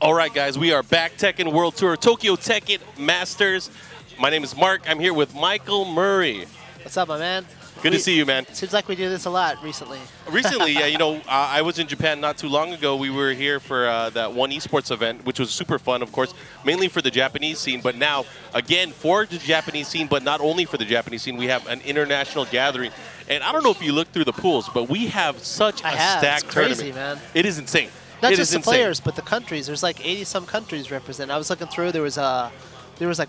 All right, guys, we are back. Tekken World Tour, Tokyo Tekken Masters. My name is Mark. I'm here with Michael Murray. What's up, my man? Good to see you, man. Seems like we do this a lot recently. Recently, yeah. You know, I was in Japan not too long ago. We were here for that one esports event, which was super fun, of course, mainly for the Japanese scene. But now, again, for the Japanese scene, but not only for the Japanese scene, we have an international gathering. And I don't know if you look through the pools, but we have such a stacked tournament. It's crazy, man. It is insane. Not just the players, but the countries. There's like 80-some countries represented. I was looking through. There was like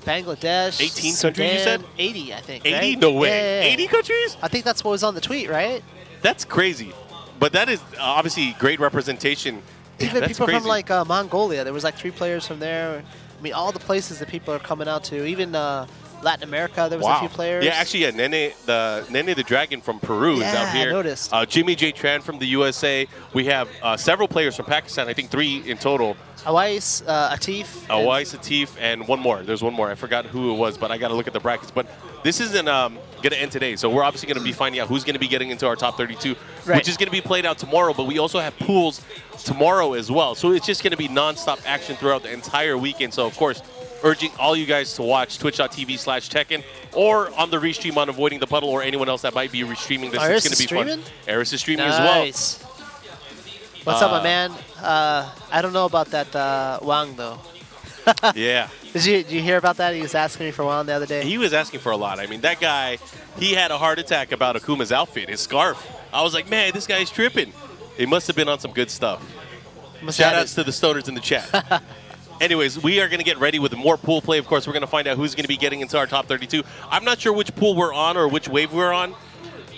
Bangladesh, 18 Sudan, countries, you said? 80, I think. 80? Right? No way. Yeah. 80 countries? I think that's what was on the tweet, right? That's crazy. But that is obviously great representation. Even That's people crazy. from like Mongolia. There was like 3 players from there. I mean, all the places that people are coming out to. Even Latin America, there was a few players. Yeah, actually, yeah, Nene the Dragon from Peru is out here. I noticed. Jimmy J. Tran from the USA. We have several players from Pakistan, I think 3 in total. Awais, Atif. Awais, Atif, and one more. There's one more. I forgot who it was, but I got to look at the brackets. But this isn't going to end today, so we're obviously going to be finding out who's going to be getting into our top 32, which is going to be played out tomorrow. But we also have pools tomorrow as well. So it's just going to be nonstop action throughout the entire weekend. So, of course, urging all you guys to watch twitch.tv/Tekken or on the restream on Avoiding the Puddle or anyone else that might be restreaming this. It's going to be fun. Eris is streaming as well. What's up, my man? I don't know about that Wang, though. Yeah. Did you hear about that? He was asking me for Wang the other day. He was asking for a lot. I mean, that guy, he had a heart attack about Akuma's outfit, his scarf. I was like, man, this guy's tripping. He must have been on some good stuff. Shout-outs to the stoners in the chat. Anyways, we are going to get ready with more pool play. Of course, we're going to find out who's going to be getting into our top 32. I'm not sure which pool we're on or which wave we're on,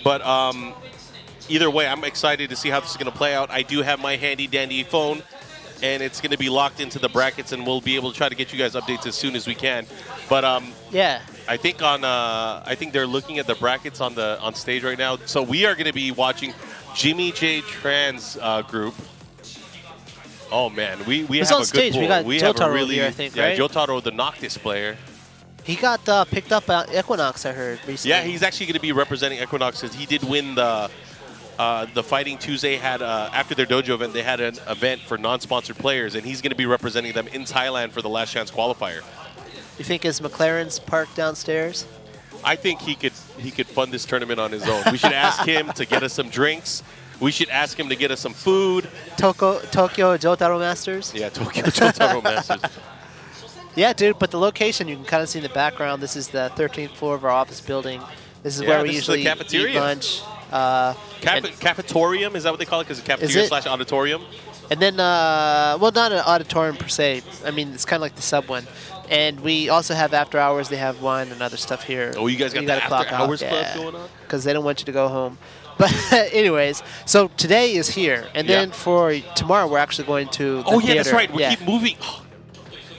but either way, I'm excited to see how this is going to play out. I do have my handy-dandy phone, and it's going to be locked into the brackets, and we'll be able to try to get you guys updates as soon as we can. But yeah, I think they're looking at the brackets on stage right now. So we are going to be watching Jimmy J. Tran's group. Oh man, we have a good pool. We got Jyotaro here, I think, right? Jyotaro, the Noctis player. He got picked up at Equinox, I heard recently. Yeah, he's actually going to be representing Equinox because he did win the Fighting Tuesday had after their dojo event. They had an event for non-sponsored players, and he's going to be representing them in Thailand for the last chance qualifier. You think his McLaren's parked downstairs? I think he could fund this tournament on his own. We should ask him to get us some drinks. We should ask him to get us some food. Tokyo Jyotaro Masters? Yeah, Tokyo Jyotaro Masters. Yeah, dude, but the location, you can kind of see in the background. This is the 13th floor of our office building. This is where we usually eat lunch. Cafetorium, is that what they call it? Because it's cafeteria/auditorium? And then, well, not an auditorium per se. I mean, it's kind of like the sub one. And we also have after hours. They have wine and other stuff here. Oh, you guys got the after hours club going on? Because they don't want you to go home. But anyways, so today is here. And then for tomorrow, we're actually going to the theater. That's right. We keep moving. Oh,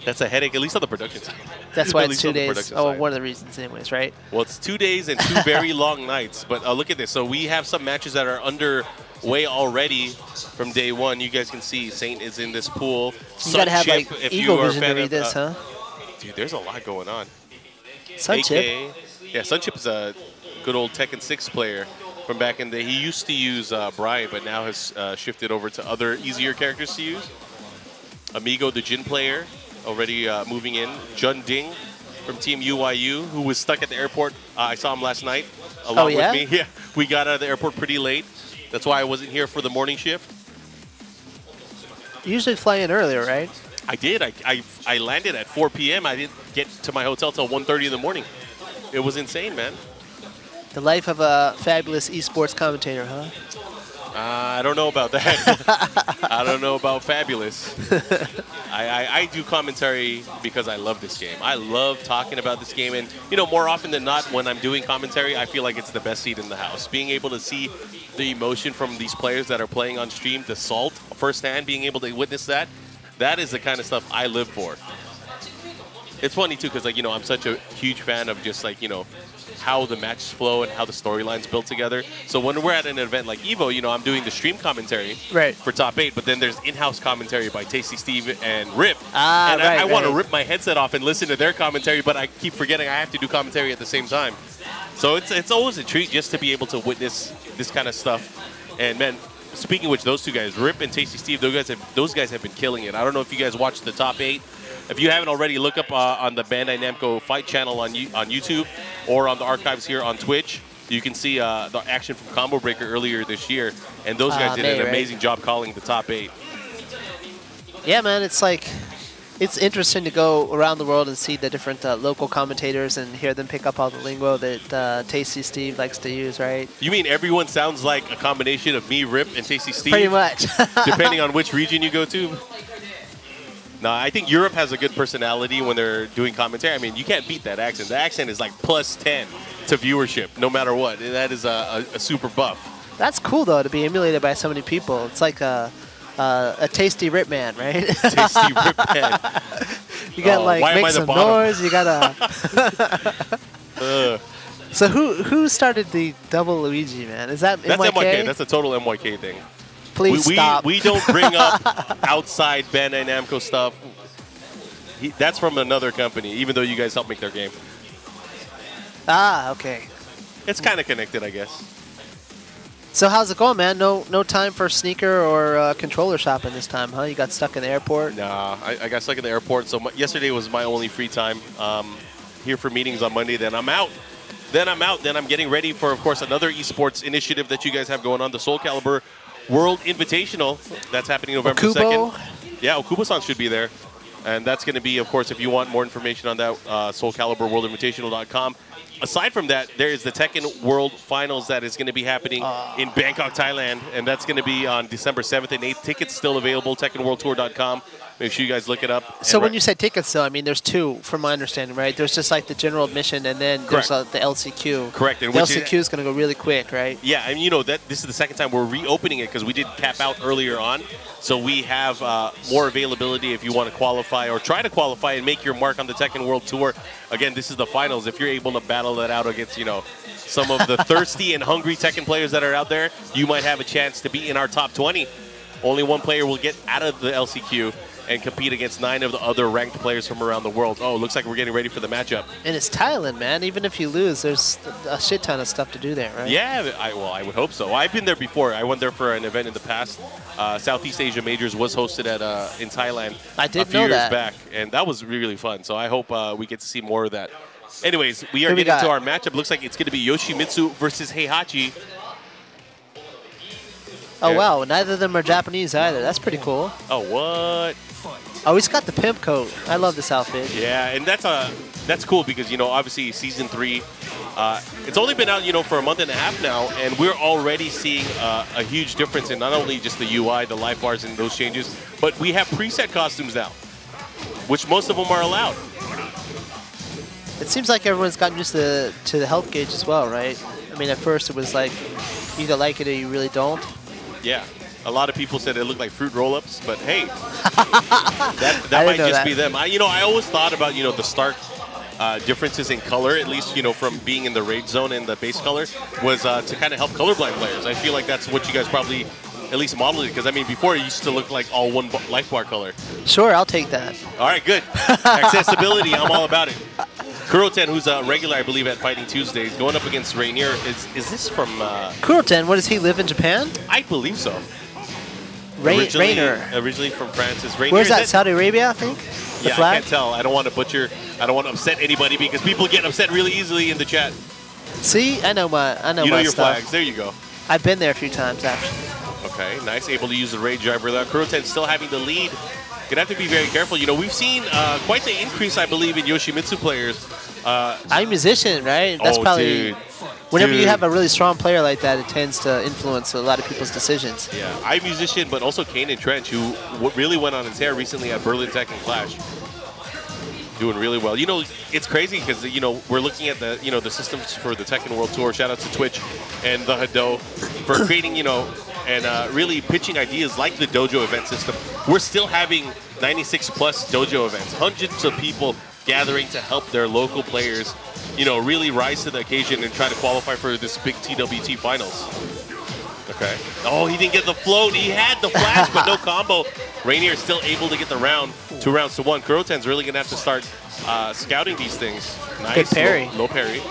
that's a headache, at least on the production side. That's why it's 2 days. Oh, one of the reasons anyways, right? Well, it's 2 days and 2 very long nights. But look at this. So we have some matches that are underway already from day one. You guys can see Saint is in this pool. You got to have like Eagle Vision to read this, huh? Dude, there's a lot going on. Sunchip. Yeah, Sunchip is a good old Tekken 6 player from back in the day. He used to use Brian, but now has shifted over to other easier characters to use. Amigo, the Jin player, already moving in. Jeondding from Team UYU, who was stuck at the airport. I saw him last night along with me. Yeah, we got out of the airport pretty late. That's why I wasn't here for the morning shift. You usually fly in earlier, right? I did. I landed at 4 p.m. I didn't get to my hotel till 1:30 in the morning. It was insane, man. The life of a fabulous esports commentator, huh? I don't know about that. I don't know about fabulous. I do commentary because I love this game. I love talking about this game. And, you know, more often than not, when I'm doing commentary, I feel like it's the best seat in the house. Being able to see the emotion from these players that are playing on stream, the salt firsthand, being able to witness that, that is the kind of stuff I live for. It's funny, too, because, like, you know, I'm such a huge fan of just, like, you know, how the matches flow and how the storylines build together. So when we're at an event like EVO, you know, I'm doing the stream commentary for Top 8, but then there's in-house commentary by Tasty Steve and Rip. And I want to rip my headset off and listen to their commentary, but I keep forgetting I have to do commentary at the same time. So it's always a treat just to be able to witness this kind of stuff. And, man, speaking of which, those two guys, Rip and Tasty Steve, those guys have been killing it. I don't know if you guys watched the top 8. If you haven't already, look up on the Bandai Namco Fight channel on YouTube or on the archives here on Twitch. You can see the action from Combo Breaker earlier this year, and those guys did an amazing job calling the top 8. Yeah, man, it's like, it's interesting to go around the world and see the different local commentators and hear them pick up all the lingo that Tasty Steve likes to use, right? You mean everyone sounds like a combination of me, Rip, and Tasty Steve? Pretty much. Depending on which region you go to? No, I think Europe has a good personality when they're doing commentary. I mean, you can't beat that accent. The accent is like +10 to viewership, no matter what. That is a super buff. That's cool, though, to be emulated by so many people. It's like a tasty Rip Man, right? Tasty Rip Man. You got like make some noise. You gotta. So who started the double Luigi, man? Is that that's MYK? MYK? That's a total MYK thing. Please stop. We don't bring up outside Bandai Namco stuff. That's from another company, even though you guys help make their game. Ah, okay. It's kind of connected, I guess. So how's it going, man? No time for sneaker or controller shopping this time, huh? You got stuck in the airport? Nah, I got stuck in the airport. So yesterday was my only free time. Here for meetings on Monday, then I'm out. Then I'm getting ready for, of course, another esports initiative that you guys have going on, the Soul Calibur World Invitational. That's happening November 2nd. Yeah, Okubo-san should be there. And that's going to be, of course, if you want more information on that, SoulCaliburWorldInvitational.com. Aside from that, there is the Tekken World Finals that is going to be happening in Bangkok, Thailand. And that's going to be on December 7th and 8th. Tickets still available, TekkenWorldTour.com. Make sure you guys look it up. So when you say tickets, though, I mean, there's two, from my understanding, right? There's just like the general admission, and then there's the LCQ. Correct. And the LCQ is going to go really quick, right? Yeah, and you know, this is the second time we're reopening it because we did cap out earlier on. So we have more availability if you want to qualify or try to qualify and make your mark on the Tekken World Tour. Again, this is the finals. If you're able to battle that out against, you know, some of the thirsty and hungry Tekken players that are out there, you might have a chance to be in our top 20. Only one player will get out of the LCQ and compete against 9 of the other ranked players from around the world. Oh, looks like we're getting ready for the matchup. And it's Thailand, man. Even if you lose, there's a shit ton of stuff to do there, right? Yeah, I would hope so. I've been there before. I went there for an event in the past. Southeast Asia Majors was hosted in Thailand a few years back, and that was really fun. So I hope we get to see more of that. Anyways, we are getting to our matchup. Looks like it's going to be Yoshimitsu versus Heihachi. Oh, wow. Neither of them are Japanese either. That's pretty cool. Oh, what? Oh, he's got the pimp coat. I love this outfit. Yeah, and that's cool because, you know, obviously Season 3, it's only been out, you know, for a month and a half now, and we're already seeing a huge difference in not only just the UI, the life bars, and those changes, but we have preset costumes now, which most of them are allowed. It seems like everyone's gotten used to the health gauge as well, right? I mean, at first it was like, you either like it or you really don't. Yeah. A lot of people said it looked like fruit roll-ups, but hey, that might just be them. I always thought about, you know, the stark differences in color, at least, you know, from being in the raid zone and the base color, was to kind of help colorblind players. I feel like that's what you guys probably at least modeled it, because, I mean, before it used to look like all one life bar color. Sure, I'll take that. All right, good. Accessibility, I'm all about it. Kuroten, who's a regular, I believe, at Fighting Tuesdays, going up against Reiner. Is this from... Kuroten, what, does he live in Japan? I believe so. Reiner. Originally from France. Reiner, where's that? Saudi Arabia, I think? The flag? I can't tell. I don't want to butcher. I don't want to upset anybody because people get upset really easily in the chat. See? I know my stuff. You know your flags. There you go. I've been there a few times, actually. Okay, nice. Able to use the raid driver there. Kuroten still having the lead. Gonna have to be very careful. You know, we've seen quite the increase, I believe, in Yoshimitsu players. I'm a musician, right? That's probably... Dude. Whenever you have a really strong player like that, it tends to influence a lot of people's decisions. Yeah, I'm a musician, but also Kane and Trench, who really went on his hair recently at Berlin Tekken Clash. Doing really well. You know, it's crazy because, you know, we're looking at the, you know, the systems for the Tekken World Tour. Shout out to Twitch and the Hakaioh for creating, you know, and really pitching ideas like the dojo event system. We're still having 96+ dojo events. Hundreds of people gathering to help their local players, you know, really rise to the occasion and try to qualify for this big TWT finals. Okay. Oh, he didn't get the float. He had the flash, but no combo. Reiner is still able to get the round, 2 rounds to 1. Kuroten's really going to have to start scouting these things. Nice. Good parry. Low parry.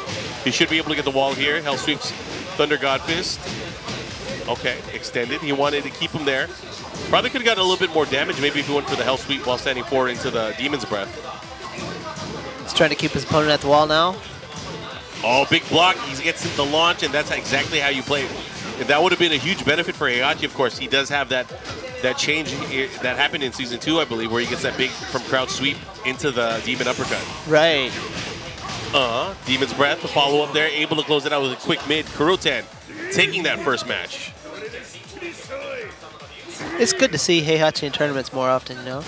He should be able to get the wall here. Hell sweeps Thunder God Fist. Okay, extended. He wanted to keep him there. Probably could have gotten a little bit more damage, maybe if he went for the Hell Sweep while standing forward into the Demon's Breath. He's trying to keep his opponent at the wall now. Oh, big block. He gets the launch, and that's exactly how you play it. And that would have been a huge benefit for Heihachi, of course. He does have that change that happened in Season 2, I believe, where he gets that big from crouch sweep into the Demon Uppercut. Right. Demon's Breath, the follow-up there, able to close it out with a quick mid. Kuroten taking that first match. It's good to see Heihachi in tournaments more often, you know?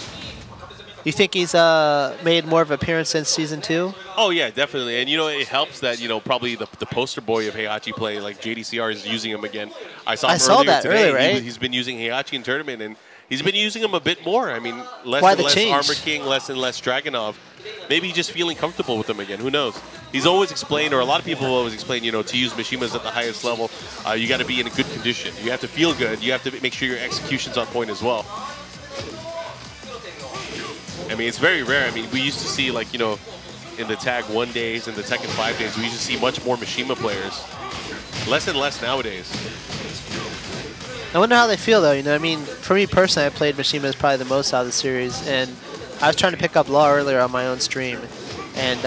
You think he's made more of an appearance since Season 2? Oh, yeah, definitely. And, you know, it helps that, you know, probably the poster boy of Heihachi play, like JDCR, is using him again. I saw him today. Right? He's been using Heihachi in tournament, and he's been using him a bit more. I mean, less Why and the less change? Armor King, less and less Dragunov. Maybe just feeling comfortable with him again. Who knows? He's always explained, or a lot of people always explain, you know, to use Mishimas at the highest level, you got to be in a good condition. You have to feel good. You have to make sure your execution's on point as well. I mean, it's very rare. I mean, we used to see, like, you know, in the Tag 1 days and the Tekken 5 days, we used to see much more Mishima players. Less and less nowadays. I wonder how they feel, though. You know, I mean, for me personally, I played Mishimas probably the most out of the series, and I was trying to pick up Law earlier on my own stream, and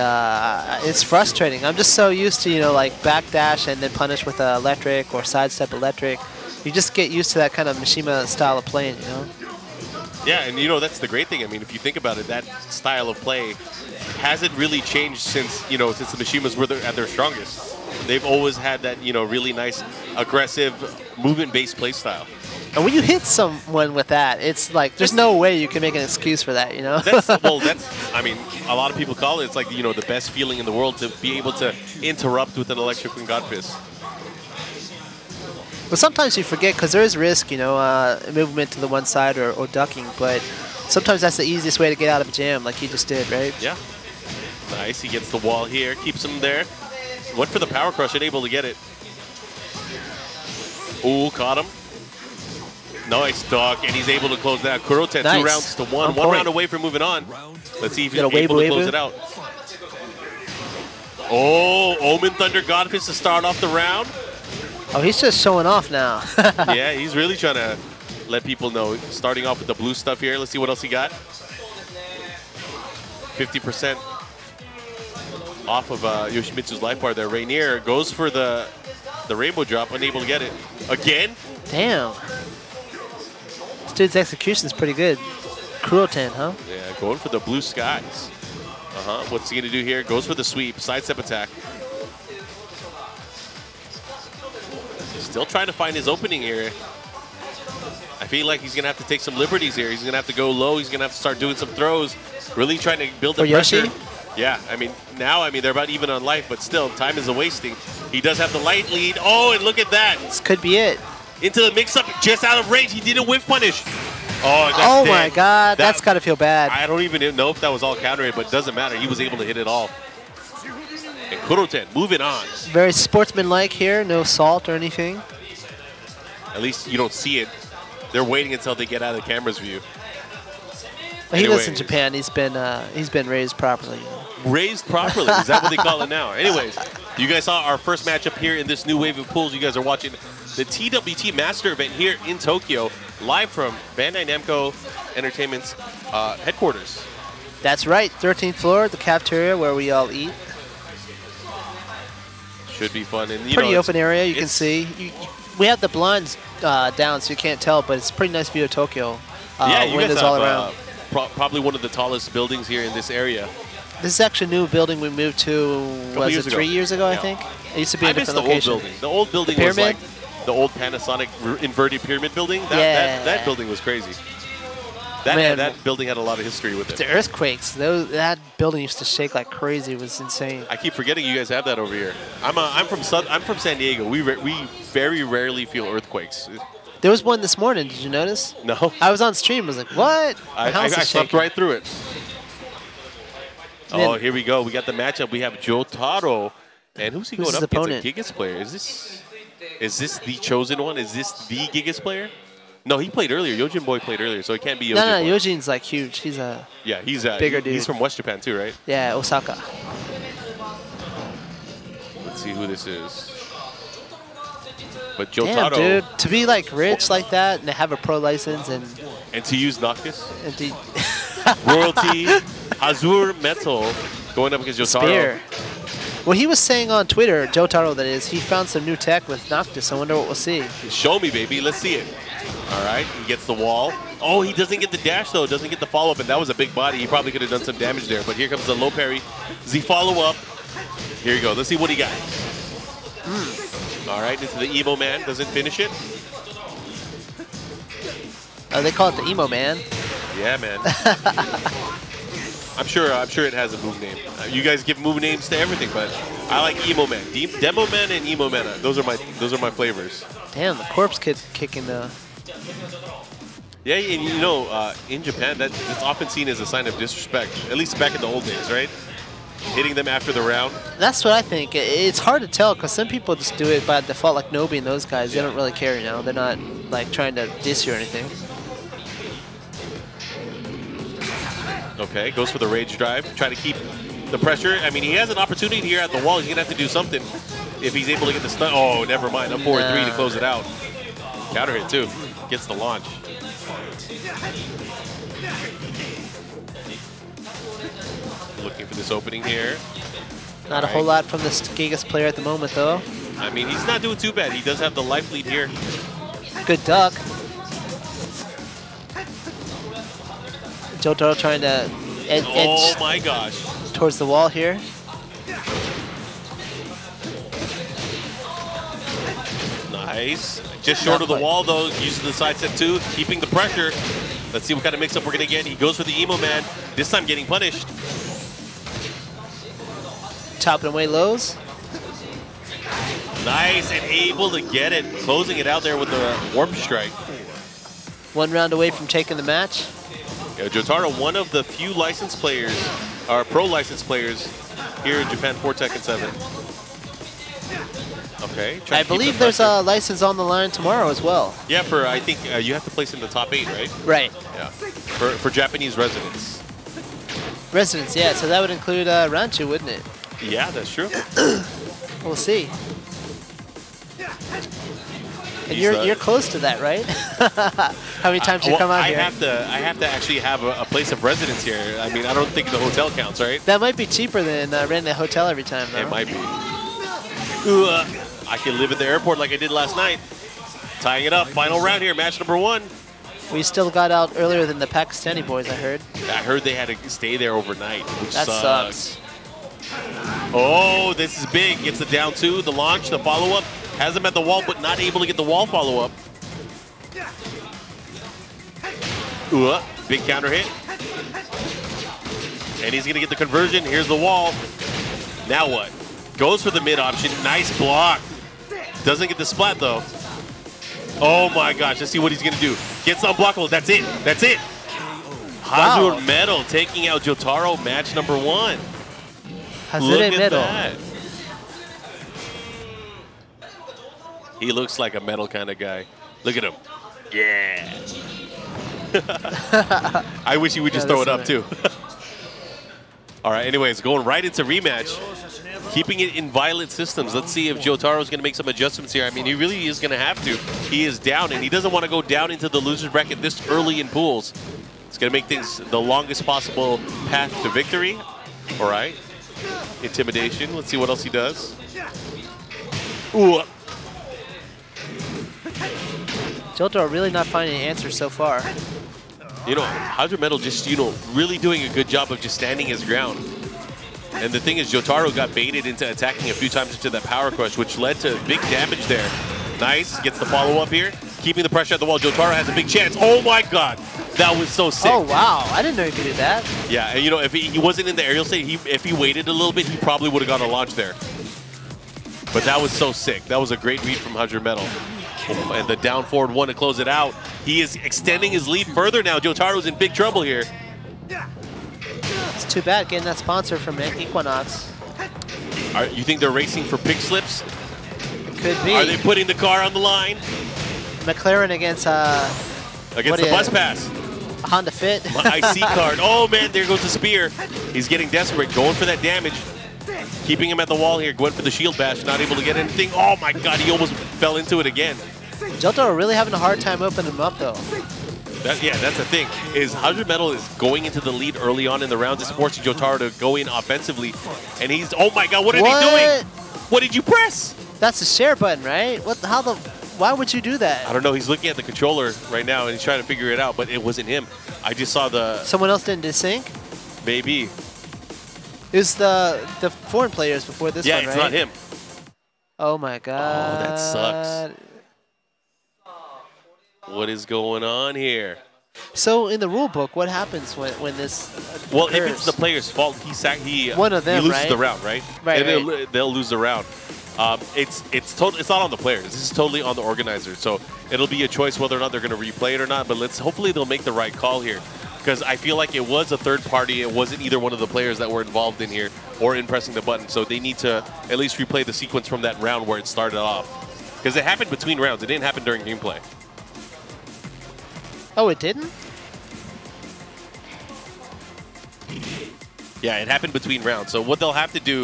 it's frustrating. I'm just so used to, you know, like backdash and then punish with electric or sidestep electric. You just get used to that kind of Mishima style of playing, you know? Yeah, and you know, that's the great thing. I mean, if you think about it, that style of play hasn't really changed since, you know, since the Mishimas were at their strongest. They've always had that, you know, really nice, aggressive, movement-based play style. And when you hit someone with that, it's like, there's no way you can make an excuse for that, you know? I mean, a lot of people call it, it's like, you know, the best feeling in the world to be able to interrupt with an electric and God Fist. But sometimes you forget, because there is risk, you know, movement to the one side or ducking, but sometimes that's the easiest way to get out of a jam, like he just did, right? Yeah. Nice, he gets the wall here, keeps him there. Went for the power crush, unable to get it. Ooh, caught him. Nice duck, and he's able to close that. Kuroten, nice. 2 rounds to 1. One round away from moving on. Let's see if he's able to close it out. Oh, Omen Thunder God Fist to start off the round. Oh, he's just showing off now. Yeah, he's really trying to let people know. Starting off with the blue stuff here. Let's see what else he got. 50% off of Yoshimitsu's life bar there. Reiner goes for the rainbow drop, unable to get it. Again? Damn. This dude's execution is pretty good. Kuroten, huh? Yeah, going for the blue skies. What's he going to do here? Goes for the sweep. Sidestep attack. Still trying to find his opening here. I feel like he's going to have to take some liberties here. He's going to have to go low. He's going to have to start doing some throws. Really trying to build the pressure. Yoshi? Yeah, I mean, now, they're about even on life, but still, time is a wasting. He does have the light lead. Oh, and look at that. This could be it. Into the mix-up, just out of range. He didn't whiff punish. Oh, that's oh dead. My God, that's got to feel bad. I don't even know if that was all countered, but it doesn't matter. He was able to hit it all. And Kuroten moving on. Very sportsmanlike here, no salt or anything. At least you don't see it. They're waiting until they get out of the camera's view. Well, he lives in Japan. He's been raised properly. Raised properly. Is that what they call it now? Anyways, you guys saw our first matchup here in this new wave of pools. You guys are watching the TWT Master event here in Tokyo, live from Bandai Namco Entertainment's headquarters. That's right, 13th floor, the cafeteria where we all eat. Should be fun. And pretty open area, you can see. We have the blinds down, so you can't tell, but it's a pretty nice view of Tokyo. Yeah, you windows guys all have around. Probably one of the tallest buildings here in this area. This is actually a new building we moved to, was it 3 years ago, I think? It used to be a different location. The old building was like the old Panasonic inverted pyramid building. That building was crazy. That building had a lot of history with it. The earthquakes, that building used to shake like crazy. It was insane. I keep forgetting you guys have that over here. I'm from San Diego. We very rarely feel earthquakes. There was one this morning. Did you notice? No. I was on stream. I was like, what? I slept right through it. Oh, here we go. We got the matchup. We have Jyotaro. And who's he going up against? A Gigas player. Is this the chosen one? Is this the Gigas player? No, he played earlier. Yojin Boy played earlier, so it can't be Yojin Boy. No, Yojin's like huge. He's a bigger dude. He's from West Japan too, right? Yeah, Osaka. Let's see who this is. But Jyotaro... Damn, dude. To be like rich like that and to have a pro license and to use Noctis. And to Royalty. Hazuremetal going up against Jyotaro. Spear. Well, he was saying on Twitter, Jyotaro that is, he found some new tech with Noctis. I wonder what we'll see. Show me, baby. Let's see it. All right. He gets the wall. Oh, he doesn't get the dash, though. Doesn't get the follow-up, and that was a big body. He probably could have done some damage there. But here comes the low parry. Z follow-up. Here you go. Let's see what he got. All right, into the Emo Man. Doesn't finish it. Oh, they call it the Emo Man. Yeah, man. I'm sure it has a move name. You guys give move names to everything, but I like Emo Man. Demo Man and Emo Man. Those are my flavors. Damn, the corpse kid kicking the... Yeah, and you know, in Japan, that's often seen as a sign of disrespect, at least back in the old days, right? Hitting them after the round. That's what I think. It's hard to tell because some people just do it by default, like Nobi and those guys. They don't really care, you know. They're not like trying to diss you or anything. Okay, goes for the rage drive, try to keep the pressure. I mean, he has an opportunity here at the wall. He's gonna have to do something if he's able to get the stun. Oh, never mind. Up 4-3 to close it out. Counter hit too. Gets the launch. Looking for this opening here. Not a whole lot from this Gigas player at the moment, though. I mean, he's not doing too bad. He does have the life lead here. Good duck. Jyotaro trying to edge oh my gosh. Towards the wall here. Nice. Just short of the wall, though, using the side step too, keeping the pressure. Let's see what kind of mix-up we're going to get. He goes for the Emo Man, this time getting punished. Chopping away lows. Nice, and able to get it. Closing it out there with the warp strike. 1 round away from taking the match. Yeah, Jyotaro, one of the few licensed players, or pro licensed players here in Japan for Tekken 7. Okay. I believe there's a license on the line tomorrow as well. Yeah, for I think you have to place in the top 8, right? Right. Yeah. For Japanese residents. Residents, yeah. So that would include Ranchu, wouldn't it? Yeah, that's true. We'll see. And you're close to that, right? How many times you come out here? I have to actually have a place of residence here. I mean, I don't think the hotel counts, right? That might be cheaper than renting a hotel every time, though. It might be. Ooh, I can live at the airport like I did last night. Tying it up. Final round here, match number 1. We still got out earlier than the Pakistani boys, I heard. I heard they had to stay there overnight, which that sucks. Oh, this is big. Gets the down 2, the launch, the follow-up. Has him at the wall, but not able to get the wall follow-up. Ooh, big counter hit. And he's going to get the conversion. Here's the wall. Now what? Goes for the mid option. Nice block. Doesn't get the splat, though. Oh, my gosh. Let's see what he's going to do. Gets unblockable. That's it. That's it. Wow. Hazuremetal taking out Jyotaro, match number 1. Hazuremetal. Look at that. He looks like a metal kind of guy. Look at him. Yeah. I wish he would just throw it up, too. All right, anyways, going right into rematch. Keeping it in violent systems. Let's see if Jyotaro's going to make some adjustments here. I mean, he really is going to have to. He is down, and he doesn't want to go down into the loser's bracket this early in pools. It's going to make things the longest possible path to victory. All right. Intimidation. Let's see what else he does. Ooh. Jyotaro really not finding answers so far. You know, Hazuremetal just, really doing a good job of just standing his ground. And the thing is, Jyotaro got baited into attacking a few times into that power crush, which led to big damage there. Nice, gets the follow-up here. Keeping the pressure at the wall. Jyotaro has a big chance. Oh my god, that was so sick. Oh wow, I didn't know he could do that. Yeah, and if he wasn't in the aerial state, if he waited a little bit, he probably would have got a launch there. But that was so sick. That was a great read from Hazuremetal. And the down forward 1 to close it out. He is extending his lead further now. Jotaro's in big trouble here. It's too bad getting that sponsor from Equinox. You think they're racing for pick slips? It could be. Are they putting the car on the line? McLaren against the bus pass. Honda Fit. My IC card. Oh man, there goes the spear. He's getting desperate, going for that damage. Keeping him at the wall here. Going for the shield bash. Not able to get anything. Oh my god, he almost fell into it again. Jyotaro really having a hard time opening him up, though. Yeah, that's the thing. Is Hazuremetal is going into the lead early on in the rounds. It's forcing Jyotaro to go in offensively. And he's... Oh my god, what are they doing? What did you press? That's the share button, right? Why would you do that? I don't know. He's looking at the controller right now, and he's trying to figure it out, but it wasn't him. I just saw the... Someone else didn't desync? Maybe. It was the foreign players before this one, right? Yeah, it's not him. Oh my god. Oh, that sucks. What is going on here? So in the rule book, what happens when this Well, occurs? if it's the player's fault, one of them, he loses right? the round, right? Right, and they'll lose the round. It's not on the players. This is totally on the organizer. So it'll be a choice whether or not they're going to replay it or not. But hopefully they'll make the right call here, because I feel like it was a third party. It wasn't either one of the players that were involved in here or in pressing the button. So they need to at least replay the sequence from that round where it started off, because it happened between rounds. It didn't happen during gameplay. Oh, it didn't? Yeah, it happened between rounds. So what they'll have to do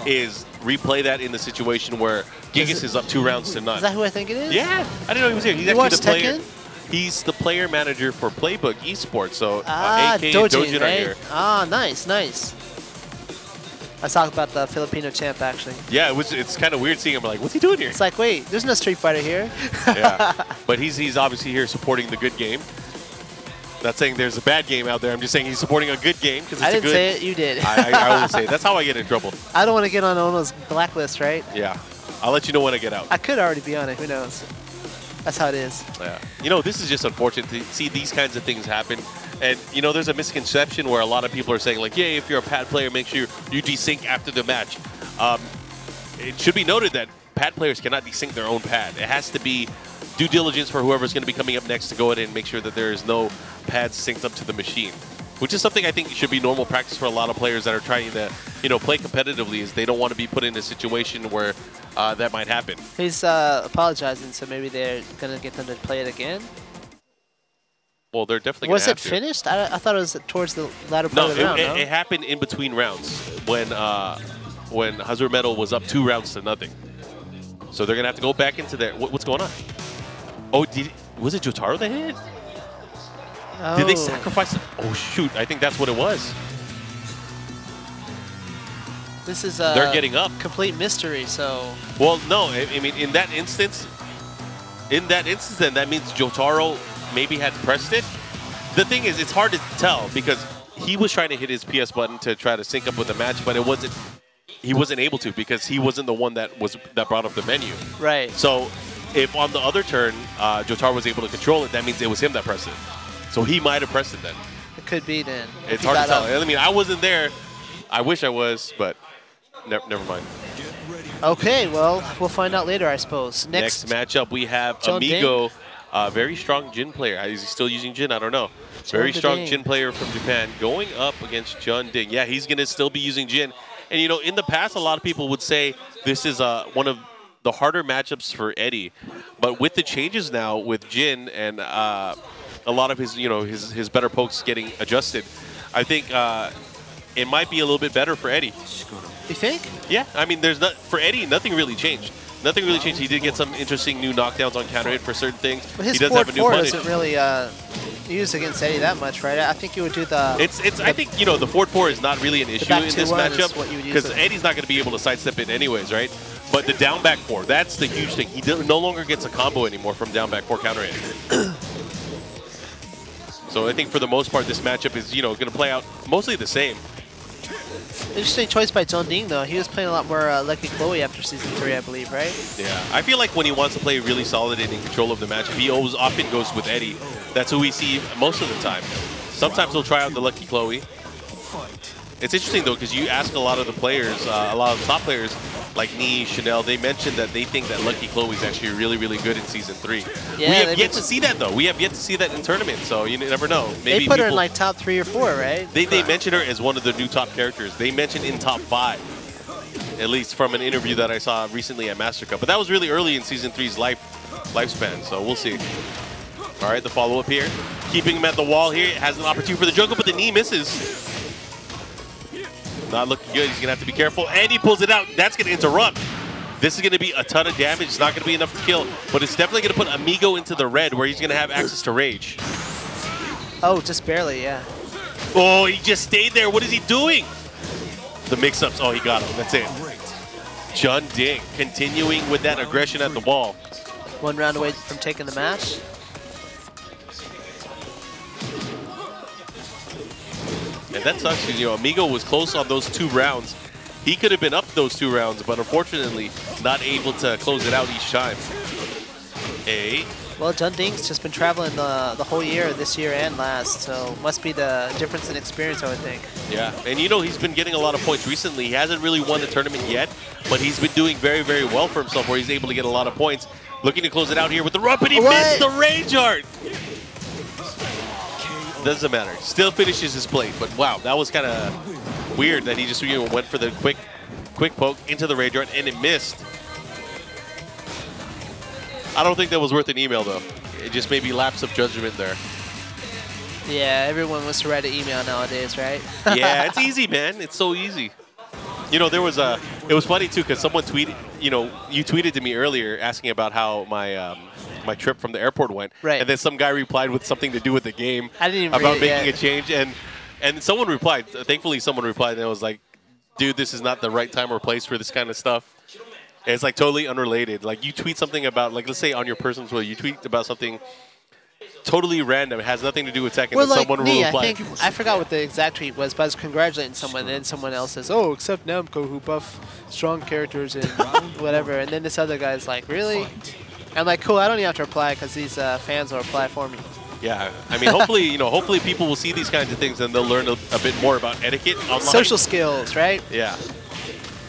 is replay that in the situation where Gigas is up 2 rounds to none. Is that who I think it is? Yeah, I didn't know he was here. He's actually the player. Tekken? He's the player manager for Playbook Esports. So AK and Dojin right? are here. Ah, nice, nice. I was talking about the Filipino champ, actually. Yeah, it's kind of weird seeing him. Like, what's he doing here? It's like, wait, there's no Street Fighter here. Yeah, but he's obviously here supporting the good game. Not saying there's a bad game out there. I'm just saying he's supporting a good game because it's I didn't say it. You did. I always say it. That's how I get in trouble. I don't want to get on Ono's blacklist, right? Yeah, I'll let you know when I get out. I could already be on it. Who knows? That's how it is. Yeah. You know, this is just unfortunate to see these kinds of things happen. And, you know, there's a misconception where a lot of people are saying, like, yeah, if you're a pad player, make sure you desync after the match. It should be noted that pad players cannot desync their own pad. It has to be due diligence for whoever's going to be coming up next to go ahead and make sure that there is no pads synced up to the machine, which is something I think should be normal practice for a lot of players that are trying to, you know, play competitively, is they don't want to be put in a situation where that might happen. He's apologizing, so maybe they're going to get them to play it again? Well, they're definitely going to have to. Was it finished? I thought it was towards the latter part of the round, no? It happened in between rounds when Hazuremetal was up 2 rounds to nothing. So they're going to have to go back into there. What's going on? Oh, was it Jyotaro that hit? Oh. Did they sacrifice it? Oh, shoot. I think that's what it was. This is they're getting up. Complete mystery, so... Well, no. I mean, in that instance, then that means Jyotaro maybe had pressed it. The thing is, it's hard to tell because he was trying to hit his PS button to try to sync up with the match, but he wasn't able to because he wasn't the one that brought up the menu. Right. So if on the other turn, Jyotaro was able to control it, that means it was him that pressed it. So he might have pressed it then. It could be then. It's hard to tell. I mean, I wasn't there. I wish I was, but never mind. Okay, well, we'll find out later, I suppose. Next matchup, we have Amigo, very strong Jin player. Is he still using Jin? I don't know. Very strong Jin player from Japan going up against Jeondding. Yeah, he's going to still be using Jin. And, you know, in the past, a lot of people would say this is one of the harder matchups for Eddy. But with the changes now with Jin and a lot of his, you know, his better pokes getting adjusted, I think it might be a little bit better for Eddy. You think? Yeah, I mean, for Eddy, nothing really changed. Nothing really changed. He did get some interesting new knockdowns on counter hit for certain things. But his he does have a new punish. isn't really used against Eddy that much, right? I think you would do the... I think, you know, the forward 4 is not really an issue in this matchup because Eddy's not going to be able to sidestep it anyways, right? But the down back 4, that's the huge thing. He no longer gets a combo anymore from down back 4 counter hit. So I think for the most part, this matchup is, you know, going to play out mostly the same. Interesting choice by Jeondding, though. He was playing a lot more Lucky Chloe after Season 3, I believe, right? Yeah. I feel like when he wants to play really solid and in control of the matchup, he often goes with Eddy. That's who we see most of the time. Sometimes he'll try out the Lucky Chloe. It's interesting, though, because you ask a lot of the players, a lot of the top players, like Nee, Chanel, they mentioned that they think that Lucky Chloe is actually really, really good in Season 3. Yeah, we have yet to see that, though. We have yet to see that in tournament, so you never know. Maybe they put her in, like, top 3 or 4, right? They mentioned her as one of the new top characters. They mentioned in top 5, at least from an interview that I saw recently at Master Cup. But that was really early in Season 3's lifespan, so we'll see. All right, the follow-up here. Keeping him at the wall here. Has an opportunity for the juggle, but the knee misses. Not looking good. He's going to have to be careful. And he pulls it out. That's going to interrupt. This is going to be a ton of damage. It's not going to be enough to kill. But it's definitely going to put Amigo into the red where he's going to have access to Rage. Oh, just barely, yeah. Oh, he just stayed there. What is he doing? The mix-ups. Oh, he got him. That's it. Jeondding continuing with that aggression at the wall. 1 round away from taking the match. And that sucks because, you know, Amigo was close on those 2 rounds. He could have been up those 2 rounds, but unfortunately not able to close it out each time. Well, Jeondding's just been traveling the whole year, this year and last, so must be the difference in experience, I would think. Yeah, and you know, he's been getting a lot of points recently. He hasn't really won the tournament yet, but he's been doing very, very well for himself where he's able to get a lot of points. Looking to close it out here with the rub, but he missed the Rage Art! Doesn't matter. Still finishes his plate, but wow, that was kind of weird that he just went for the quick poke into the Rage Art and it missed. I don't think that was worth an email, though. It just may be lapse of judgment there. Yeah, everyone wants to write an email nowadays, right? Yeah, it's easy, man. It's so easy. You know, there was a... It was funny, too, because someone tweeted... You know, you tweeted to me earlier asking about how my my trip from the airport went. Right. And then some guy replied with something to do with the game. I didn't even about read it making a change. And someone replied. Thankfully, someone replied, and it was like, dude, this is not the right time or place for this kind of stuff. And it's like totally unrelated. Like you tweet something about, like let's say on your personal Twitter, you tweet about something totally random. It has nothing to do with Tekken. Well, and like someone me, will reply. I forgot what the exact tweet was, but I was congratulating someone, and then someone else says, "Oh, except Namco, who buff strong characters and whatever." And then this other guy's like, "Really?" I'm like, "Cool, I don't even have to reply because these fans will reply for me." Yeah, I mean, hopefully, you know, hopefully people will see these kinds of things and they'll learn a bit more about etiquette online. Social skills, right? Yeah.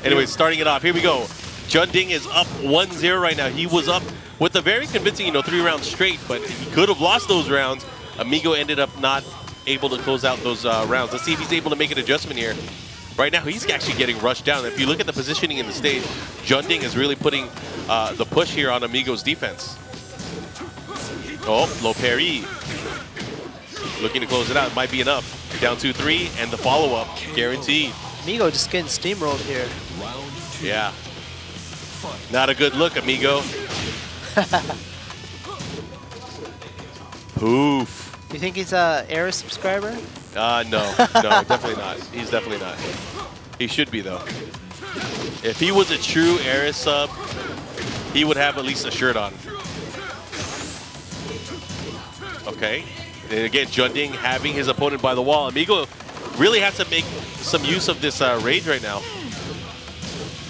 Anyway, starting it off, here we go. Jeondding is up 1-0 right now. He was up with a very convincing, 3 rounds straight, but he could have lost those rounds. Amigo ended up not able to close out those rounds. Let's see if he's able to make an adjustment here. Right now, he's actually getting rushed down. If you look at the positioning in the stage, Jeondding is really putting the push here on Amigo's defense. Oh, low parry. Looking to close it out. It might be enough. Down 2-3, and the follow-up guaranteed. Amigo just getting steamrolled here. Yeah. Not a good look, Amigo. Poof. You think he's a Aris subscriber? No, definitely not. He's definitely not. He should be, though. If he was a true Aris sub, he would have at least a shirt on. Okay. And again, Jeondding having his opponent by the wall. Amigo really has to make some use of this rage right now.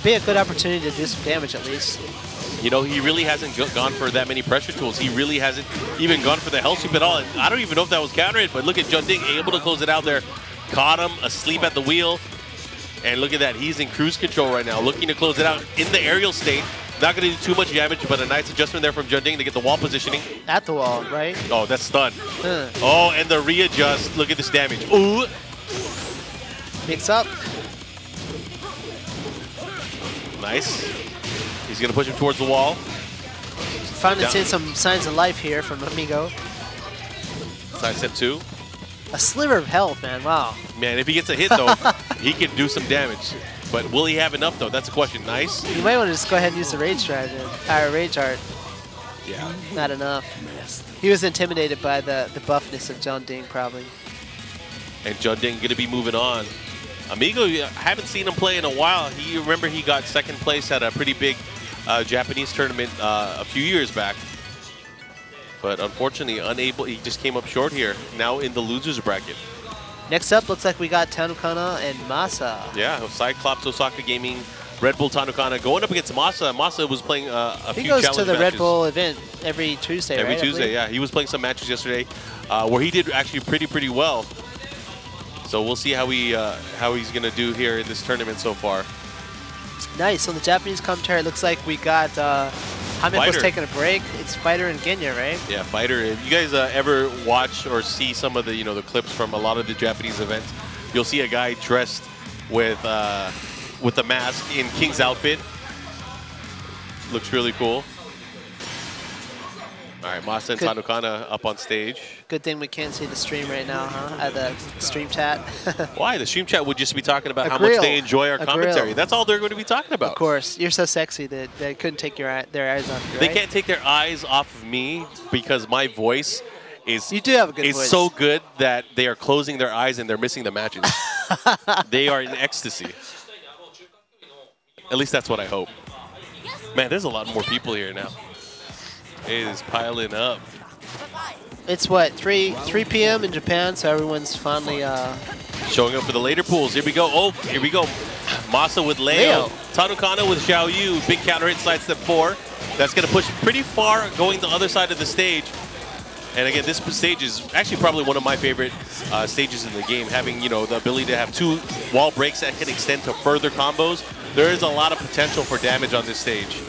Be a good opportunity to do some damage at least. You know, he really hasn't gone for that many pressure tools. He really hasn't even gone for the hell sweep at all. And I don't even know if that was countered, but look at Jeondding able to close it out there. Caught him asleep at the wheel. And look at that. He's in cruise control right now, looking to close it out in the aerial state. Not going to do too much damage, but a nice adjustment there from Jeondding to get the wall positioning. At the wall, right? Oh, that's stun. Oh, and the readjust. Look at this damage. Ooh. Mix up. Nice. He's going to push him towards the wall. Finally seeing some signs of life here from Amigo. Side step 2. A sliver of health, man. Wow. Man, if he gets a hit, though, he can do some damage. But will he have enough, though? That's a question. Nice. You might want to just go ahead and use the Rage Dragon. Rage Art. Yeah. Not enough. He was intimidated by the buffness of Jeondding, probably. And Jeondding going to be moving on. Amigo, I haven't seen him play in a while. Remember he got second place at a pretty big Japanese tournament a few years back. But unfortunately, unable. He just came up short here. Now in the losers bracket. Next up, looks like we got Tanukana and Masa. Yeah, Cyclops Osaka Gaming, Red Bull Tanukana going up against Masa. Masa was playing a few challenge matches. He goes to the Red Bull event every Tuesday, Every right? Tuesday, yeah. He was playing some matches yesterday where he did actually pretty well. So we'll see how he's going to do here in this tournament so far. Nice. So the Japanese commentary looks like we got Hameko's taking a break. It's Fighter and Genya, right? Yeah, Fighter. If you guys ever watch or see some of the the clips from a lot of the Japanese events, you'll see a guy dressed with a mask in King's outfit. Looks really cool. All right, Masa and Tanukana up on stage. Good thing we can't see the stream right now, huh? At the stream chat. Why? The stream chat would just be talking about how much they enjoy our commentary. That's all they're going to be talking about. Of course. You're so sexy that they couldn't take their eyes off you, right? They can't take their eyes off of me because my voice is, you do have a good voice. So good that they are closing their eyes and they're missing the matches. They are in ecstasy. At least that's what I hope. Man, there's a lot more people here now. It is piling up. It's what, 3 p.m. in Japan, so everyone's finally showing up for the later pools. Here we go. Oh, here we go. Masa with Leo. Tanukana with Xiaoyu. Big counter hit side step 4. That's going to push pretty far going the other side of the stage. And again, this stage is actually probably one of my favorite stages in the game, having, you know, the ability to have 2 wall breaks that can extend to further combos. There is a lot of potential for damage on this stage.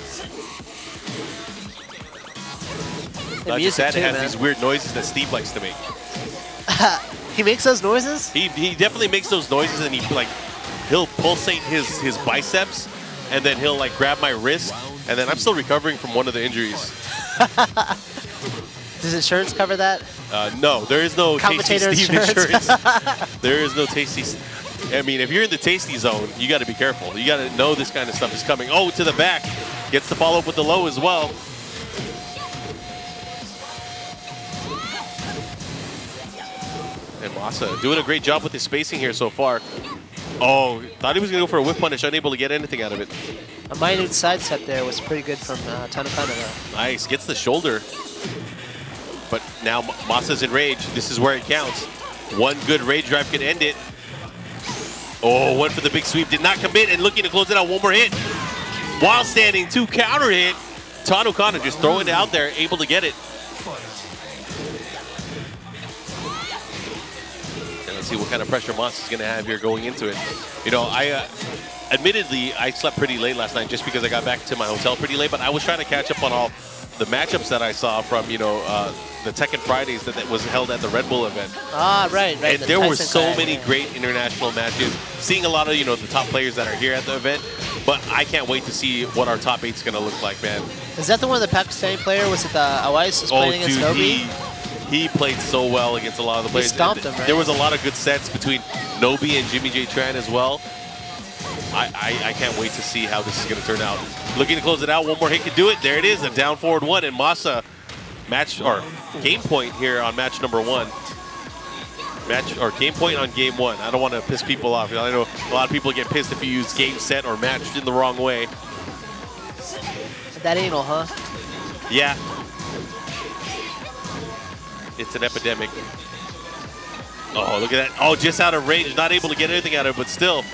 Not just that, it has these weird noises that Steve likes to make. He makes those noises? He definitely makes those noises, and he'll pulsate his biceps, and then he'll like grab my wrist, and then I'm still recovering from one of the injuries. Does insurance cover that? No, there is no Tasty Steve insurance. There is no Tasty. I mean, if you're in the Tasty zone, you got to be careful. You got to know this kind of stuff is coming. Oh, to the back, gets the follow up with the low as well. And Masa doing a great job with his spacing here so far. Oh, thought he was going to go for a whip punish, unable to get anything out of it. A minute sidestep there was pretty good from Tanukana, though. Nice, gets the shoulder. But now Masa's in rage. This is where it counts. One good rage drive could end it. Oh, went for the big sweep, did not commit, and looking to close it out. One more hit. While standing, 2 counter hit. Tanukana just throwing it out there, able to get it. See what kind of pressure Masa's going to have here going into it. You know, admittedly, I slept pretty late last night just because I got back to my hotel pretty late, but I was trying to catch up on all the matchups that I saw from, you know, the Tekken Fridays that was held at the Red Bull event. Ah, right. And there were so many great international matches. Seeing a lot of, you know, the top players that are here at the event, but I can't wait to see what our top 8's going to look like, man. Is that the one, the Pakistani player? Was it the Awais was playing against Nobi? He played so well against a lot of the players. He stomped him, right? There was a lot of good sets between Nobi and Jimmy J. Tran as well. I can't wait to see how this is going to turn out. Looking to close it out. One more hit can do it. There it is, a down forward 1. And Masa game point here on match number 1. Game point on game 1. I don't want to piss people off. I know a lot of people get pissed if you use game set or matched in the wrong way. That anal, huh? Yeah. It's an epidemic. Oh, look at that. Oh, just out of range. Not able to get anything out of it, but still.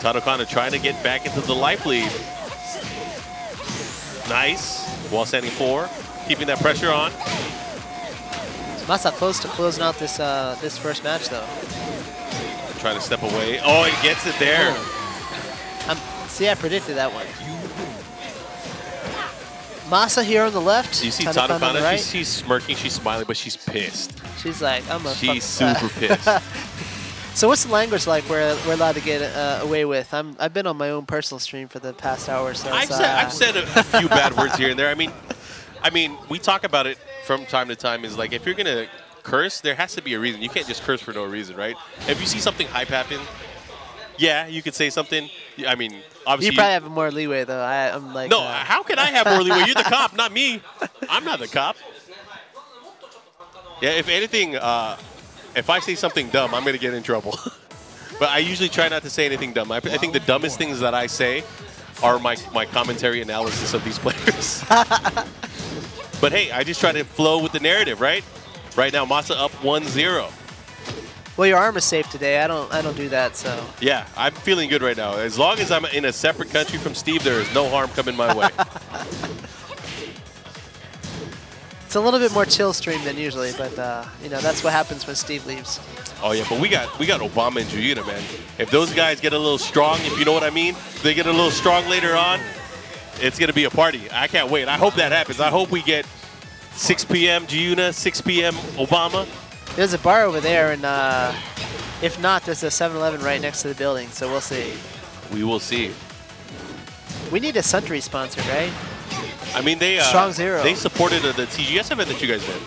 Tanukana trying to get back into the life lead. Nice. While standing 4. Keeping that pressure on. Masa close to closing out this this first match, though. Trying to step away. Oh, he gets it there. See, I predicted that one. Masa here on the left. You see Tanukana, right? She's smirking, she's smiling, but she's pissed. She's like, I'm a She's super pissed. So what's the language like we're allowed to get away with? I've been on my own personal stream for the past hour or so. I've said a few bad words here and there. I mean, we talk about it from time to time. Is like, if you're gonna curse, there has to be a reason. You can't just curse for no reason, right? If you see something hype happen, yeah, you could say something. I mean, obviously. You probably have more leeway, though. I'm like. No, how can I have more leeway? You're the cop, not me. I'm not the cop. Yeah, if anything, if I say something dumb, I'm going to get in trouble. But I usually try not to say anything dumb. I think the dumbest things that I say are my commentary analysis of these players. But hey, I just try to flow with the narrative, right? Right now, Masa up 1-0. Well, your arm is safe today. I don't do that, so. Yeah, I'm feeling good right now. As long as I'm in a separate country from Steve, there is no harm coming my way. It's a little bit more chill stream than usually, but you know, that's what happens when Steve leaves. Oh yeah, but we got Obama and Juyuta, man. If those guys get a little strong, if you know what I mean, if they get a little strong later on, it's gonna be a party. I can't wait. I hope that happens. I hope we get 6 p.m. Juyuta, 6 p.m. Obama. There's a bar over there, and if not, there's a 7-Eleven right next to the building, so we'll see. We will see. We need a Suntory sponsor, right? I mean, they Strong Zero. They supported the TGS event that you guys did,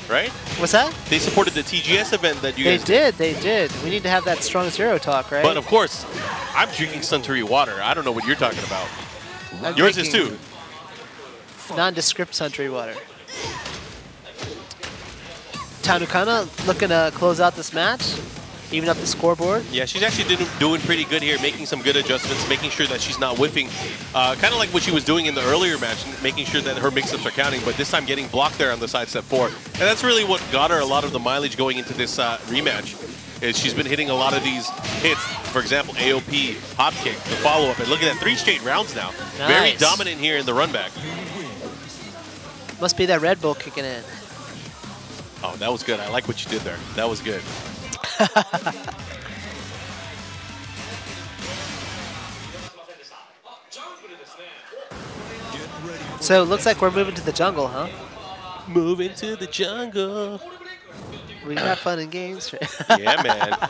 right? What's that? They supported the TGS event that you guys did. They did. We need to have that Strong Zero talk, right? But of course, I'm drinking Suntory water. I don't know what you're talking about. I'm Yours is drinking too. Nondescript Suntory water. Tanukana looking to close out this match, even up the scoreboard. Yeah, she's actually doing pretty good here, making some good adjustments, making sure that she's not whiffing. Kind of like what she was doing in the earlier match, making sure that her mix-ups are counting, but this time getting blocked there on the side step 4. And that's really what got her a lot of the mileage going into this rematch, is she's been hitting a lot of these hits. For example, AOP, hop kick, the follow-up, and look at that, 3 straight rounds now. Nice. Very dominant here in the run back. Must be that Red Bull kicking in. Oh, that was good. I like what you did there. That was good. So it looks like we're moving to the jungle, huh? Moving to the jungle. We got fun and games. Yeah, man.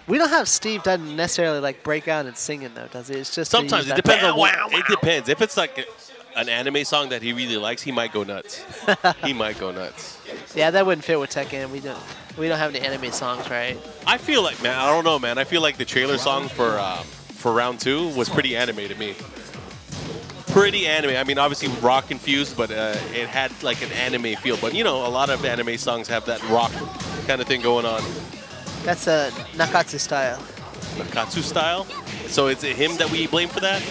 We don't have Steve doesn't necessarily like break out and singing though, does he? It's just Sometimes it depends on what. It depends. If it's like an anime song that he really likes, he might go nuts. He might go nuts. Yeah, that wouldn't fit with Tekken. We don't have any anime songs, right? I feel like, man, I don't know, man. I feel like the trailer song for round 2 was pretty anime to me. Pretty anime. I mean, obviously rock infused, but it had like an anime feel. But you know, a lot of anime songs have that rock kind of thing going on. That's a Nakatsu style. Nakatsu style. So it's him that we blame for that?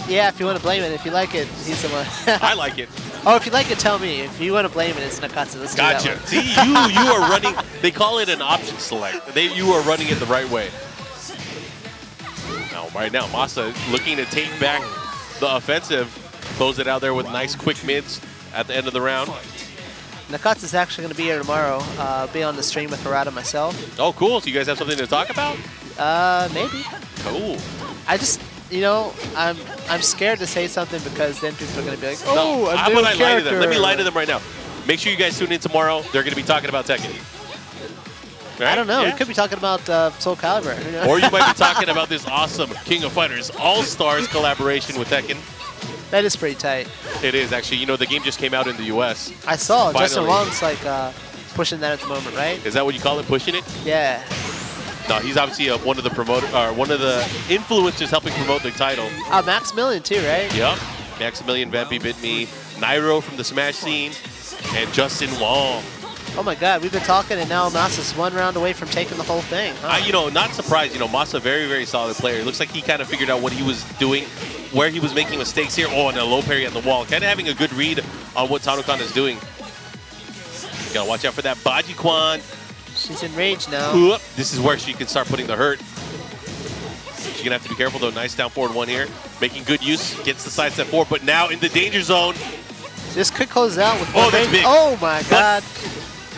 Yeah, if you want to blame it. If you like it, he's the one. I like it. Oh, if you like it, tell me. If you want to blame it, it's Nakatsu. Let's Gotcha. do that one. See, you are running. They call it an option select. You are running it the right way. Now, right now, Masa looking to take back the offensive, close it out there with nice quick mids at the end of the round. Nakatsu's actually going to be here tomorrow. Be on the stream with Harada myself. Oh, cool. So you guys have something to talk about? Maybe. Cool. I just, you know, I'm scared to say something because then people are going to be like, oh, no, a new character. lie to them? Let me lie to them right now. Make sure you guys tune in tomorrow. They're going to be talking about Tekken. Right? I don't know. Yeah. We could be talking about Soul Calibur. Or you might be talking about this awesome King of Fighters All-Stars collaboration with Tekken. That is pretty tight. It is, actually. You know, the game just came out in the U.S. I saw. Finally. Justin Wong's like pushing that at the moment, right? Is that what you call it, pushing it? Yeah. No, he's obviously one of the one of the influencers helping promote the title. Maximilian too, right? Yep. Maximilian, Vampy Bit Me, Nairo from the Smash scene, and Justin Wong. Oh my God, we've been talking, and now Masa's 1 round away from taking the whole thing. Huh? You know, not surprised. You know, Masa, very, very solid player. It looks like he kind of figured out what he was doing, where he was making mistakes here. Oh, and a low parry at the wall. Kind of having a good read on what Tanukana is doing. You gotta watch out for that Baji Kwan. She's enraged now. This is where she can start putting the hurt. She's gonna have to be careful though. Nice down forward 1 here. Making good use. Gets the side step 4, but now in the danger zone. This could close out with one that's big. Oh my God.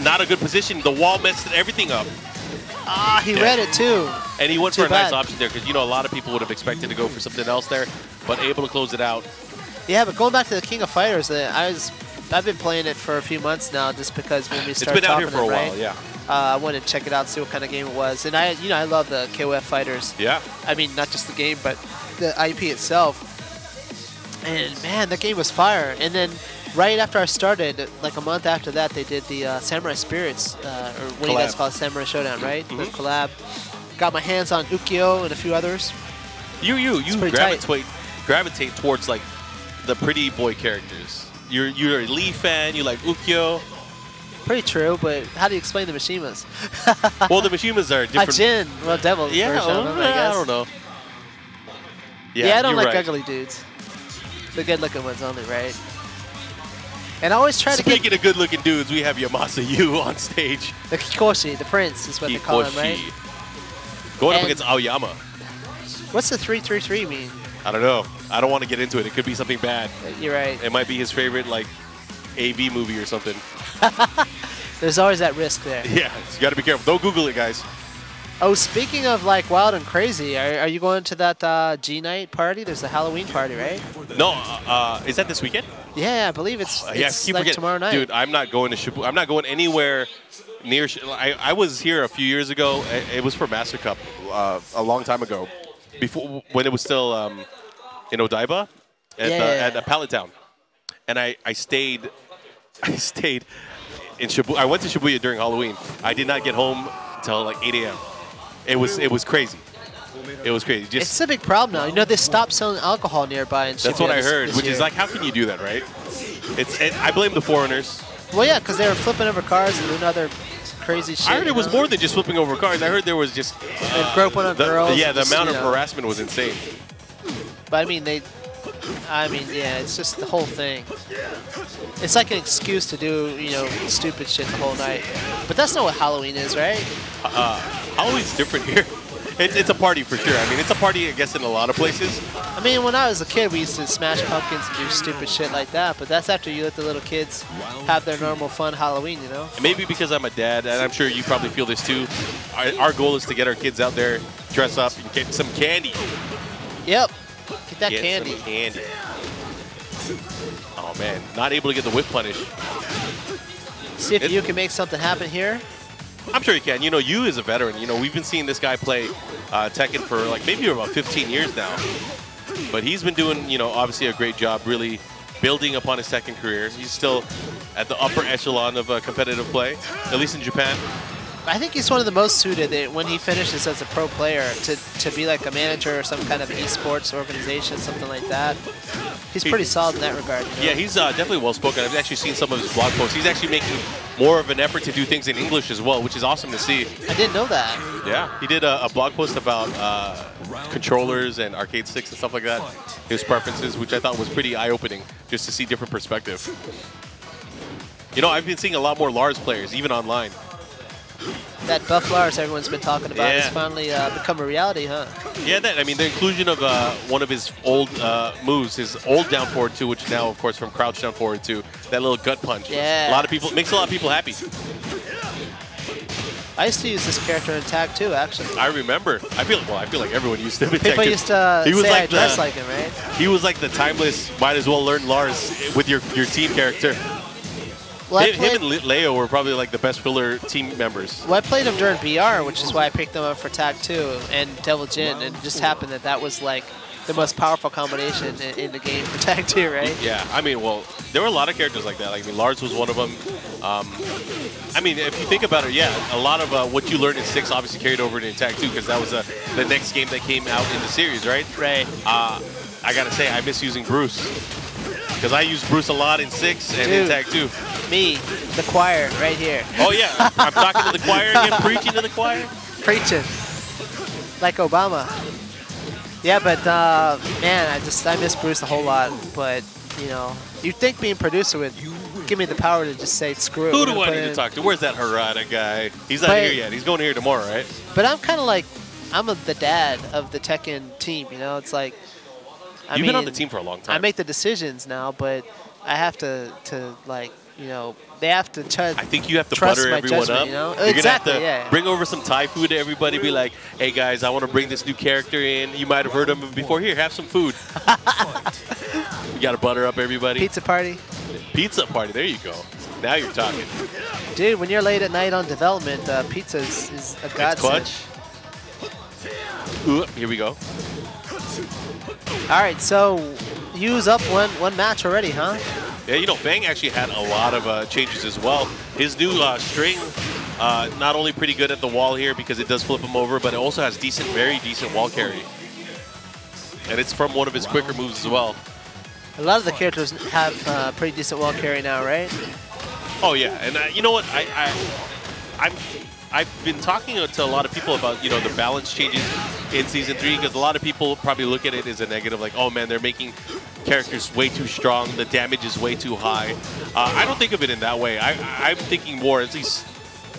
Not a good position. The wall messed everything up. He read it too. And he went for a nice option there because, you know, a lot of people would have expected to go for something else there, but able to close it out. Yeah, but going back to the King of Fighters, I've been playing it for a few months now just because when we started talking about it, for a while, yeah. I wanted to check it out, see what kind of game it was. And I love the KOF fighters. Yeah. I mean, not just the game, but the IP itself. And man, that game was fire. And then right after I started, like a month after that, they did the Samurai Spirits, or what do you guys call it, Samurai Showdown, right? The collab. Got my hands on Ukyo and a few others. You gravitate towards like the pretty boy characters. You're a Lee fan. You like Ukyo. Pretty true, but how do you explain the Mishimas? Well, the Mishimas are different. Jin, well, Devil. Yeah, version of them, I guess. I don't know. Yeah, I don't like right. ugly dudes. The good-looking ones only, right? And I always try to get... Speaking of good-looking dudes, we have Yamasa Yu on stage. The Kikoshi, the prince, is what they call him, right? Going up against Aoyama. What's the 333 mean? I don't know. I don't want to get into it. It could be something bad. You're right. It might be his favorite, like, AV movie or something. There's always that risk there. Yeah, so you got to be careful. Don't Google it, guys. Oh, speaking of like wild and crazy, are you going to that G-Night party? There's a Halloween party, right? No, is that this weekend? Yeah, I believe it's like tomorrow night. Dude, I'm not going to Shibuya. I'm not going anywhere near. I was here a few years ago. It was for Master Cup a long time ago, before when it was still in Odaiba at the Pallet Town, and I stayed in Shibuya. I went to Shibuya during Halloween. I did not get home until like 8 a.m. It was crazy. It was crazy. Just, it's a big problem now. You know, they stopped selling alcohol nearby in Shibuya. That's what I heard, which year. is like, how can you do that, right? I blame the foreigners. Well, yeah, because they were flipping over cars and doing other crazy shit. I heard it was more than just flipping over cars. I heard there was just groping on girls. Yeah, the amount of harassment was insane. But I mean, yeah, it's just the whole thing. It's like an excuse to do, stupid shit the whole night. But that's not what Halloween is, right? Halloween's different here. It's a party for sure. I mean, it's a party, I guess, in a lot of places. I mean, when I was a kid, we used to smash pumpkins and do stupid shit like that. But that's after you let the little kids have their normal fun Halloween, you know? Maybe because I'm a dad, and I'm sure you probably feel this too. Our goal is to get our kids out there, dress up, and get some candy. Yep. Get that candy. Some candy. Oh, man. Not able to get the whip punish. See if you can make something happen here. I'm sure you can. You know, you as a veteran, we've been seeing this guy play Tekken for like maybe about 15 years now. But he's been doing, obviously a great job really building upon his Tekken career. He's still at the upper echelon of competitive play, at least in Japan. I think he's one of the most suited when he finishes as a pro player to be like a manager or some kind of esports organization, something like that. He's pretty solid in that regard. Yeah, he's definitely well-spoken. I've actually seen some of his blog posts. He's actually making more of an effort to do things in English as well, which is awesome to see. I didn't know that. Yeah, he did a blog post about controllers and arcade sticks and stuff like that, his preferences, which I thought was pretty eye-opening, just to see different perspective. I've been seeing a lot more Lars players, even online. That buff Lars everyone's been talking about has finally become a reality, huh? Yeah, the inclusion of one of his old moves, his old down forward 2, which now, of course, from crouch down forward 2, that little gut punch. Yeah. Makes a lot of people happy. I used to use this character in Tag 2, actually. I remember. I feel like everyone used to in Tag 2. People used to say I dress like him, right? He was like the timeless, might as well learn Lars with your team character. Well, him and Leo were probably like the best filler team members. Well, I played him during BR, which is why I picked them up for Tag 2 and Devil Jin, and it just happened that was like the most powerful combination in the game for Tag 2, right? Yeah, I mean, well, there were a lot of characters like that. Lars was one of them. I mean, if you think about it, yeah, a lot of what you learned in 6 obviously carried over into Tag 2 because that was the next game that came out in the series, right? Right. I gotta say, I miss using Bruce because I used Bruce a lot in 6 and in Tag 2. Me, the choir, right here. Oh yeah, I'm talking to the choir again, preaching to the choir. Preaching, like Obama. Yeah, but man, I miss Bruce a whole lot. But you'd think being producer would give me the power to just say screw it. Who do I need to talk to? Where's that Harada guy? He's not here yet. He's going here tomorrow, right? But I'm kind of like, the dad of the Tekken team. It's like, You've been on the team for a long time. I make the decisions now, but I have to like. They have to trust. I think you have to butter everyone up. You're exactly, gonna have to bring over some Thai food to everybody. Be like, hey guys, I want to bring this new character in. You might have heard of him before. Here, have some food. You got to butter up everybody. Pizza party. Pizza party. There you go. Now you're talking. Dude, when you're late at night on development, pizza is a godsend. It's clutch. Ooh, here we go. All right, so use up one match already, huh? Yeah, Feng actually had a lot of changes as well. His new string, not only pretty good at the wall here because it does flip him over, but it also has very decent wall carry. And it's from one of his quicker moves as well. A lot of the characters have pretty decent wall carry now, right? Oh yeah, and you know what? I've been talking to a lot of people about the balance changes in Season 3 because a lot of people probably look at it as a negative, like, oh man, they're making characters way too strong, the damage is way too high. I don't think of it in that way. I'm thinking more, at least,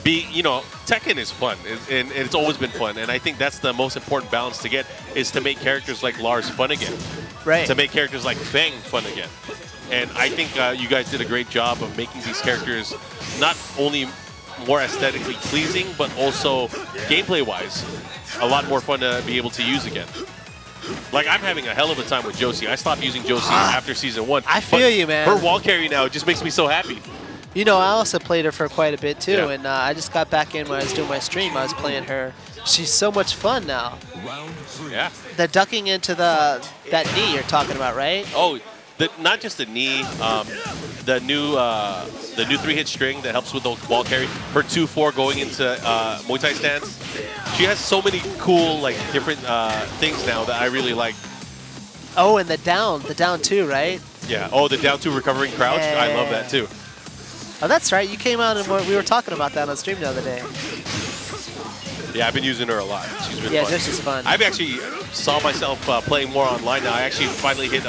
Tekken is fun, and it's always been fun, and I think that's the most important balance to get, is to make characters like Lars fun again. Right. To make characters like Feng fun again. And I think you guys did a great job of making these characters not only more aesthetically pleasing, but also gameplay-wise, a lot more fun to be able to use again. Like, I'm having a hell of a time with Josie. I stopped using Josie after Season 1. I feel you, man. Her wall carry now just makes me so happy. You know, I also played her for quite a bit too, Yeah. and I just got back in when I was doing my stream. I was playing her. She's so much fun now. Yeah. The ducking into that knee you're talking about, right? Oh, not just the knee, the new 3-hit string that helps with the ball carry. Her 2-4 going into Muay Thai stance. She has so many cool, like, different things now that I really like. Oh, and the down two, right? Yeah. Oh, the down 2 recovering crouch. Yeah. I love that too. Oh, that's right. You came out and we were talking about that on stream the other day. Yeah, I've been using her a lot. She's been Yeah, fun. this is fun. I've actually saw myself playing more online now. I actually finally hit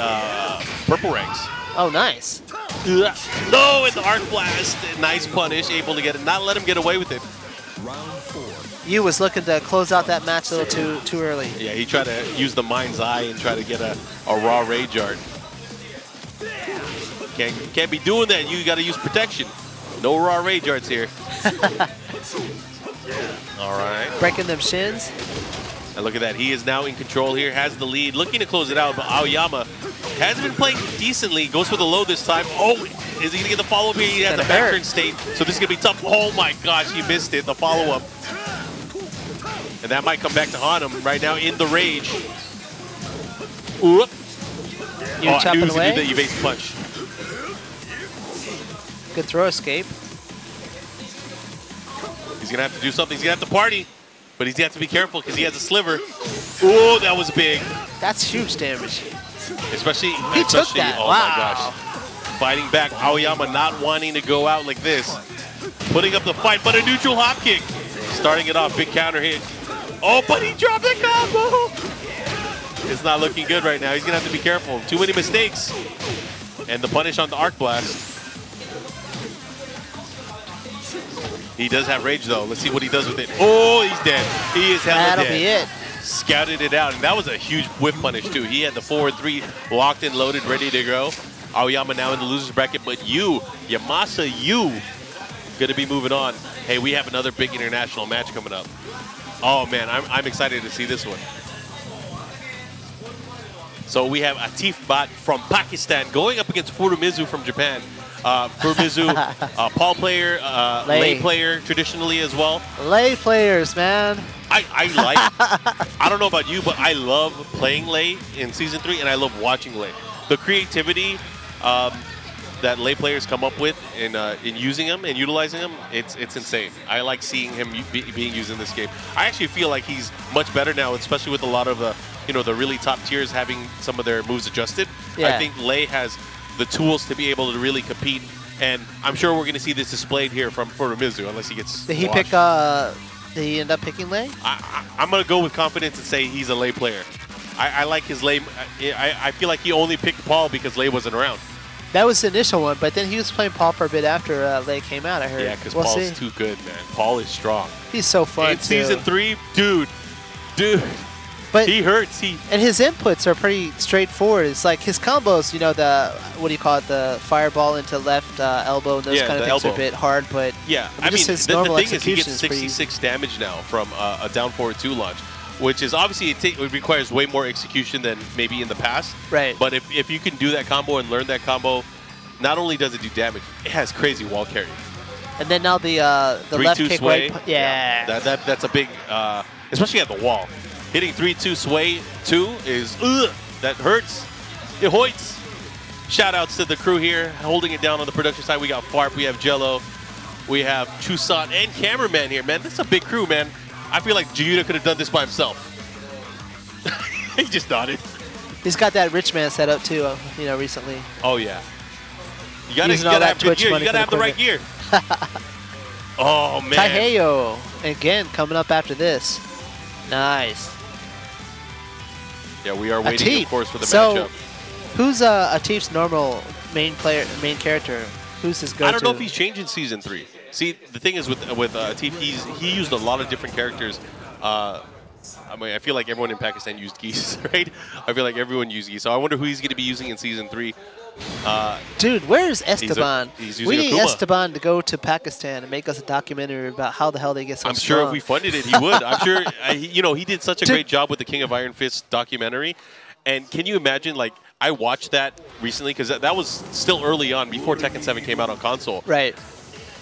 purple ranks. Oh, nice. No, in the arc blast. Nice punish. Able to get it. Not let him get away with it. You was looking to close out that match a little too early. Yeah, he tried to use the mind's eye and try to get a raw rage art. Can't be doing that. You got to use protection. No raw rage arts here. All right. Breaking them shins. And look at that. He is now in control here. Has the lead. Looking to close it out. But Aoyama has been playing decently. Goes for the low this time. Oh, is he going to get the follow-up here? He has a back turn state. So this is going to be tough. Oh, my gosh. He missed it. The follow-up. And that might come back to haunt him right now in the rage. Oop. You chopping away? Do the evasive punch. Good throw escape. He's going to have to do something. He's going to have to party. But he's going to have to be careful because he has a sliver. Oh, that was big. That's huge damage. Especially, He took that. Oh, wow. my gosh. Fighting back. Aoyama not wanting to go out like this. Putting up the fight, but a neutral hop kick. Starting it off. Big counter hit. Oh, but he dropped the combo. It's not looking good right now. He's going to have to be careful. Too many mistakes. And the punish on the arc blast. He does have rage, though. Let's see what he does with it. Oh, he's dead. He is hella dead. That'll be it. Scouted it out, and that was a huge whiff punish, too. He had the forward 3 locked and loaded, ready to go. Aoyama now in the loser's bracket, but Yamasa, going to be moving on. Hey, we have another big international match coming up. Oh, man, I'm excited to see this one. So we have Atif Bhat from Pakistan going up against Furumizu from Japan. Furumizu, Paul player, lay player traditionally as well. Lay players, man. I don't know about you, but I love playing lay in Season 3, and I love watching lay. The creativity that lay players come up with in using them and utilizing them, it's insane. I like seeing him being used in this game. I actually feel like he's much better now, especially with a lot of the really top tiers having some of their moves adjusted. Yeah. I think lay has the tools to be able to really compete, and I'm sure we're going to see this displayed here from Furumizu unless he gets Did he washed. Did he end up picking lay? I'm going to go with confidence and say he's a lay player. I like his lay. I feel like he only picked Paul because lay wasn't around. That was the initial one, but then he was playing Paul for a bit after lay came out, I heard. Yeah, because Paul's too good, man. Paul is strong. He's so fun, in too. Season 3, dude. But he hurts. And his inputs are pretty straightforward. It's like his combos, the fireball into left elbow, and those kind of things are a bit hard, but yeah, I mean, the thing is he gets 66 damage now from a down forward 2 launch, which is obviously it requires way more execution than maybe in the past. Right. But if you can do that combo and learn that combo, not only does it do damage, it has crazy wall carry. And then now the left kick sway, right. Yeah. That's a big, especially at the wall. Hitting 3-2 sway 2 is, that hurts. It hoits. Shout outs to the crew here, holding it down on the production side. We got Farp, we have Jello, we have Chusat, and cameraman here, man. That's a big crew, man. I feel like Jyotaro could have done this by himself. He just nodded. He's got that rich man set up too, recently. Oh, yeah. You gotta have good gear. You gotta have the right gear. Oh, man. Taiheiyo, again, coming up after this. Nice. Yeah, we are waiting, Atif. of course, for the matchup. matchup. Who's Atif's normal main character? Who's his go-to? I don't know if he's changed in Season 3. See, the thing is with Atif, he used a lot of different characters. I feel like everyone in Pakistan used geese, right? I feel like everyone used geese. So I wonder who he's going to be using in Season 3. Dude, where's Esteban? We need Akuma. Esteban to go to Pakistan and make us a documentary about how the hell they get so I'm strong. sure if we funded it, he would. I'm sure, he did such a great job with the King of Iron Fist documentary. And can you imagine, like, I watched that recently because that was still early on, before Tekken 7 came out on console. Right.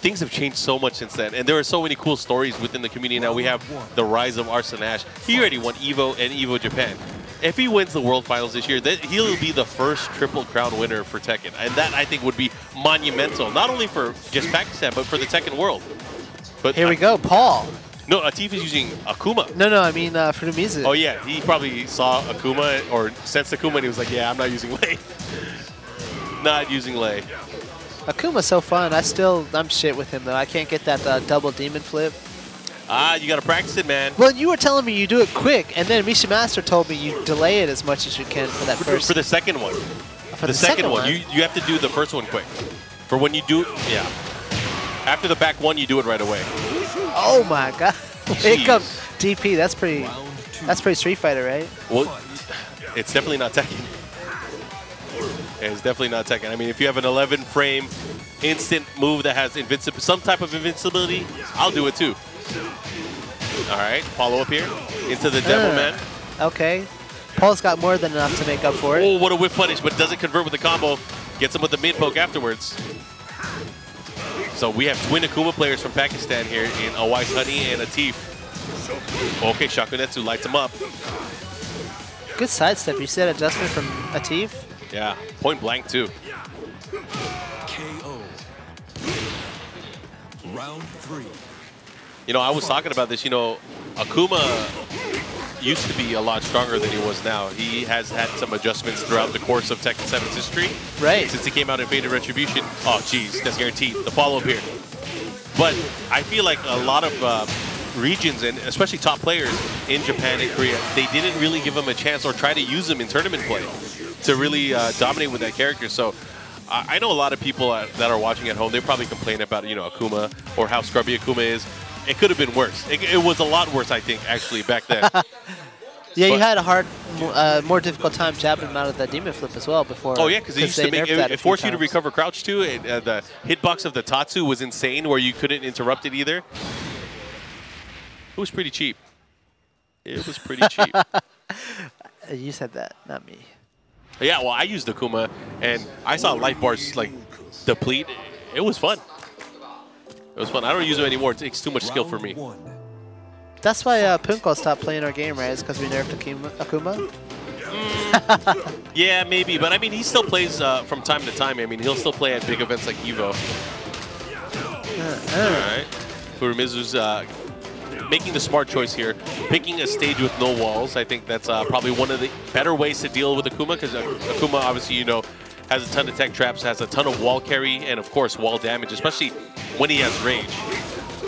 things have changed so much since then, and there are so many cool stories within the community now. We have the rise of Arslan Ash. He already won EVO and EVO Japan. If he wins the World Finals this year, he'll be the first Triple Crown winner for Tekken, and that I think would be monumental, not only for just Pakistan, but for the Tekken world. But here we go, Paul. No, Atif is using Akuma. No, I mean Furumizu. Oh yeah, he probably saw Akuma or sensed Akuma, and he was like, "Yeah, I'm not using Lei." Not using Lei. Akuma's so fun. I'm shit with him though. I can't get that double demon flip. Ah, you gotta practice it, man. Well, you were telling me you do it quick, and then Misha Master told me you delay it as much as you can for that first. For the second one. For the second one, you have to do the first one quick. For when you do, yeah. After the back one, you do it right away. Oh my God! Here comes DP. That's pretty Street Fighter, right? Well, it's definitely not Tekken. It's definitely not Tekken. I mean, if you have an 11-frame instant move that has some type of invincibility, I'll do it too. All right, follow up here into the Devil Man. Okay. Paul's got more than enough to make up for it. Oh, what a whiff punish, but doesn't convert with the combo. Gets him with the mid poke afterwards. So we have twin Akuma players from Pakistan here in Awais Honey and Atif. Okay, Shakunetsu lights him up. Good sidestep. You said adjustment from Atif? Yeah, point blank too. KO. Round 3. You know, I was talking about this, you know, Akuma used to be a lot stronger than he was now. He has had some adjustments throughout the course of Tekken 7's history. Right. Since he came out in Faded Retribution. Oh, geez, that's guaranteed. The follow-up here. But I feel like a lot of regions, and especially top players in Japan and Korea, they didn't really give him a chance or try to use him in tournament play to really dominate with that character. So I know a lot of people that are watching at home, they probably complain about, you know, Akuma or how scrubby Akuma is. It could have been worse. It was a lot worse, I think, actually, back then. Yeah, you had a more difficult time jabbing him out of that demon flip as well before. Oh yeah, because it used to make it forced you to recover crouch too. The hitbox of the Tatsu was insane, where you couldn't interrupt it either. It was pretty cheap. It was pretty cheap. You said that, not me. Yeah, well, I used Akuma, and I saw life bars like deplete. It was fun. It was fun. I don't use them anymore. It takes too much skill for me. That's why Punko stopped playing our game, right? It's because we nerfed Akuma? Yeah, maybe. But, I mean, he still plays from time to time. I mean, he'll still play at big events like EVO. All right. Furumizu's making the smart choice here. Picking a stage with no walls. I think that's probably one of the better ways to deal with Akuma, because Akuma, obviously, you know, has a ton of tech traps, has a ton of wall carry, and, of course, wall damage, especially when he has range.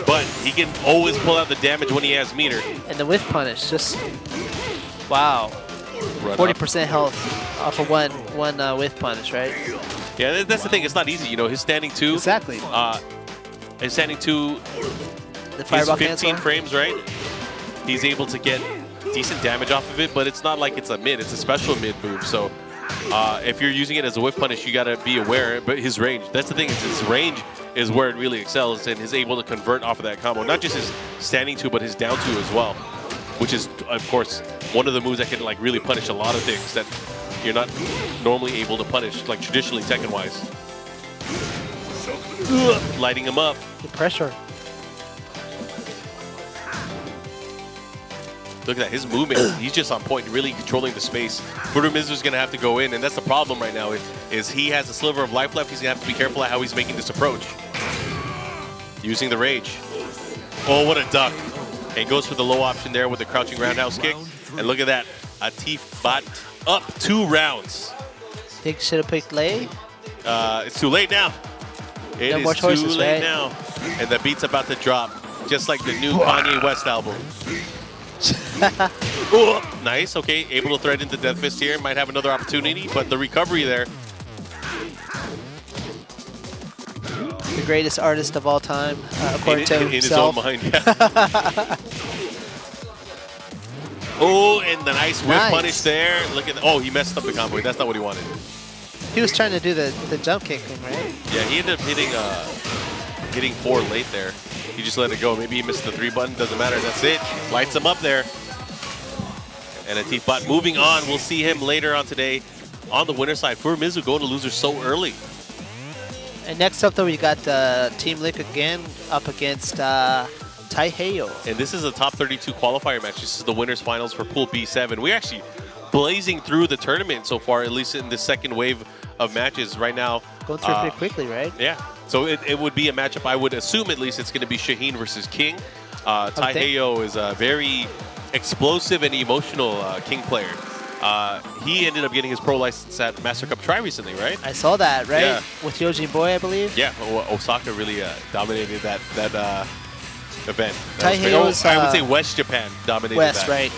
But he can always pull out the damage when he has meter. And the whiff punish, just, wow. 40% health off of one whiff punish, right? Yeah, that's the thing. It's not easy. You know, his standing 2. Exactly. His standing 2 is 15 frames, right? He's able to get decent damage off of it, but it's not like it's a mid. It's a special mid move. So if you're using it as a whiff punish, you got to be aware. But his range, that's the thing, is his range is where it really excels, and is able to convert off of that combo. Not just his standing 2, but his down 2 as well, which is, of course, one of the moves that can like really punish a lot of things that you're not normally able to punish, like traditionally Tekken-wise. Lighting him up. The pressure. Look at that, his movement, he's just on point, really controlling the space. Furumizu's going to have to go in, and that's the problem right now, is he has a sliver of life left. He's going to have to be careful at how he's making this approach. Using the rage. Oh, what a duck. And goes for the low option there with the crouching roundhouse kick. And look at that, Atif bot up 2 rounds. Think should have picked Lei? It's too late now. It is too late now. And the beat's about to drop, just like the new Kanye West album. Nice, okay, able to thread into Death Fist here. Might have another opportunity, but the recovery there. The greatest artist of all time, according to himself. In his own mind, yeah. Oh, and the nice whip punish there. Look at oh, he messed up the combo. That's not what he wanted. He was trying to do the jump kick thing, right? Yeah, he ended up hitting 4 late there. He just let it go. Maybe he missed the 3 button. Doesn't matter. That's it. Lights him up there. And Atif bot moving on. We'll see him later on today on the winner side. Furumizu going to loser so early. And next up, though, we got Team Liquid again up against Taiheiyo. And this is a top 32 qualifier match. This is the winners finals for Pool B7. We're actually blazing through the tournament so far, at least in the second wave of matches right now. Going through pretty quickly, right? Yeah. So it would be a matchup, I would assume at least it's going to be Shaheen versus King. Taiheiyo is a very explosive and emotional King player. He ended up getting his pro license at Master Cup Tri recently, right? I saw that, right? Yeah. With Yojin Boy, I believe. Yeah, Osaka really dominated that event. Taiheiyo's, I would say West Japan dominated West, that. right.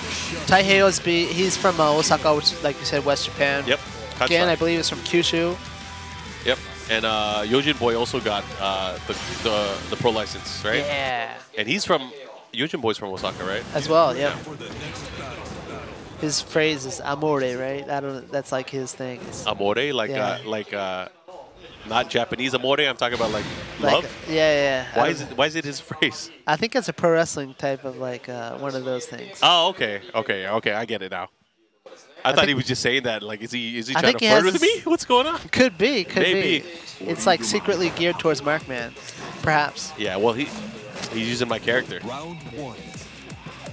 Taiheiyo's he's from Osaka, which is, like you said, West Japan. Yep. Again, I believe it's from Kyushu. Yep. And Yojin Boy also got the pro license, right? Yeah. And he's from Yojin Boy's from Osaka, right? As well, yeah. His phrase is amore, right? I don't. That's like his thing. Amore, like yeah. not Japanese amore. I'm talking about like love. Yeah. Why is it his phrase? I think it's a pro wrestling type of like one of those things. Oh, okay. I get it now. I thought he was just saying that. Like, is he trying to flirt with me? What's going on? Could be. Maybe. It's like secretly geared towards Markman, perhaps. Yeah. Well, he's using my character. Round 1.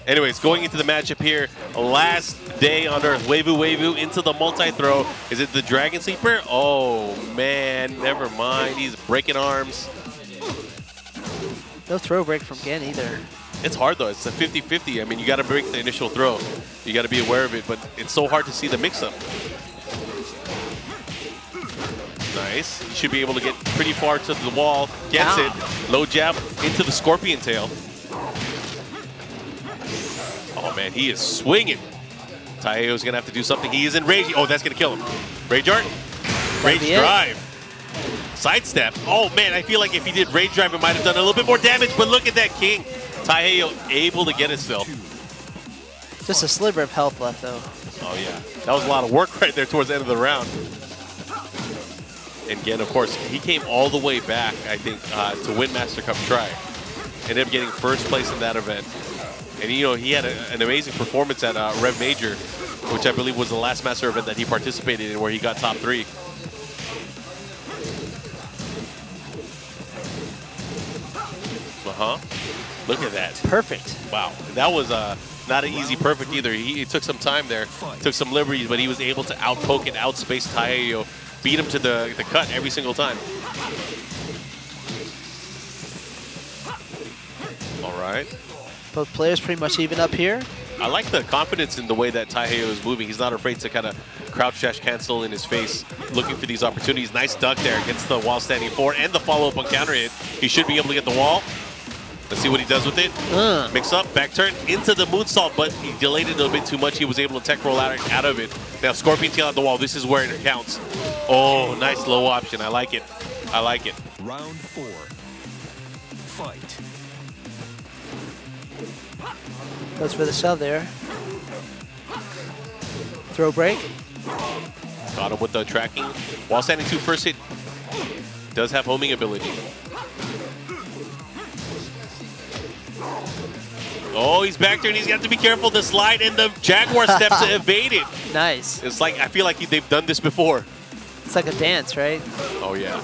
Anyways, going into the matchup here, last day on Earth. Waivu into the multi-throw. Is it the Dragon Sleeper? Oh, man. Never mind. He's breaking arms. No throw break from Gen either. It's hard, though. It's a 50-50. I mean, you got to break the initial throw. You got to be aware of it, but it's so hard to see the mix-up. Nice. You should be able to get pretty far to the wall. Gets it. Low jab into the Scorpion Tail. Oh, man, he is swinging. Taiheiyo's going to have to do something. He is in rage. Oh, that's going to kill him. Rage art. Rage drive. Sidestep. Oh, man, I feel like if he did rage drive, it might have done a little bit more damage, but look at that King. Taiheiyo able to get it still. Just a sliver of health left, though. Oh, yeah. That was a lot of work right there towards the end of the round. And again, of course, he came all the way back, I think, to win Master Cup Tri. Ended up getting first place in that event. And, you know, he had an amazing performance at Rev Major, which I believe was the last Master event that he participated in where he got top 3. Look at that. Perfect. Wow. That was not an easy perfect either. He took some time there, took some liberties, but he was able to outpoke and outspace Taiheiyo, beat him to the cut every single time. All right. Both players pretty much even up here. I like the confidence in the way that Taiheiyo is moving. He's not afraid to kind of crouch dash cancel in his face, looking for these opportunities. Nice duck there against the wall standing 4 and the follow-up on counter hit. He should be able to get the wall. Let's see what he does with it. Mix up, back turn into the moonsault, but he delayed it a little bit too much. He was able to tech roll out of it. Now Scorpion Tail at the wall. This is where it counts. Oh, nice low option. I like it. I like it. Round 4. Fight. Goes for the shove there. Throw break. Got him with the tracking. While standing 2 first hit. Does have homing ability. Oh, he's back there and he's got to be careful. The slide and the Jaguar step to evade it. Nice. It's like, I feel like they've done this before. It's like a dance, right? Oh, yeah.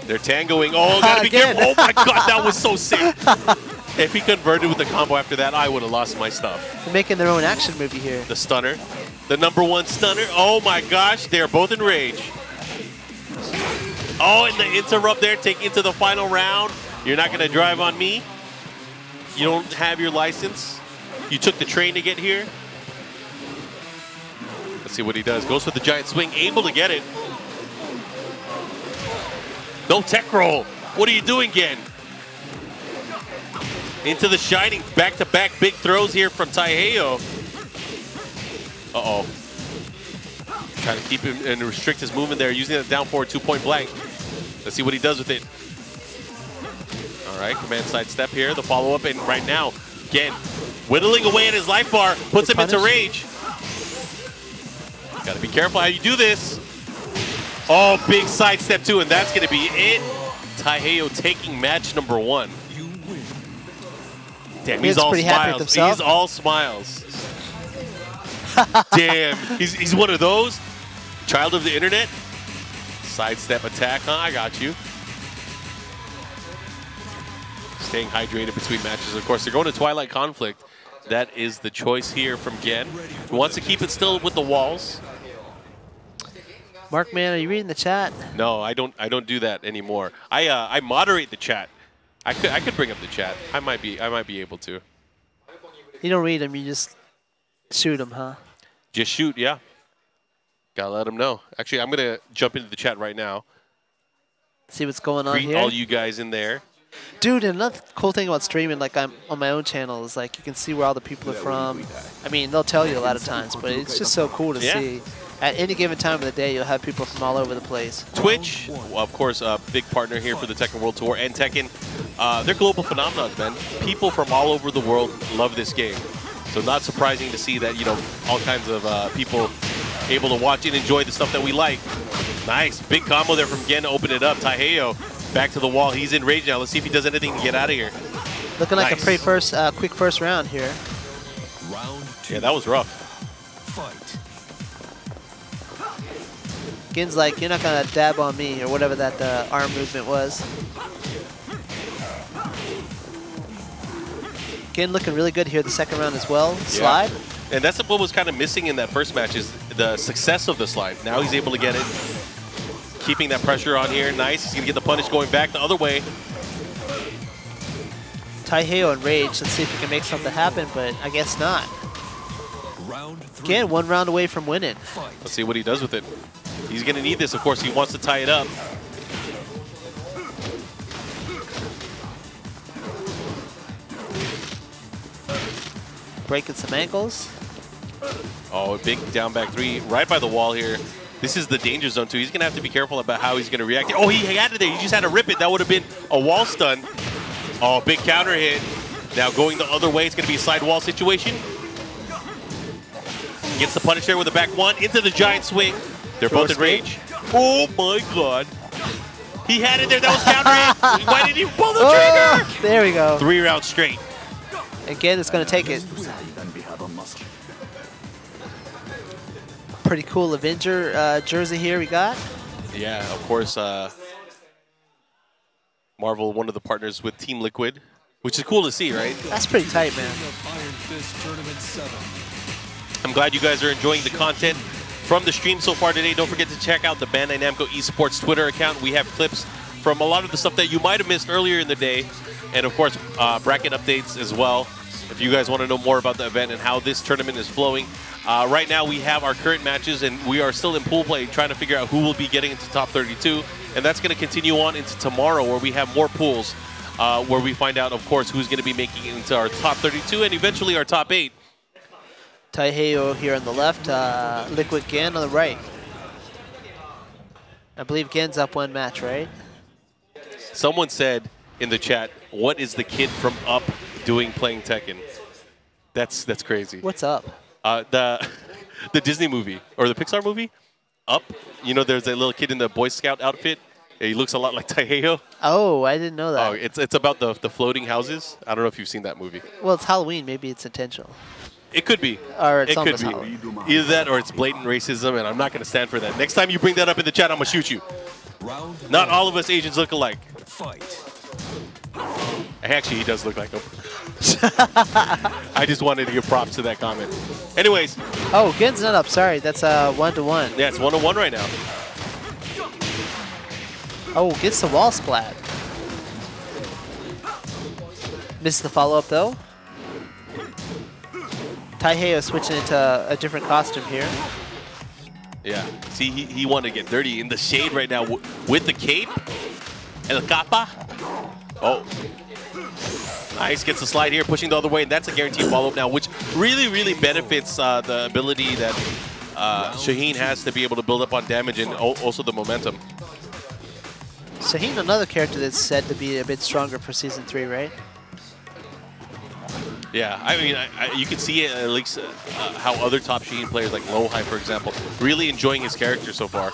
They're tangoing. Oh, gotta be careful. Oh, my God, that was so sick. If he converted with the combo after that, I would have lost my stuff. They're making their own action movie here. The stunner. The #1 stunner. Oh, my gosh. They're both in rage. Oh, and the interrupt there, taking it to the final round. You're not going to drive on me. You don't have your license. You took the train to get here. Let's see what he does. Goes for the giant swing, able to get it. No tech roll. What are you doing, Gen? Into the Shining. Back-to-back big throws here from Taiheiyo. Uh-oh. Trying to keep him and restrict his movement there, using the down forward 2-point blank. Let's see what he does with it. All right, command side step here, the follow-up, and right now, again, whittling away at his life bar, puts him into rage. Gotta be careful how you do this. Oh, big side step too, and that's gonna be it. Taiheiyo taking match #1. You win. Damn, he's all pretty happy with smiles. himself. He's all smiles. Damn, he's one of those. Child of the internet. Sidestep attack, huh? I got you. Staying hydrated between matches. Of course, they're going to Twilight Conflict. That is the choice here from Gen. He wants to keep it still with the walls. Markman, are you reading the chat? No, I don't do that anymore. I moderate the chat. I could bring up the chat. I might be able to. You don't read them, you just shoot them, huh? Just shoot, yeah. Gotta let them know. Actually, I'm gonna jump into the chat right now. See what's going on Greet here. all you guys in there. Dude, another cool thing about streaming, like I'm on my own channel, is like you can see where all the people are from. I mean, they'll tell you a lot of times, but it's just so cool to see. At any given time of the day, you'll have people from all over the place. Twitch, of course, a big partner here for the Tekken World Tour, and Tekken. They're global phenomenons, man. People from all over the world love this game. So not surprising to see that, you know, all kinds of people able to watch and enjoy the stuff that we like. Nice. Big combo there from Gen to open it up. Taiheiyo back to the wall. He's in rage now. Let's see if he does anything to get out of here. Looking like a pretty quick first round here. Round 2. Yeah, that was rough. Fight. Gen's like, you're not going to dab on me, or whatever that arm movement was. Gen looking really good here the second round as well. Slide. Yeah. And that's what was kind of missing in that first match, is the success of the slide. Now he's able to get it. Keeping that pressure on here. Nice. He's going to get the punish going back the other way. Taiheiyo in rage. Let's see if he can make something happen, but I guess not. Round 3. Again, one round away from winning. Fight. Let's see what he does with it. He's going to need this. Of course, he wants to tie it up. Breaking some ankles. Oh, a big down back three right by the wall here. This is the danger zone, too. He's going to have to be careful about how he's going to react. Oh, he had it there. He just had to rip it. That would have been a wall stun. Oh, big counter hit. Now going the other way. It's going to be a side wall situation. Gets the punish there with a back one into the giant swing. They're both in rage. Oh, my God. He had it there. That was counter hit. Why didn't he pull the trigger? There we go. 3 rounds straight. Again, it's going to take it. Pretty cool Avenger jersey here we got. Yeah, of course. Marvel, one of the partners with Team Liquid, which is cool to see, right? That's pretty tight, man. I'm glad you guys are enjoying the content from the stream so far today. Don't forget to check out the Bandai Namco Esports Twitter account. We have clips from a lot of the stuff that you might have missed earlier in the day. And, of course, bracket updates as well. If you guys want to know more about the event and how this tournament is flowing. Right now, we have our current matches, and we are still in pool play trying to figure out who will be getting into top 32. And that's going to continue on into tomorrow, where we have more pools, where we find out, of course, who's going to be making it into our top 32 and eventually our top 8. Taiheiyo here on the left, Liquid Gen on the right. I believe Gen's up one match, right? Someone said in the chat, what is the kid from Up doing playing Tekken? That's crazy. What's up? The Disney movie, or the Pixar movie, Up. You know, there's a little kid in the Boy Scout outfit. He looks a lot like Taiheiyo. Oh, I didn't know that. Oh, it's about the floating houses. I don't know if you've seen that movie. Well, it's Halloween. Maybe it's intentional. It could be. Or it's it could almost be. Halloween. Either that or it's blatant racism, and I'm not going to stand for that. Next time you bring that up in the chat, I'm going to shoot you. Not all of us Asians look alike. Fight. Actually, he does look like him. I just wanted to give props to that comment. Anyways. Oh, Gen's not up. Sorry, that's 1-1. Yeah, it's 1-1 right now. Oh, gets the wall splat. Missed the follow-up, though. Taiheiyo switching into a different costume here. Yeah. See, he wanted to get dirty in the shade right now with the cape. El Capa. Oh. Nice. Gets the slide here, pushing the other way. And that's a guaranteed follow-up now, which really, really benefits the ability that Shaheen has to be able to build up on damage and also the momentum. Shaheen, another character that's said to be a bit stronger for Season 3, right? Yeah, I mean, you can see it at least how other top Shaheen players, like Lohai, for example, really enjoying his character so far.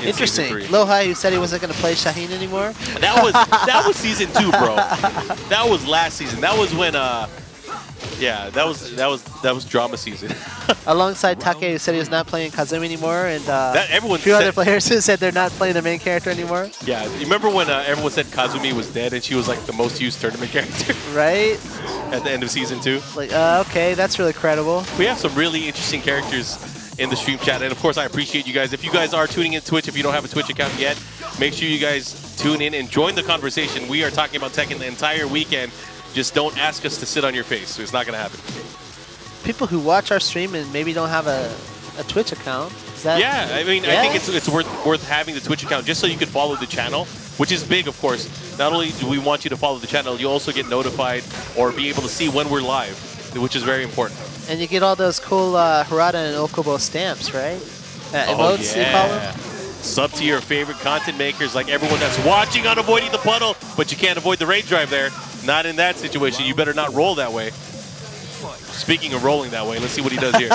Interesting. Lohai, who said he wasn't going to play Shaheen anymore? That was Season 2, bro. That was last season. That was when Yeah, that was drama season. Alongside Take, who said he was not playing Kazumi anymore, and everyone a few said, other players who said they're not playing the main character anymore. Yeah, you remember when everyone said Kazumi was dead and she was like the most used tournament character? Right? At the end of season 2. Like, okay, that's really credible. We have some really interesting characters in the stream chat, and of course I appreciate you guys. If you guys are tuning in Twitch, if you don't have a Twitch account yet, make sure you guys tune in and join the conversation. We are talking about Tekken the entire weekend. Just don't ask us to sit on your face. It's not going to happen. People who watch our stream and maybe don't have a Twitch account. Is that, yeah, I mean, yeah? I think it's worth having the Twitch account just so you can follow the channel, which is big, of course. Not only do we want you to follow the channel, you also get notified or be able to see when we're live, which is very important. And you get all those cool Harada and Okubo stamps, right? Emotes, you call them? Sub to your favorite content makers, like everyone that's watching on avoiding the puddle, but you can't avoid the rage drive there. Not in that situation. You better not roll that way. Speaking of rolling that way, let's see what he does here.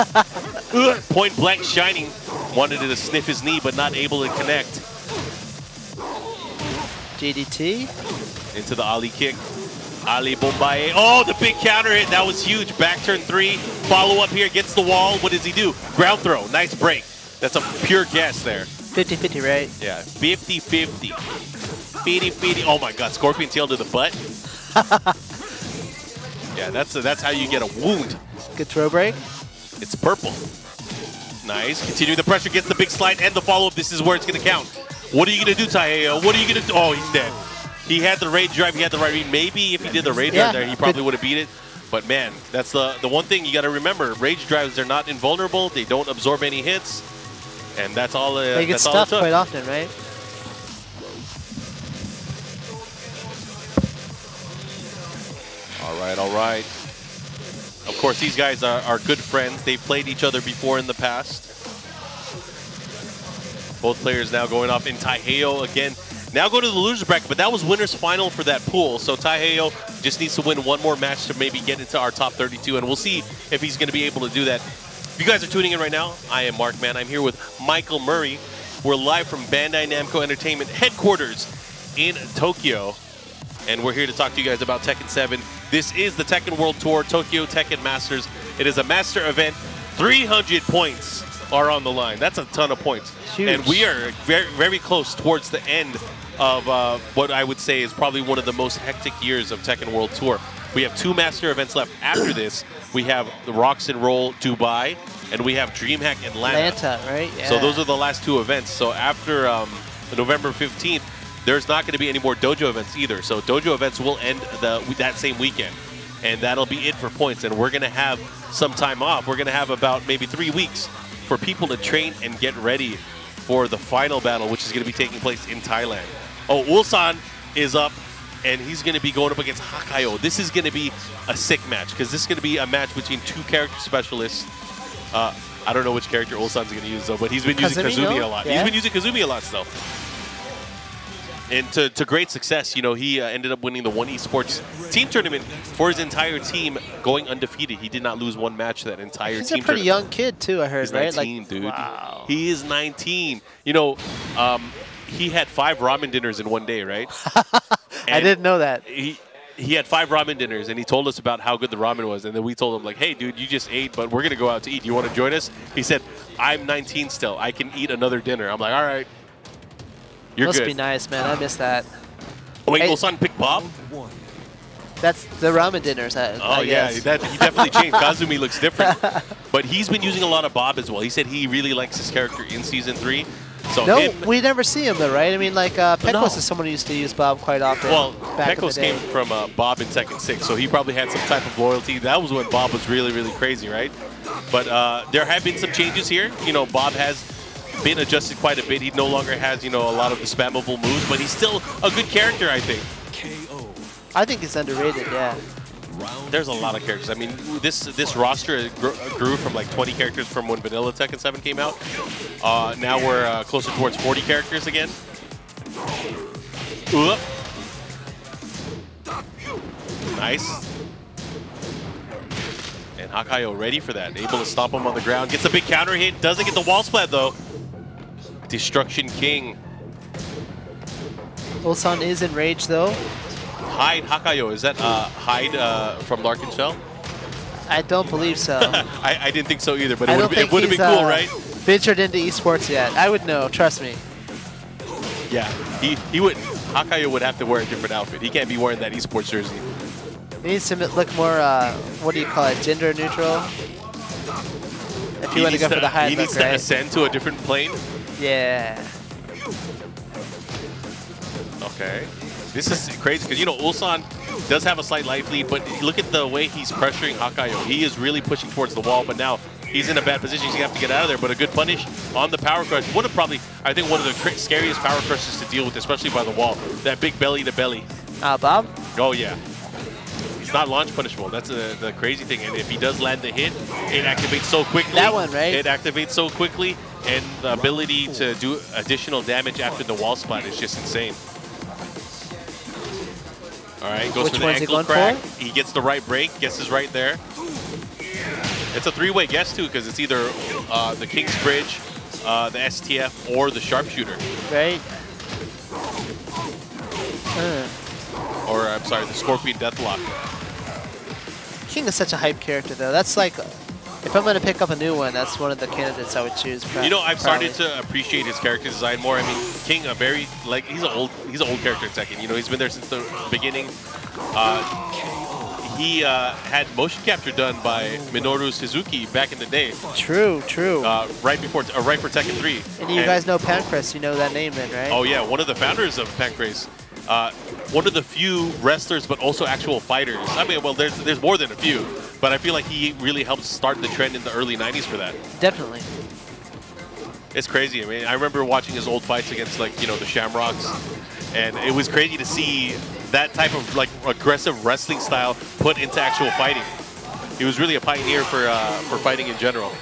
Point blank shining. Wanted to sniff his knee, but not able to connect. GDT. Into the Ali kick. Ali Bombaye. Oh, the big counter hit. That was huge. Back turn 3. Follow up here. Gets the wall. What does he do? Ground throw. Nice break. That's a pure guess there. 50-50, right? Yeah, 50-50. 50-50. Oh my God, scorpion tail to the butt. Yeah, that's how you get a wound. Good throw break. It's purple. Nice. Continuing the pressure, gets the big slide and the follow-up. This is where it's going to count. What are you going to do, Taiheiyo? What are you going to do? Oh, he's dead. He had the rage drive. He had the right read. Maybe if he did the rage drive there, he probably would have beat it. But man, that's the one thing you got to remember. Rage drives, they're not invulnerable. They don't absorb any hits. And that's all. They get stuffed quite often, right? All right, all right. Of course, these guys are good friends. They've played each other before in the past. Both players now going off in Taiheiyo again. Now go to the loser's bracket, but that was winner's final for that pool. So Taiheiyo just needs to win one more match to maybe get into our top 32, and we'll see if he's going to be able to do that. If you guys are tuning in right now, I am Mark Man. I'm here with Michael Murray. We're live from Bandai Namco Entertainment headquarters in Tokyo. And we're here to talk to you guys about Tekken 7. This is the Tekken World Tour, Tokyo Tekken Masters. It is a master event. 300 points are on the line. That's a ton of points. Huge. And we are very, very close towards the end of what I would say is probably one of the most hectic years of Tekken World Tour. We have 2 master events left. After this, we have the Rocks and Roll Dubai, and we have DreamHack Atlanta. Right? Yeah. So those are the last 2 events. So after November 15th, there's not going to be any more dojo events either. So dojo events will end that same weekend. And that'll be it for points. And we're going to have some time off. We're going to have about maybe 3 weeks for people to train and get ready for the final battle, which is going to be taking place in Thailand. Oh, Ulsan is up, and he's going to be going up against Hakaioh. This is going to be a sick match, because this is going to be a match between 2 character specialists. I don't know which character Ulsan's going to use, though, but he's been using Kazumi a lot. Yeah. He's been using Kazumi a lot still. And to great success, you know, he ended up winning the One Esports team tournament for his entire team, going undefeated. He did not lose one match that entire team tournament. He's a pretty young kid, too, I heard, He's right? 19, dude. Wow. He is 19. You know, he had 5 ramen dinners in one day, right? I didn't know that. He had 5 ramen dinners, and he told us about how good the ramen was. And then we told him, like, hey, dude, you just ate, but we're going to go out to eat. You want to join us? He said, I'm 19 still. I can eat another dinner. I'm like, all right. You're Must good. be nice, man. I miss that. Oh, wait, Hey, Ulsan picked Bob? That's the ramen dinners. Oh, yeah. He definitely changed. Kazumi looks different. But he's been using a lot of Bob as well. He said he really likes his character in Season 3. So no, we never see him, though, right? I mean, like, Pekos is someone who used to use Bob quite often. Well, back Pekos came from Bob in Tekken 6, so he probably had some type of loyalty. That was when Bob was really, really crazy, right? But there have been some changes here. You know, Bob has been adjusted quite a bit. He no longer has, you know, a lot of the spammable moves, but he's still a good character, I think. I think it's underrated, yeah. There's a lot of characters. I mean, this roster grew from like 20 characters from when Vanilla Tekken 7 came out. Now we're closer towards 40 characters again. Nice. And Hakaioh ready for that. Able to stop him on the ground. Gets a big counter hit. Doesn't get the wall splat, though. Destruction King. Ulsan is in rage, though. Hyde Hakaioh. Is that Hyde from Larkin Shell? I don't believe so. I didn't think so either, but I it don't would have think been he's, cool, right? ventured into esports yet. I would know, trust me. Yeah, he would. Hakaioh would have to wear a different outfit. He can't be wearing that esports jersey. He needs to look more, what do you call it, gender neutral? If you want to go for the high He look, needs to right? ascend to a different plane. Yeah. Okay. This is crazy because, you know, Ulsan does have a slight life lead, but look at the way he's pressuring Hakaioh. He is really pushing towards the wall, but now he's in a bad position. He's going to have to get out of there, but a good punish on the power crush. One of probably, I think, one of the scariest power crushes to deal with, especially by the wall. That big belly to belly. Bob? Oh, yeah. He's not launch punishable. That's the crazy thing. And if he does land the hit, it activates so quickly. That one, right? It activates so quickly, and the ability to do additional damage after the wall splat is just insane. All right, goes for the ankle crack. He gets the right break, guesses right there. It's a three-way guess, too, because it's either the King's Bridge, the STF, or the Sharpshooter. Right. Or, I'm sorry, the Scorpion Deathlock. King is such a hype character, though. That's like, if I'm going to pick up a new one, that's one of the candidates I would choose. You know, I've started to appreciate his character design more. I mean, King, a very, like, he's an old character in Tekken. You know, he's been there since the beginning. He had motion capture done by Minoru Suzuki back in the day. True, true. Right for Tekken 3. And you guys know Pancrase, you know that name then, right? Oh yeah, one of the founders of Pancrase. One of the few wrestlers, but also actual fighters. I mean, well, there's more than a few, but I feel like he really helped start the trend in the early 90s for that. Definitely. It's crazy. I mean, I remember watching his old fights against, like, you know, the Shamrocks, and it was crazy to see that type of, like, aggressive wrestling style put into actual fighting. He was really a pioneer for fighting in general.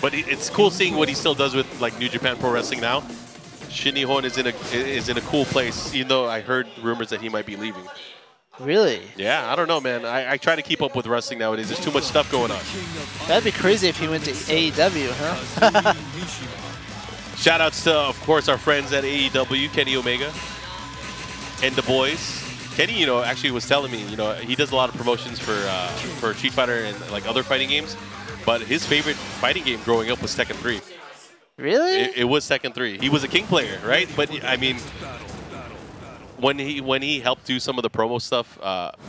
But it's cool seeing what he still does with, like, New Japan Pro Wrestling now. Shin Nihon is in a cool place, even though I heard rumors that he might be leaving. Really? Yeah, I don't know, man. I try to keep up with wrestling nowadays. There's too much stuff going on. That'd be crazy if he went to AEW, huh? Shout-outs to, of course, our friends at AEW, Kenny Omega, and the boys. Kenny, you know, actually was telling me, you know, he does a lot of promotions for Street Fighter and, like, other fighting games, but his favorite fighting game growing up was Tekken 3. Really? It was Tekken 3. He was a King player, right? But, I mean, when he helped do some of the promo stuff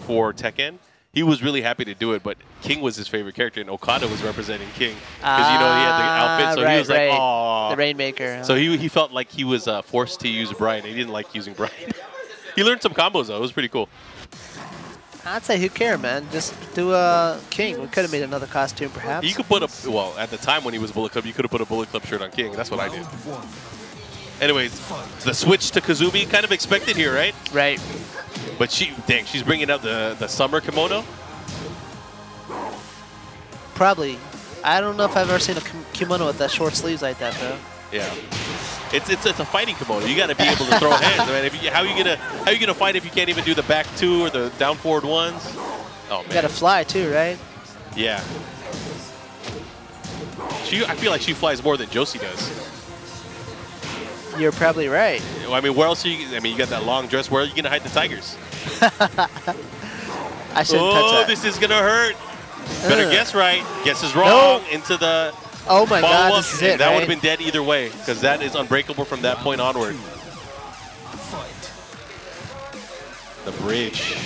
for Tekken, he was really happy to do it, but King was his favorite character, and Okada was representing King. Because, you know, he had the outfit, so he was like, aww. The Rainmaker. So he felt like he was forced to use Brian. He didn't like using Brian. He learned some combos, though. It was pretty cool. I'd say who cares, man? Just do a King. We could have made another costume, perhaps. You could put a, well, at the time when he was Bullet Club, you could have put a Bullet Club shirt on King. That's what I did. Anyways, the switch to Kazumi, kind of expected here, right? Right. But she's bringing out the summer kimono. Probably. I don't know if I've ever seen a kimono with that short sleeves like that, though. Yeah. It's a fighting kimono. You got to be able to throw hands. I mean, how are you gonna fight if you can't even do the back two or the down forward ones? Oh man. You got to fly too, right? Yeah. I feel like she flies more than Josie does. You're probably right. I mean, where else are you? I mean, you got that long dress. Where are you gonna hide the tigers? I shouldn't touch that. This is gonna hurt. Better guess right. Guess is wrong. Nope. Into the. Oh my God, this is it, That right? would have been dead either way, because that is unbreakable from that point onward. The bridge.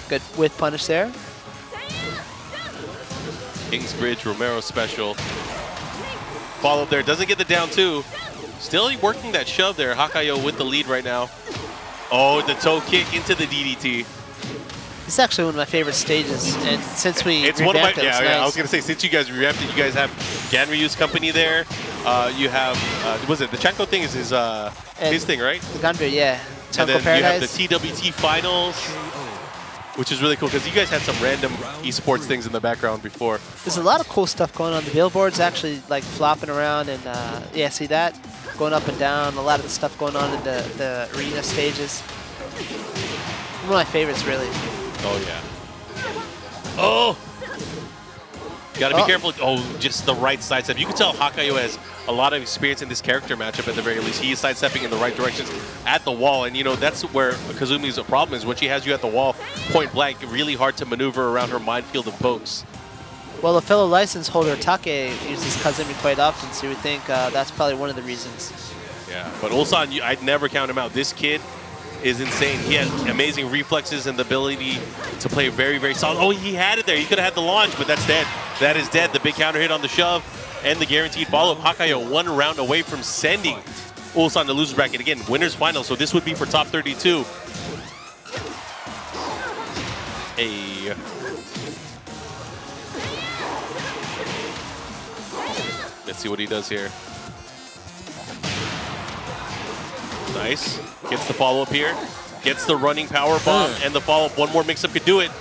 Good with punish there. King's Bridge, Romero special. Followed there, doesn't get the down two. Still working that shove there. Hakaioh with the lead right now. Oh, the toe kick into the DDT. This is actually one of my favorite stages, and since we it's one of my, it, yeah, nice. I was gonna say, since you guys revamped it, you guys have Ganryu's company there. You have, was it the Chanko thing? Is his thing, right? The Gunbeer, yeah. And then Paradise. you have the TWT finals, which is really cool because you guys had some random esports things in the background before. There's a lot of cool stuff going on. The billboard's actually like flopping around, and yeah, see that going up and down. A lot of the stuff going on in the arena stages. One of my favorites, really. Oh, yeah. Oh! Got to be careful. Oh, just the right sidestep. You can tell Hakaioh has a lot of experience in this character matchup at the very least. He is sidestepping in the right directions at the wall. And, you know, that's where Kazumi's problem is. When she has you at the wall, point blank, really hard to maneuver around her minefield of pokes. Well, a fellow license holder, Take, uses Kazumi quite often, so you would think that's probably one of the reasons. Yeah, but Ulsan, I'd never count him out. This kid is insane. He has amazing reflexes and the ability to play very, very solid. Oh, he had it there. He could have had the launch, but that's dead. That is dead. The big counter hit on the shove and the guaranteed follow-up. Hakaioh 1 round away from sending Ulsan to losers bracket. Again, winners final, so this would be for top 32. Hey. Let's see what he does here. Nice. Gets the follow-up here. Gets the running power bomb and the follow-up. One more mix-up could do it.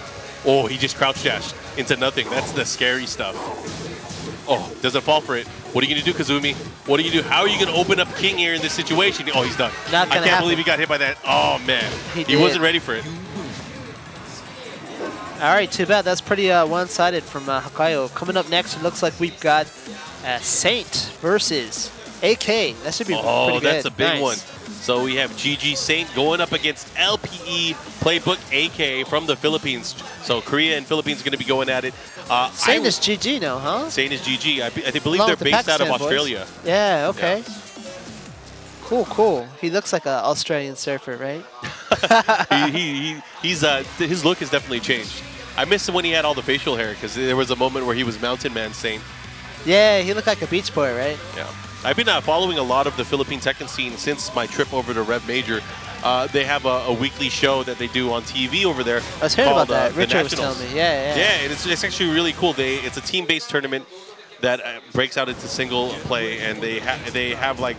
Oh, he just crouch dashed into nothing. That's the scary stuff. Oh, doesn't fall for it. What are you going to do, Kazumi? What are you going to do? How are you going to open up King here in this situation? Oh, he's done. I can't believe he got hit by that. Oh, man. He wasn't ready for it. All right, too bad. That's pretty one-sided from Hakaioh. Coming up next, it looks like we've got Saint versus AK. That should be pretty good. Oh, that's a big one. So we have GG Saint going up against LPE Playbook AK from the Philippines. So Korea and Philippines are going to be going at it. Saint is GG now, huh? Saint is GG. I believe they're based out of Australia. Yeah, okay. Yeah. Cool, cool. He looks like an Australian surfer, right? His look has definitely changed. I missed him when he had all the facial hair because there was a moment where he was Mountain Man Saint. Yeah, he looked like a beach boy, right? Yeah. I've been following a lot of the Philippine Tekken scene since my trip over to Rev Major. They have a weekly show that they do on TV over there. I was hearing about that. Richard was telling me. Yeah, yeah. Yeah, and it's actually really cool. It's a team-based tournament that breaks out into single play, and they have like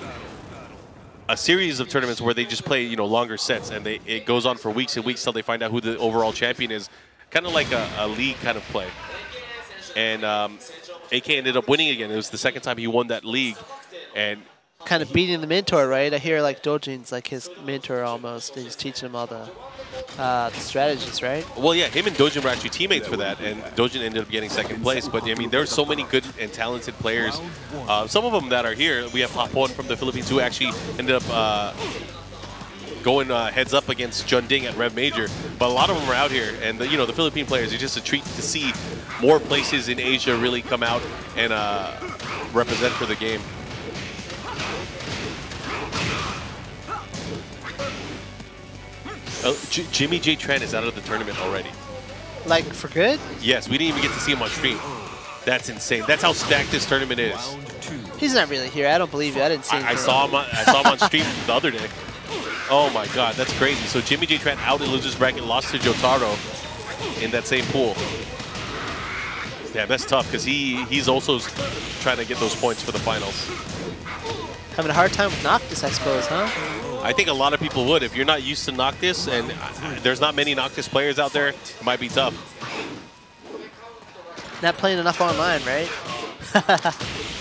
a series of tournaments where they just play, you know, longer sets, and it goes on for weeks and weeks till they find out who the overall champion is. Kind of like a league kind of play. And AK ended up winning again. It was the second time he won that league, and kind of beating the mentor, right? I hear like Dojin's like his mentor almost. He's teaching him all the strategies, right? Well, yeah, him and Dojin were actually teammates for that, and Dojin ended up getting second place. But I mean, there's so many good and talented players. Some of them that are here. We have Hapon from the Philippines who actually ended up going heads up against Jeondding at Rev Major, but a lot of them are out here, and you know, the Philippine players are just a treat to see more places in Asia really come out and represent for the game. Jimmy J. Tran is out of the tournament already. Like for good? Yes, we didn't even get to see him on stream. That's insane. That's how stacked this tournament is. He's not really here. I don't believe you. I didn't see him. I saw him on stream the other day. Oh my God, that's crazy. So Jimmy J. Tran out in losers bracket, lost to Jyotaro in that same pool. Yeah, that's tough because he's also trying to get those points for the finals. Having a hard time with Noctis, I suppose, huh? I think a lot of people would. If you're not used to Noctis, and there's not many Noctis players out there, it might be tough. Not playing enough online, right?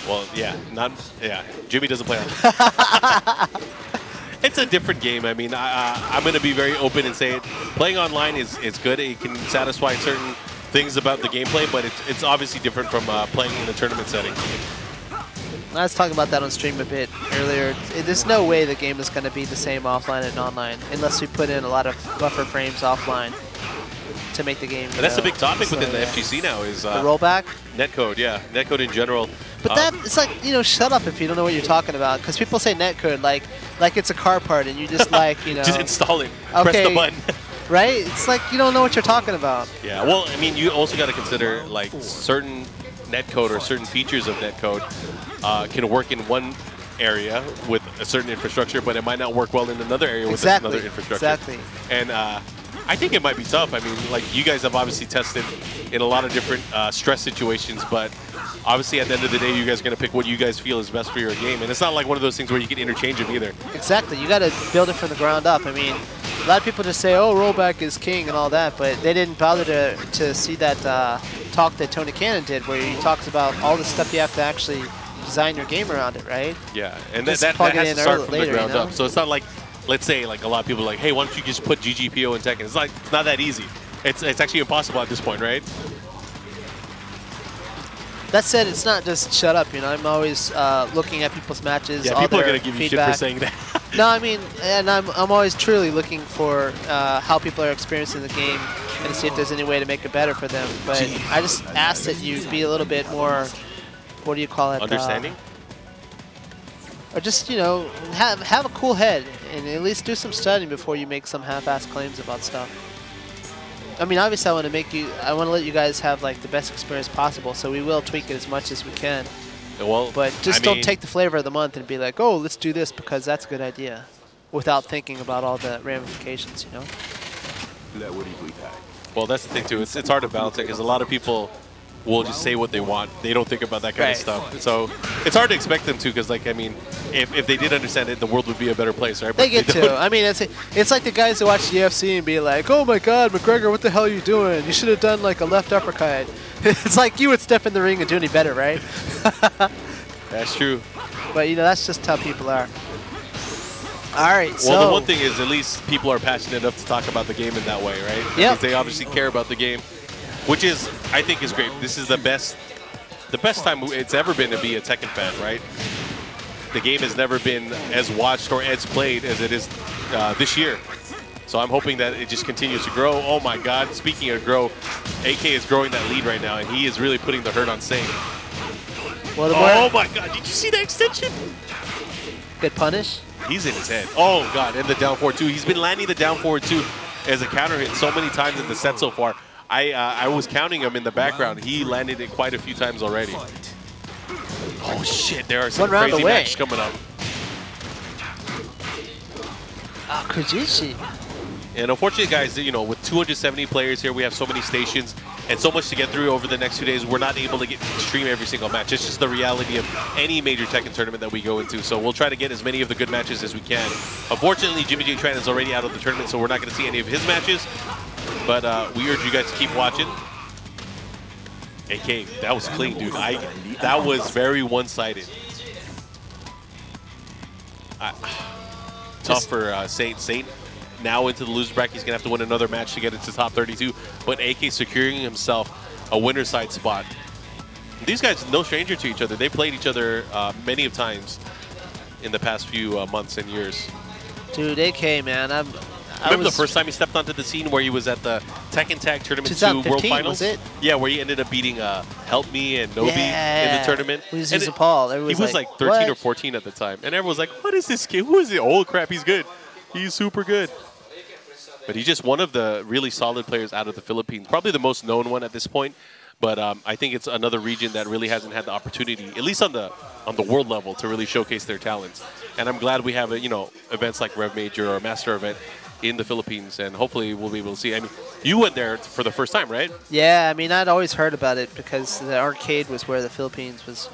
Well, yeah, Jimmy doesn't play online. It's a different game. I mean, I'm going to be very open and say it. Playing online is good. It can satisfy certain things about the gameplay, but it's obviously different from playing in a tournament setting. I was talking about that on stream a bit earlier. There's no way the game is going to be the same offline and online unless we put in a lot of buffer frames offline to make the game. And that's a big topic within the FGC now is the rollback? Netcode, yeah. Netcode in general. But that, it's like, you know, shut up if you don't know what you're talking about. Because people say netcode like it's a car part and you just like, you know. Just install it. Okay, press the button. Right? It's like you don't know what you're talking about. Yeah, well, I mean, you also got to consider like certain netcode or certain features of netcode can work in one area with a certain infrastructure, but it might not work well in another area with another infrastructure. Exactly. And I think it might be tough. I mean, like you guys have obviously tested in a lot of different stress situations, but obviously at the end of the day, you guys are going to pick what you guys feel is best for your game. And it's not like one of those things where you can interchange them either. Exactly. You got to build it from the ground up. I mean, a lot of people just say, oh, rollback is king and all that, but they didn't bother to see that talk that Tanukana did where he talks about all the stuff you have to actually design your game around it, right? Yeah, and that has to start from the ground up. So it's not like, let's say, like a lot of people are like, hey, why don't you just put GGPO in Tekken? It's like, it's not that easy. It's actually impossible at this point, right? That said, it's not just shut up. You know, I'm always looking at people's matches. Yeah, all people are their gonna give you feedback. shit for saying that. No, I mean, and I'm always truly looking for how people are experiencing the game and to see if there's any way to make it better for them. But I just ask that you be a little bit more, what do you call it? Understanding? Or just, you know, have a cool head and at least do some studying before you make some half-assed claims about stuff. I mean, obviously, I want to let you guys have like the best experience possible. So we will tweak it as much as we can. Well, but just don't take the flavor of the month and be like, oh, let's do this because that's a good idea, without thinking about all the ramifications, you know? Well, that's the thing, too. It's hard to balance it because a lot of people will just say what they want. They don't think about that kind of stuff. So it's hard to expect them to because, like, I mean, if they did understand it, the world would be a better place, right? They get to. I mean, it's like the guys who watch the UFC and be like, oh, my God, McGregor, what the hell are you doing? You should have done, like, a left uppercut. It's like you would step in the ring and do any better, right? That's true. But, you know, that's just how people are. All right, well, so the one thing is at least people are passionate enough to talk about the game in that way, right? Yeah. Because they obviously care about the game, which is, I think, is great. This is the best time it's ever been to be a Tekken fan, right? The game has never been as watched or as played as it is this year. So I'm hoping that it just continues to grow. Oh my God, speaking of grow, AK is growing that lead right now, and he is really putting the hurt on Saint. Well, oh my God, did you see that extension? Good punish. He's in his head. Oh God, and the down forward 2. He's been landing the down forward 2 as a counter hit so many times in the set so far. I was counting him in the background. He landed it quite a few times already. Oh shit, there are some crazy matches coming up. Oh, Kujinshi. And unfortunately, guys, you know, with 270 players here, we have so many stations and so much to get through over the next 2 days. We're not able to stream every single match. It's just the reality of any major Tekken tournament that we go into. So we'll try to get as many of the good matches as we can. Unfortunately, Jimmy J Tran is already out of the tournament, so we're not going to see any of his matches. But we urge you guys to keep watching. AK, that was clean, dude. That was very one-sided. Tough for Saint. Saint now into the loser bracket. He's going to have to win another match to get into top 32. But AK securing himself a winner's side spot. These guys, no stranger to each other. They played each other many of times in the past few months and years. Dude, AK, man. Remember the first time he stepped onto the scene where he was at the Tekken Tag Tournament 2 World Finals? Was it? Yeah, where he ended up beating Help Me and Nobi in the tournament. He was appalled. He was like 13 what? or 14 at the time. And everyone was like, what is this kid? Who is it? Oh, crap, he's good. He's super good. But he's just one of the really solid players out of the Philippines. Probably the most known one at this point. But I think it's another region that really hasn't had the opportunity, at least on the world level, to really showcase their talents. And I'm glad we have events like Rev Major or Master Event in the Philippines, and hopefully we'll be able to see. I mean, you went there for the first time, right? Yeah, I mean, I'd always heard about it because the arcade was where the Philippines was,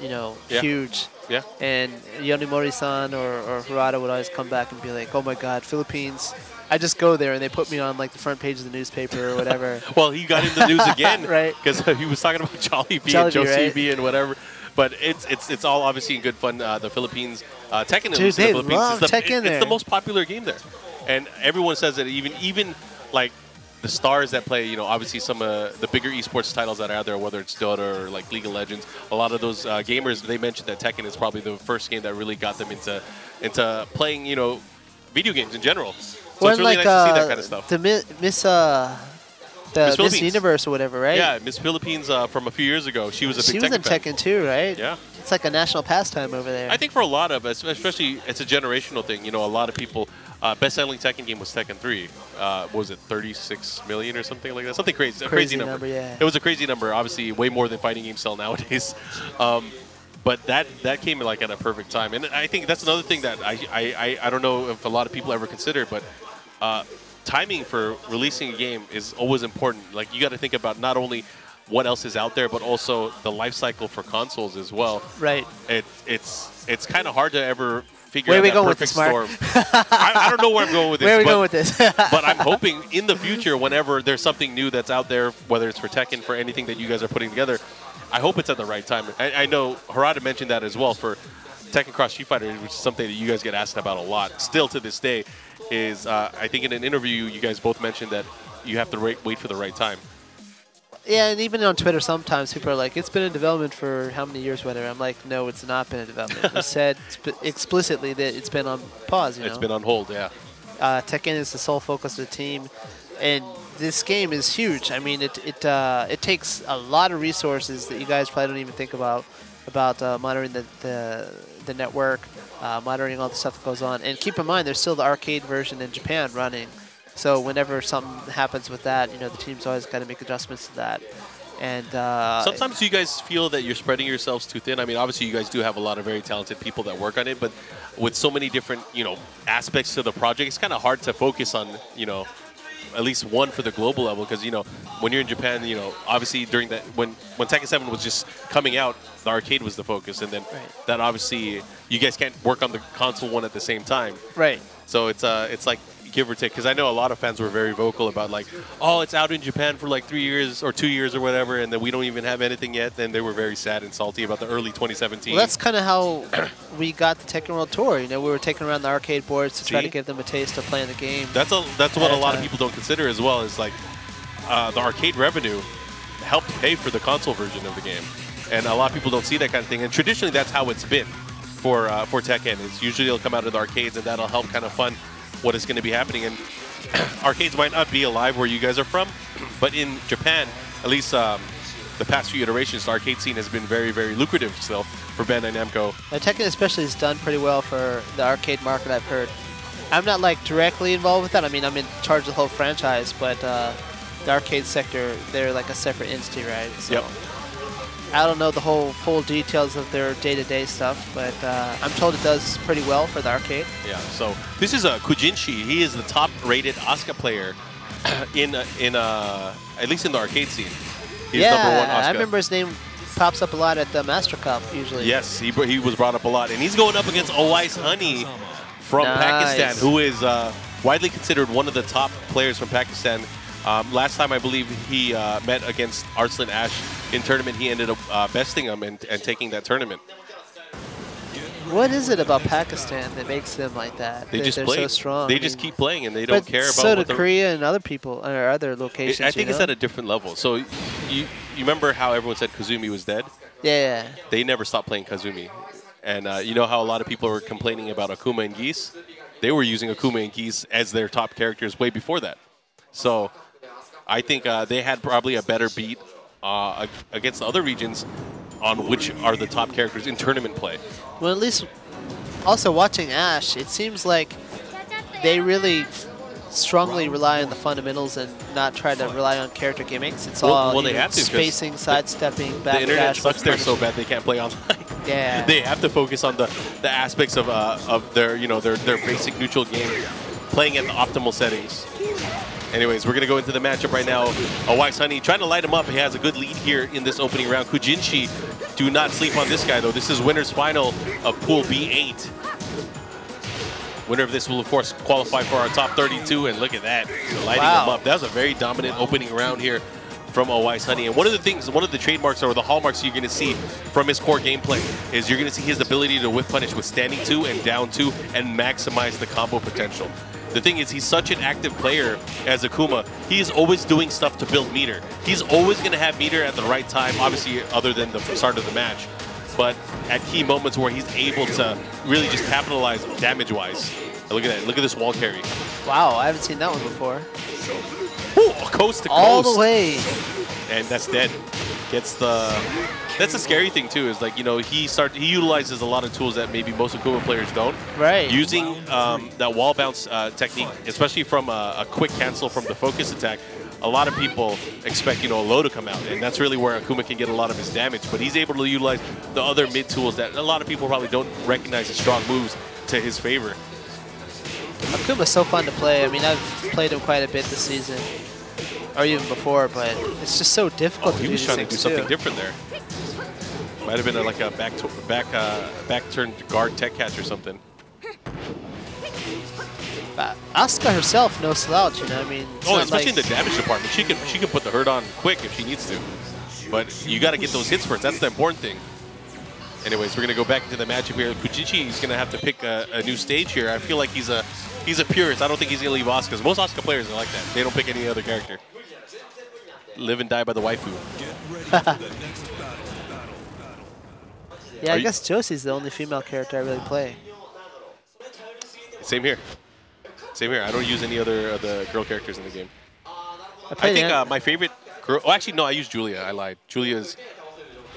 huge. Yeah. And Yonimori-san or Harada would always come back and be like, oh my God, Philippines. I just go there and they put me on like the front page of the newspaper or whatever. Well, he got in the news again, right? Because he was talking about Jollibee and Jollibee and whatever. But it's all obviously in good fun. The Philippines, Tekken, Dude, in the Philippines, love Tekken there. It's the most popular game there, and everyone says that even like the stars that play, obviously some of the bigger esports titles that are out there, whether it's Dota or like League of Legends, a lot of those gamers, they mentioned that Tekken is probably the first game that really got them into playing, video games in general. So it's really nice to see that kind of stuff. The Miss Universe or whatever, right? Yeah, Miss Philippines from a few years ago. She was a big Tekken fan. She was in Tekken too, right? Yeah. It's like a national pastime over there. I think for a lot of us, especially it's a generational thing. A lot of people, best-selling Tekken game was Tekken 3. What was it, 36 million or something like that? Something crazy. A crazy number. Yeah. It was a crazy number. Obviously, way more than fighting games sell nowadays. But that came like at a perfect time. And I think that's another thing that I don't know if a lot of people ever considered, but timing for releasing a game is always important. Like, you got to think about not only what else is out there, but also the life cycle for consoles as well. Right. It's kind of hard to ever figure out that perfect storm. I don't know where I'm going with this. Where are we going with this? But I'm hoping in the future, whenever there's something new that's out there, whether it's for Tekken, for anything that you guys are putting together, I hope it's at the right time. I know Harada mentioned that as well for Tekken Cross Street Fighter, which is something that you guys get asked about a lot. Still to this day, is I think in an interview you guys both mentioned that you have to wait for the right time. Yeah, and even on Twitter, sometimes people are like, "It's been in development for how many years?" Whatever. I'm like, "No, it's not been in development." We said explicitly that it's been on pause. It's been on hold. Yeah. Tekken is the sole focus of the team, and this game is huge. I mean, it takes a lot of resources that you guys probably don't even think about monitoring the network, monitoring all the stuff that goes on. And keep in mind, there's still the arcade version in Japan running. So whenever something happens with that, the team's always got to make adjustments to that. And sometimes you guys feel that you're spreading yourselves too thin. I mean, obviously you guys do have a lot of very talented people that work on it, but with so many different, aspects to the project, it's kind of hard to focus on, at least one for the global level, because when you're in Japan, obviously during that when Tekken 7 was just coming out, the arcade was the focus, and then that obviously you guys can't work on the console one at the same time. Right. So it's like give or take, because I know a lot of fans were very vocal about like, oh, it's out in Japan for like 3 years or 2 years or whatever, and then we don't even have anything yet. Then they were very sad and salty about the early 2017. Well, that's kind of how we got the Tekken World Tour. We were taking around the arcade boards to try to give them a taste of playing the game. That's what a lot of people don't consider as well, is like the arcade revenue helped pay for the console version of the game, and a lot of people don't see that kind of thing. And traditionally, that's how it's been for Tekken. It's usually it'll come out of the arcades, and that'll help kind of fund what is going to be happening. And arcades might not be alive where you guys are from, but in Japan, at least the past few iterations, the arcade scene has been very, very lucrative still for Bandai Namco. Tekken especially has done pretty well for the arcade market, I've heard. I'm not like directly involved with that. I mean, I'm in charge of the whole franchise, but the arcade sector, they're like a separate entity, right? So yep. I don't know the full details of their day-to-day stuff, but I'm told it does pretty well for the arcade. Yeah, so this is Kujinshi. He is the top-rated Asuka player at least in the arcade scene. He's number one Asuka. I remember his name pops up a lot at the Master Cup, usually. Yes, he was brought up a lot. And he's going up against Awais Honey from Pakistan, who is widely considered one of the top players from Pakistan. Last time, I believe, he met against Arslan Ash in tournament. He ended up besting him and taking that tournament. What is it about Pakistan that makes them like that? They're so strong. They just keep playing, and they don't care about. So do Korea and other people or other locations. I think it's at a different level. So you remember how everyone said Kazumi was dead? Yeah. They never stopped playing Kazumi, and you know how a lot of people were complaining about Akuma and Geese? They were using Akuma and Geese as their top characters way before that. So I think they had probably a better beat against the other regions on which are the top characters in tournament play. Well, at least also watching Ash, it seems like they really strongly rely on the fundamentals and not try to rely on character gimmicks. It's all they have to, spacing, sidestepping, back. The internet sucks there so bad they can't play online. Yeah. They have to focus on the aspects of their their basic neutral game, playing at the optimal settings. Anyways, we're going to go into the matchup right now. Awais Honey trying to light him up. He has a good lead here in this opening round. Kujinshi, do not sleep on this guy, though. This is winner's final of Pool B8. Winner of this will, of course, qualify for our top 32. And look at that, lighting him up. That was a very dominant opening round here from Awais Honey. And one of the trademarks or the hallmarks you're going to see from his core gameplay is you're going to see his ability to whip punish with standing 2 and down 2 and maximize the combo potential. The thing is, he's such an active player as Akuma. He is always doing stuff to build meter. He's always going to have meter at the right time, obviously other than the start of the match. But at key moments where he's able to really just capitalize damage-wise. Look at that. Look at this wall carry. Wow, I haven't seen that one before. Ooh, coast to coast. All the way. And that's dead. That's the scary thing too, is like, he utilizes a lot of tools that maybe most Akuma players don't. Right. Using that wall bounce technique, especially from a quick cancel from the focus attack, a lot of people expect, a low to come out, and that's really where Akuma can get a lot of his damage. But he's able to utilize the other mid tools that a lot of people probably don't recognize as strong moves to his favor. Akuma's so fun to play. I mean, I've played him quite a bit this season, or even before, but it's just so difficult to do. He was trying to do something different there. Might have been like a back turn guard tech catch or something. Asuka herself, no slouch, I mean. Especially in the damage department, she can put the hurt on quick if she needs to. But you got to get those hits first. That's the important thing. Anyways, we're gonna go back into the matchup here. Kujinshi is gonna have to pick a new stage here. I feel like he's a purist. I don't think he's gonna leave Asuka. Most Asuka players are like that. They don't pick any other character. live and die by the waifu. Get ready for the next battle. Yeah, I guess Josie's the only female character I really play. Same here. Same here. I don't use any other of the girl characters in the game. I played think my favorite girl. Oh, actually, no. I use Julia. I lied. Julia's.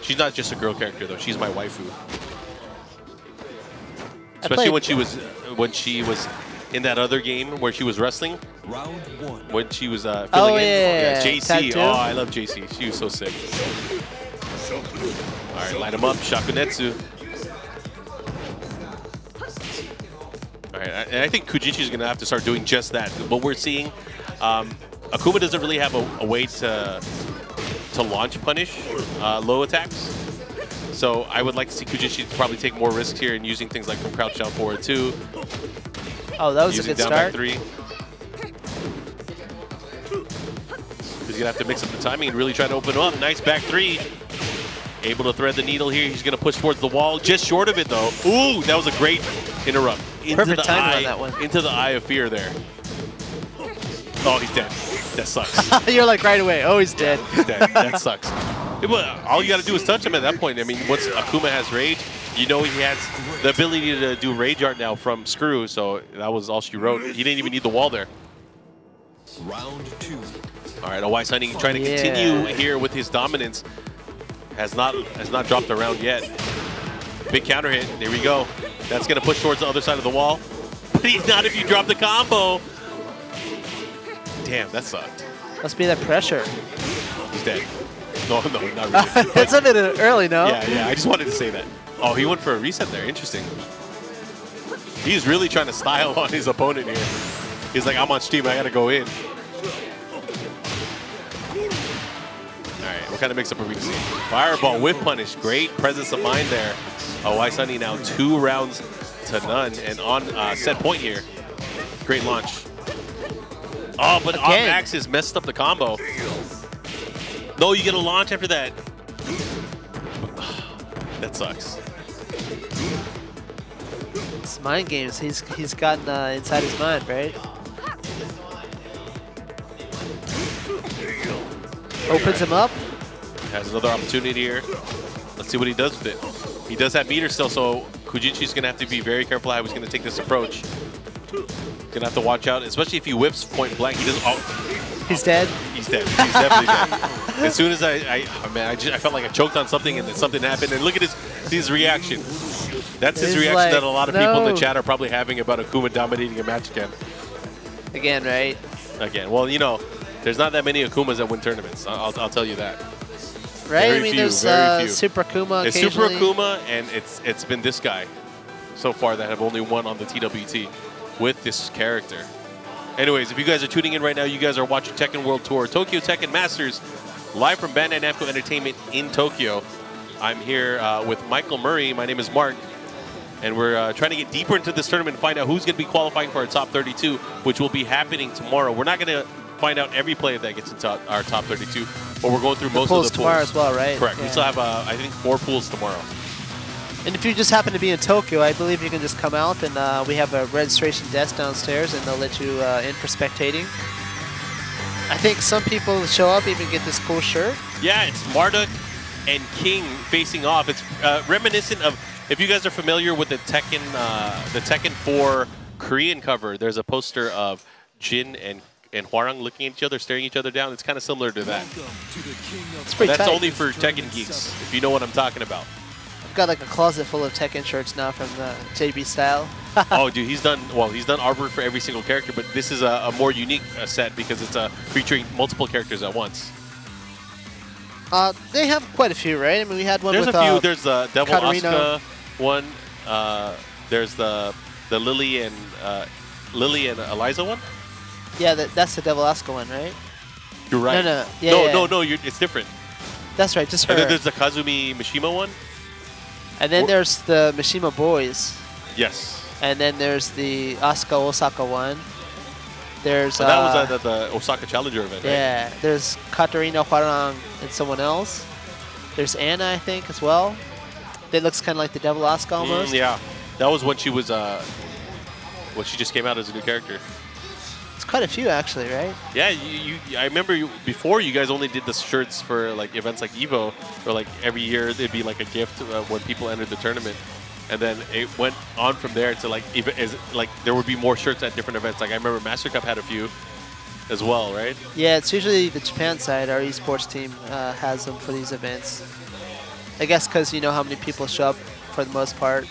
She's not just a girl character though. She's my waifu. Especially when she was in that other game where she was wrestling. Round 1. When she was filling in. Yeah. JC. Oh, I love JC. She was so sick. All right, light him up. Shakunetsu. All right, and I think Kujinshi is going to have to start doing just that. What we're seeing, Akuma doesn't really have a way to launch punish low attacks. So I would like to see Kujinshi probably take more risks here in using things like from crouch down forward 2. Oh, that was a using good down start. back 3. He's going to have to mix up the timing and really try to open him up. Nice back 3. Able to thread the needle here. He's going to push towards the wall. Just short of it, though. Ooh, that was a great interrupt. Perfect timing on that one. Into the eye of fear there. Oh, he's dead. That sucks. You're like right away. Oh, he's dead. He's dead. That sucks. All you got to do is touch him at that point. I mean, once Akuma has rage, you know he has the ability to do rage art now from Screw, so that was all she wrote. He didn't even need the wall there. Round 2. All right, Awais trying to continue here with his dominance. Has not dropped the round yet. Big counter hit. There we go. That's going to push towards the other side of the wall. But he's not if you drop the combo. Damn, that sucked. Must be that pressure. He's dead. No, not really. It's a bit early, no? Yeah, I just wanted to say that. Oh, he went for a reset there. Interesting. He's really trying to style on his opponent here. He's like, I'm on stream. I got to go in. All right, what kind of mix-up are we seeing? Fireball with punish. Great presence of mind there. Awais now 2 rounds to none and on set point here. Great launch. Oh, but Max has messed up the combo. No, you get a launch after that. That sucks. It's mind games. He's gotten inside his mind, right? Opens him up. Has another opportunity here. Let's see what he does with it. He does have meter still, so Kujinshi's going to have to be very careful how he's going to take this approach. Going to have to watch out, especially if he whips point blank. He doesn't. Oh. He's dead. He's dead. He's definitely dead. As soon as I felt like I choked on something and then something happened. And look at his reaction. That's his reaction like, that a lot of people in the chat are probably having about Akuma dominating a match again. Again, right? Again. Well, you know, there's not that many Akumas that win tournaments. I'll tell you that. Right? Very I mean, few, there's Super Akuma It's Super Akuma, and it's been this guy so far that have only won on the TWT with this character. Anyways, if you guys are tuning in right now, you guys are watching Tekken World Tour Tokyo Tekken Masters live from Bandai Namco Entertainment in Tokyo. I'm here with Michael Murray. My name is Mark, and we're trying to get deeper into this tournament and find out who's going to be qualifying for our top 32, which will be happening tomorrow. We're not going to find out every player that gets into our top 32, but we're going through most of the pools tomorrow as well, right? Correct. Yeah. We still have, I think, 4 pools tomorrow. And if you just happen to be in Tokyo, I believe you can just come out, and we have a registration desk downstairs, and they'll let you in for spectating. I think some people show up, even get this cool shirt. Yeah, it's Marduk and King facing off. It's reminiscent of, if you guys are familiar with the Tekken 4 Korean cover, there's a poster of Jin and Hwarang looking at each other, staring each other down. It's kind of similar to that. It's pretty That's tight. only for Tekken geeks, if you know what I'm talking about. I've got like a closet full of Tekken shirts now from the JB style. Oh, dude, he's done artwork for every single character, but this is a more unique set because it's featuring multiple characters at once. They have quite a few, right? I mean, we had one There's with a few. There's the Devil Katarina. Asuka one. There's the Lily and Eliza one. Yeah, that's the Devil Asuka one, right? You're right. No, yeah, yeah. It's different. That's right, just her. And then there's the Kazumi Mishima one. And then there's the Mishima Boys. Yes. And then there's the Asuka Osaka one. There's that was the Osaka Challenger event, right? Yeah, there's Katarina, Hwarang, and someone else. There's Anna, I think, as well. That looks kind of like the Devil Asuka almost. Yeah, that was when she was when she just came out as a new character. quite a few actually, right? Yeah, I remember before you guys only did the shirts for like events like Evo, or like every year it'd be like a gift when people entered the tournament, and then it went on from there to like there would be more shirts at different events. Like I remember Master Cup had a few as well, right? Yeah, it's usually the Japan side. Our esports team has them for these events. I guess because you know how many people show up for the most part.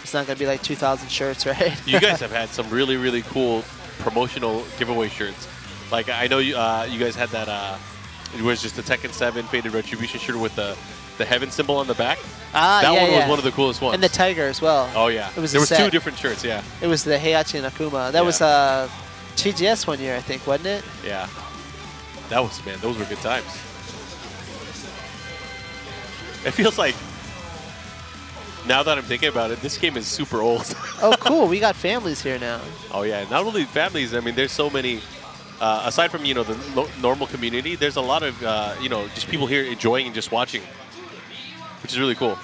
It's not going to be like 2,000 shirts, right? You guys have had some really, really cool promotional giveaway shirts. Like I know you guys had that, it was just the Tekken 7 Faded Retribution shirt with the heaven symbol on the back. Ah, that yeah, one yeah. was one of the coolest ones. And the tiger as well. Oh, yeah. It was there was set. 2 different shirts, yeah. It was the Heihachi and Akuma. That was TGS one year, I think, wasn't it? Yeah. That was, man, those were good times. It feels like, now that I'm thinking about it, this game is super old. Oh, cool. We got families here now. Oh, yeah. Not only families, I mean, there's so many, aside from, you know, the normal community, there's a lot of, you know, just people here enjoying and just watching, which is really cool.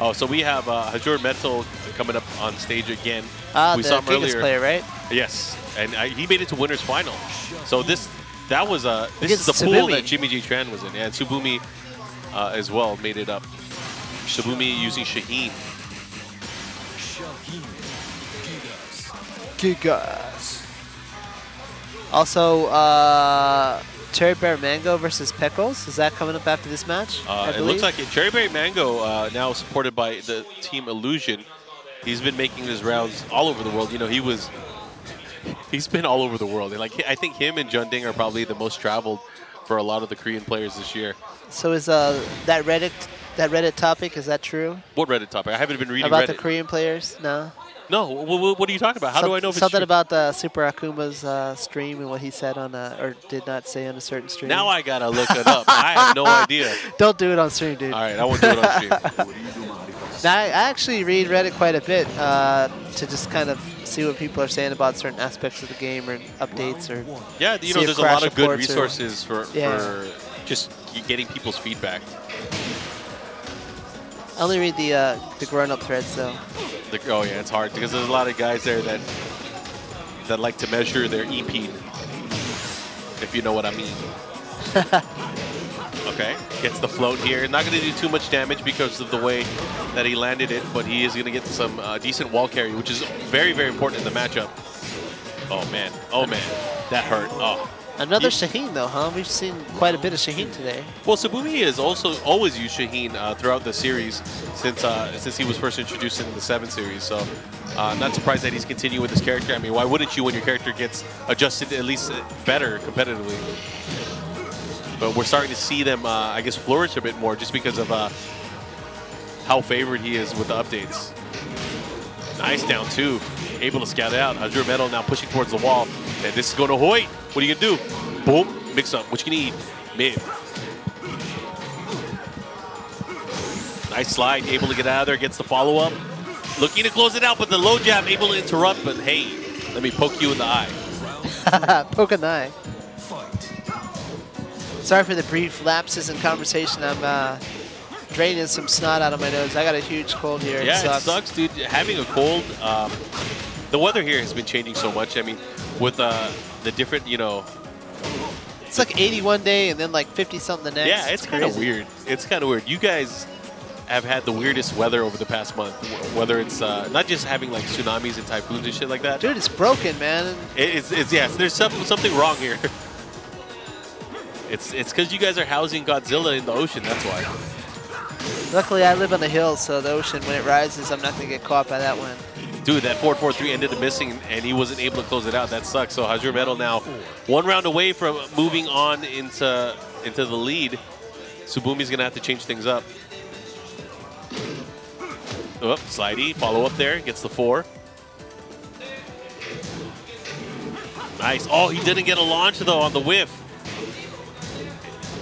Oh, so we have Hazuremetal coming up on stage again. Ah, we the saw him Gigas earlier. player, right? Yes, and he made it to winners final. So this is the Against pool Tsubumi. that Jimmy J Tran was in, and Tsubumi as well made it up. Tsubumi using Shaheen. Shaheen. Gigas. Also, Cherry Bear Mango versus Pickles. Is that coming up after this match? It looks like it. Cherry Berry Mango, now supported by the team Illusion. He's been making his rounds all over the world. You know, he's been all over the world. And like I think him and Jeondding are probably the most traveled for a lot of the Korean players this year. So is that Reddit topic, is that true? What Reddit topic? I haven't been reading About Reddit. the Korean players? No? No, what are you talking about? How do I know if it's something true? about the Super Akuma's stream and what he said on or did not say on a certain stream. Now I gotta look it up. I have no idea. Don't do it on stream, dude. All right, I won't do it on stream. Now, I actually read Reddit quite a bit to just kind of see what people are saying about certain aspects of the game or updates or Yeah, you see know, if there's a crash lot of good reports or- resources for just getting people's feedback. I only read the grown-up threads though. Oh yeah, it's hard because there's a lot of guys there that like to measure their EP, if you know what I mean. Okay, gets the float here. Not going to do too much damage because of the way that he landed it, but he is going to get some decent wall carry, which is very, very important in the matchup. Oh man, that hurt. Oh. Another Shaheen though, huh? We've seen quite a bit of Shaheen today. Well, Tsubumi has also always used Shaheen throughout the series since he was first introduced in the 7 series. So not surprised that he's continuing with this character. I mean, why wouldn't you when your character gets adjusted at least better competitively? But we're starting to see them, I guess, flourish a bit more just because of how favored he is with the updates. Nice down 2. Able to scout it out. Hazuremetal now pushing towards the wall. And this is going to Hoyt. What are you going to do? Boom. Mix up. What you can eat? Mid. Nice slide. Able to get out of there. Gets the follow-up. Looking to close it out, but the low jab able to interrupt. But hey, let me poke you in the eye. Poke an eye. Sorry for the brief lapses in conversation. I'm draining some snot out of my nose. I got a huge cold here. Yeah, it sucks, dude. Having a cold, the weather here has been changing so much. I mean, with the different, you know. It's like 80 one day and then like 50 something the next. Yeah, it's kind of weird. It's kind of weird. You guys have had the weirdest weather over the past month. Whether it's not just having like tsunamis and typhoons and shit like that. Dude, it's broken, man. It's there's something wrong here. It's because you guys are housing Godzilla in the ocean. That's why. Luckily, I live on the hills, so the ocean, when it rises, I'm not going to get caught by that one. Dude, that 4-4-3 ended up missing, and he wasn't able to close it out. That sucks. So Hazuremetal now 1 round away from moving on into the lead. Tsubumi's going to have to change things up. Oh, slidey, follow up there, gets the 4. Nice. Oh, he didn't get a launch, though, on the whiff.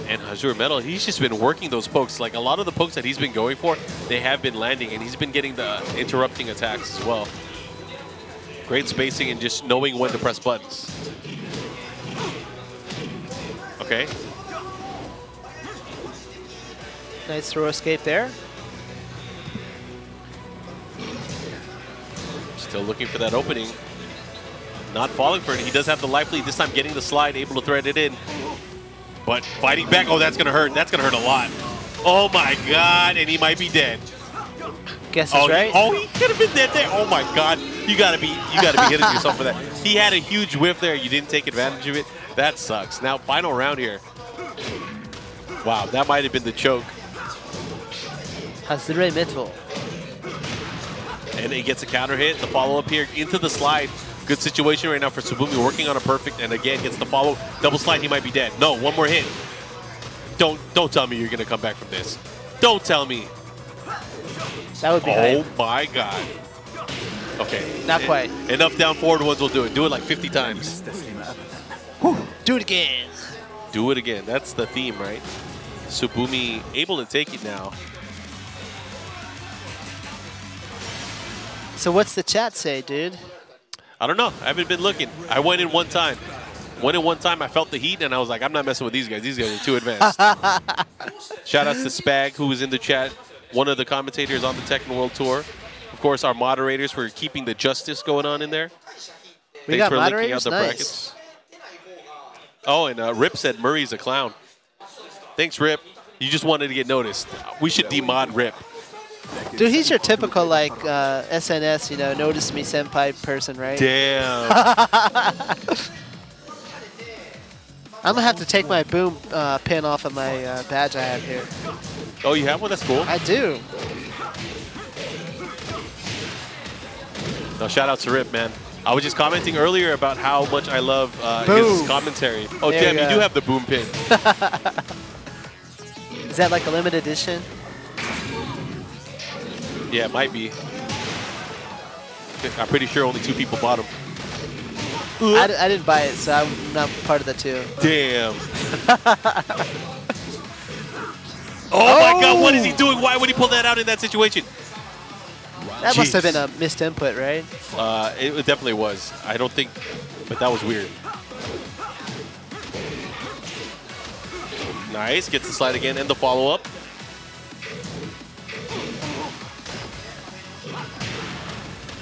And Hazuremetal, he's just been working those pokes. Like, a lot of the pokes that he's been going for, they have been landing, and he's been getting the interrupting attacks as well. Great spacing and just knowing when to press buttons. Okay. Nice throw escape there. Still looking for that opening. Not falling for it. He does have the life lead. This time getting the slide, able to thread it in. But fighting back. Oh, that's going to hurt. That's going to hurt a lot. Oh, my God. And he might be dead. Guess that's right. He could have been dead there. Oh, my God. You got to be hitting yourself for that. He had a huge whiff there. You didn't take advantage of it. That sucks. Now, final round here. Wow, that might have been the choke. Hazuremetal. And he gets a counter hit. The follow-up here into the slide. Good situation right now for Tsubumi, working on a perfect, and again gets the follow. Double slide, he might be dead. No, one more hit. Don't tell me you're gonna come back from this. Don't tell me. That would be hype. Oh my God. Okay. Not quite. Enough down forward ones will do it. Do it like 50 times. Do it again. Do it again. That's the theme, right? Tsubumi able to take it now. So what's the chat say, dude? I don't know. I haven't been looking. I went in one time. I felt the heat, and I was like, I'm not messing with these guys. These guys are too advanced. Shout outs to Spag, who was in the chat, one of the commentators on the Tekken World Tour. Of course, our moderators for keeping the justice going on in there. We Thanks got for linking out moderators? the Nice. brackets. Oh, and Rip said Murray's a clown. Thanks, Rip. You just wanted to get noticed. We should demod Rip. Dude, he's your typical, like, SNS, you know, notice me senpai person, right? Damn. I'm going to have to take my boom pin off of my badge I have here. Oh, you have one? That's cool. I do. No, shout out to Rip, man. I was just commenting earlier about how much I love his commentary. Oh, There damn, you you go. do have the boom pin. Is that like a limited edition? Yeah, it might be. I'm pretty sure only 2 people bought them. I didn't buy it, so I'm not part of the 2. Damn. Oh my God, what is he doing? Why would he pull that out in that situation? That must have Jeez. been a missed input, right? It definitely was. I don't think, but that was weird. Nice, gets the slide again and the follow-up.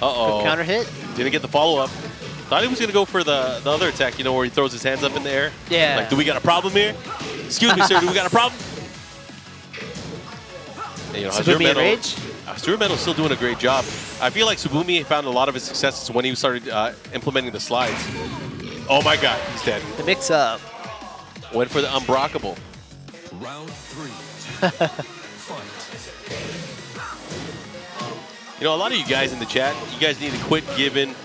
Uh-oh. Quick counter hit? Didn't get the follow-up. Thought he was going to go for the other attack, you know, where he throws his hands up in the air. Yeah. Like, do we got a problem here? Excuse me, sir, do we got a problem? And, you know, Tsubumi Rage? Hazuremetal's still doing a great job. I feel like Tsubumi found a lot of his successes when he started implementing the slides. Oh my God, he's dead. The mix-up. Went for the unblockable. Round 3. Fight. You know, a lot of you guys in the chat, you guys need to quit giving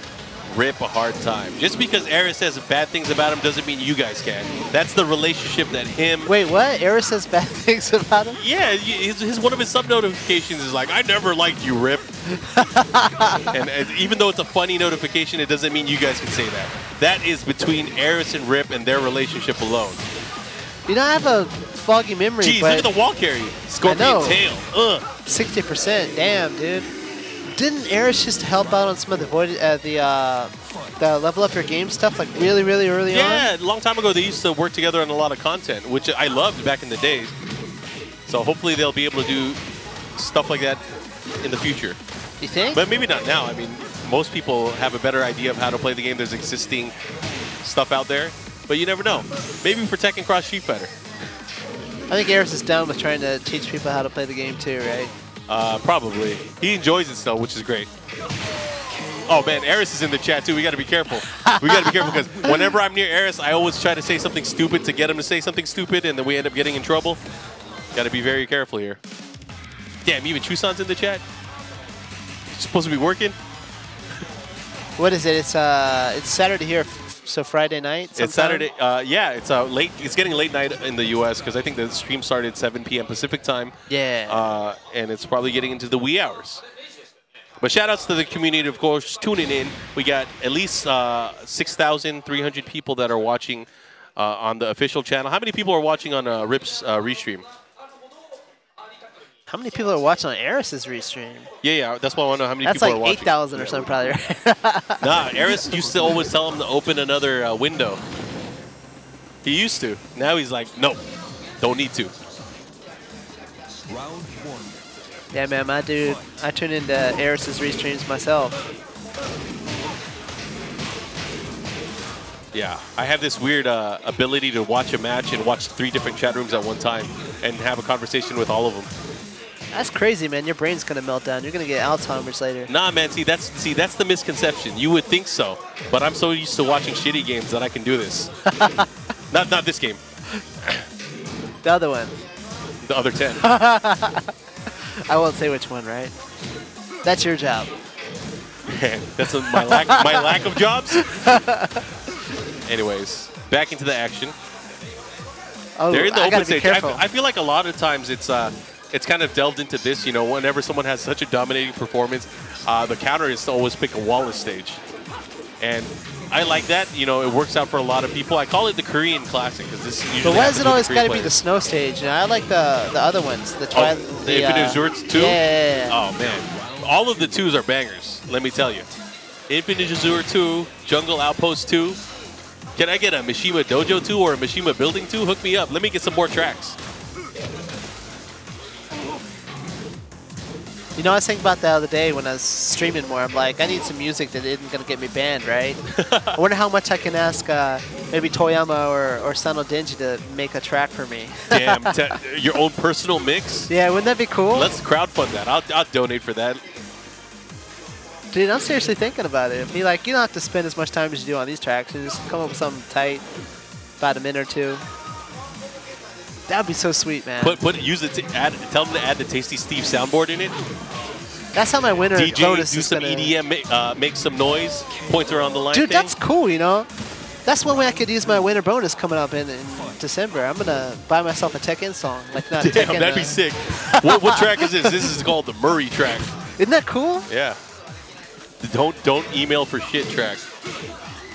Rip a hard time. Just because Eris says bad things about him doesn't mean you guys can. That's the relationship that him... Wait, what? Eris says bad things about him? Yeah, one of his sub-notifications is like, I never liked you, Rip. and even though it's a funny notification, it doesn't mean you guys can say that. That is between Eris and Rip and their relationship alone. You know, I have a foggy memory, Jeez, but look at the wall carry. Scorpion know. tail. Ugh. 60%. Damn, dude. Didn't Eris just help out on some of the level up your game stuff, like really, really early on? Yeah, a long time ago they used to work together on a lot of content, which I loved back in the days. So hopefully they'll be able to do stuff like that in the future. You think? But maybe not now. I mean, most people have a better idea of how to play the game. There's existing stuff out there, but you never know. Maybe for Tekken Cross Street Fighter. I think Eris is down with trying to teach people how to play the game too, right? Probably. He enjoys it still, which is great. Oh man, Eris is in the chat too. We got to be careful. We got to be careful because whenever I'm near Eris, I always try to say something stupid to get him to say something stupid, and then we end up getting in trouble. Got to be very careful here. Damn, even Chusan's in the chat. It's supposed to be working. What is it? It's Saturday here, so Friday night. It's Saturday. Yeah, it's late. It's getting late night in the U.S. because I think the stream started at 7 p.m. Pacific time. Yeah. And it's probably getting into the wee hours. But shout outs to the community, of course, tuning in. We got at least 6,300 people that are watching on the official channel. How many people are watching on Rip's restream? How many people are watching on Eris's restream? Yeah, that's why I want to know how many That's people like are watching. 8,000 or something, probably. Right? Nah, Eris used to always tell him to open another window. He used to. Now he's like, no, don't need to. Round 1. Yeah, man, my dude. I tune into Eris's restreams myself. Yeah, I have this weird ability to watch a match and watch 3 different chat rooms at one time and have a conversation with all of them. That's crazy, man. Your brain's gonna melt down. You're gonna get Alzheimer's later. Nah, man. See, that's the misconception. You would think so, but I'm so used to watching shitty games that I can do this. not this game. The other one. The other 10. I won't say which one, right? That's your job. That's my lack of jobs. Anyways, back into the action. Oh, They're in the I open gotta be stage. careful. I feel like a lot of times it's kind of delved into this. You know, whenever someone has such a dominating performance, the counter is to always pick a Wallace stage, and I like that. You know, it works out for a lot of people. I call it the Korean classic because this usually. But why does happens it with always Korean got to be the players. snow stage? You know, I like the other ones. The Infinite Azure 2? Yeah. Oh, man. All of the 2s are bangers, let me tell you. Infinite Azure 2, Jungle Outpost 2. Can I get a Mishima Dojo 2 or a Mishima Building 2? Hook me up. Let me get some more tracks. You know, I was thinking about that the other day when I was streaming more. I'm like, I need some music that isn't going to get me banned, right? I wonder how much I can ask maybe Toyama or Sano Denji to make a track for me. Damn, your own personal mix? Yeah, wouldn't that be cool? Let's crowdfund that. I'll donate for that. Dude, I'm seriously thinking about it. Be like, you don't have to spend as much time as you do on these tracks. You just come up with something tight, about a minute or 2. That would be so sweet, man. Use it to tell them to add the Tasty Steve soundboard in it. That's how my winter DJ, bonus do is some gonna... EDM, make some noise, point around the line. Dude, thing. that's cool, you know? That's one way I could use my winter bonus coming up in December. I'm going to buy myself a Tekken song. Like, not Damn, Tekken, that'd be sick. what track is this? This is called the Murray track. Isn't that cool? Yeah. Don't email for shit track.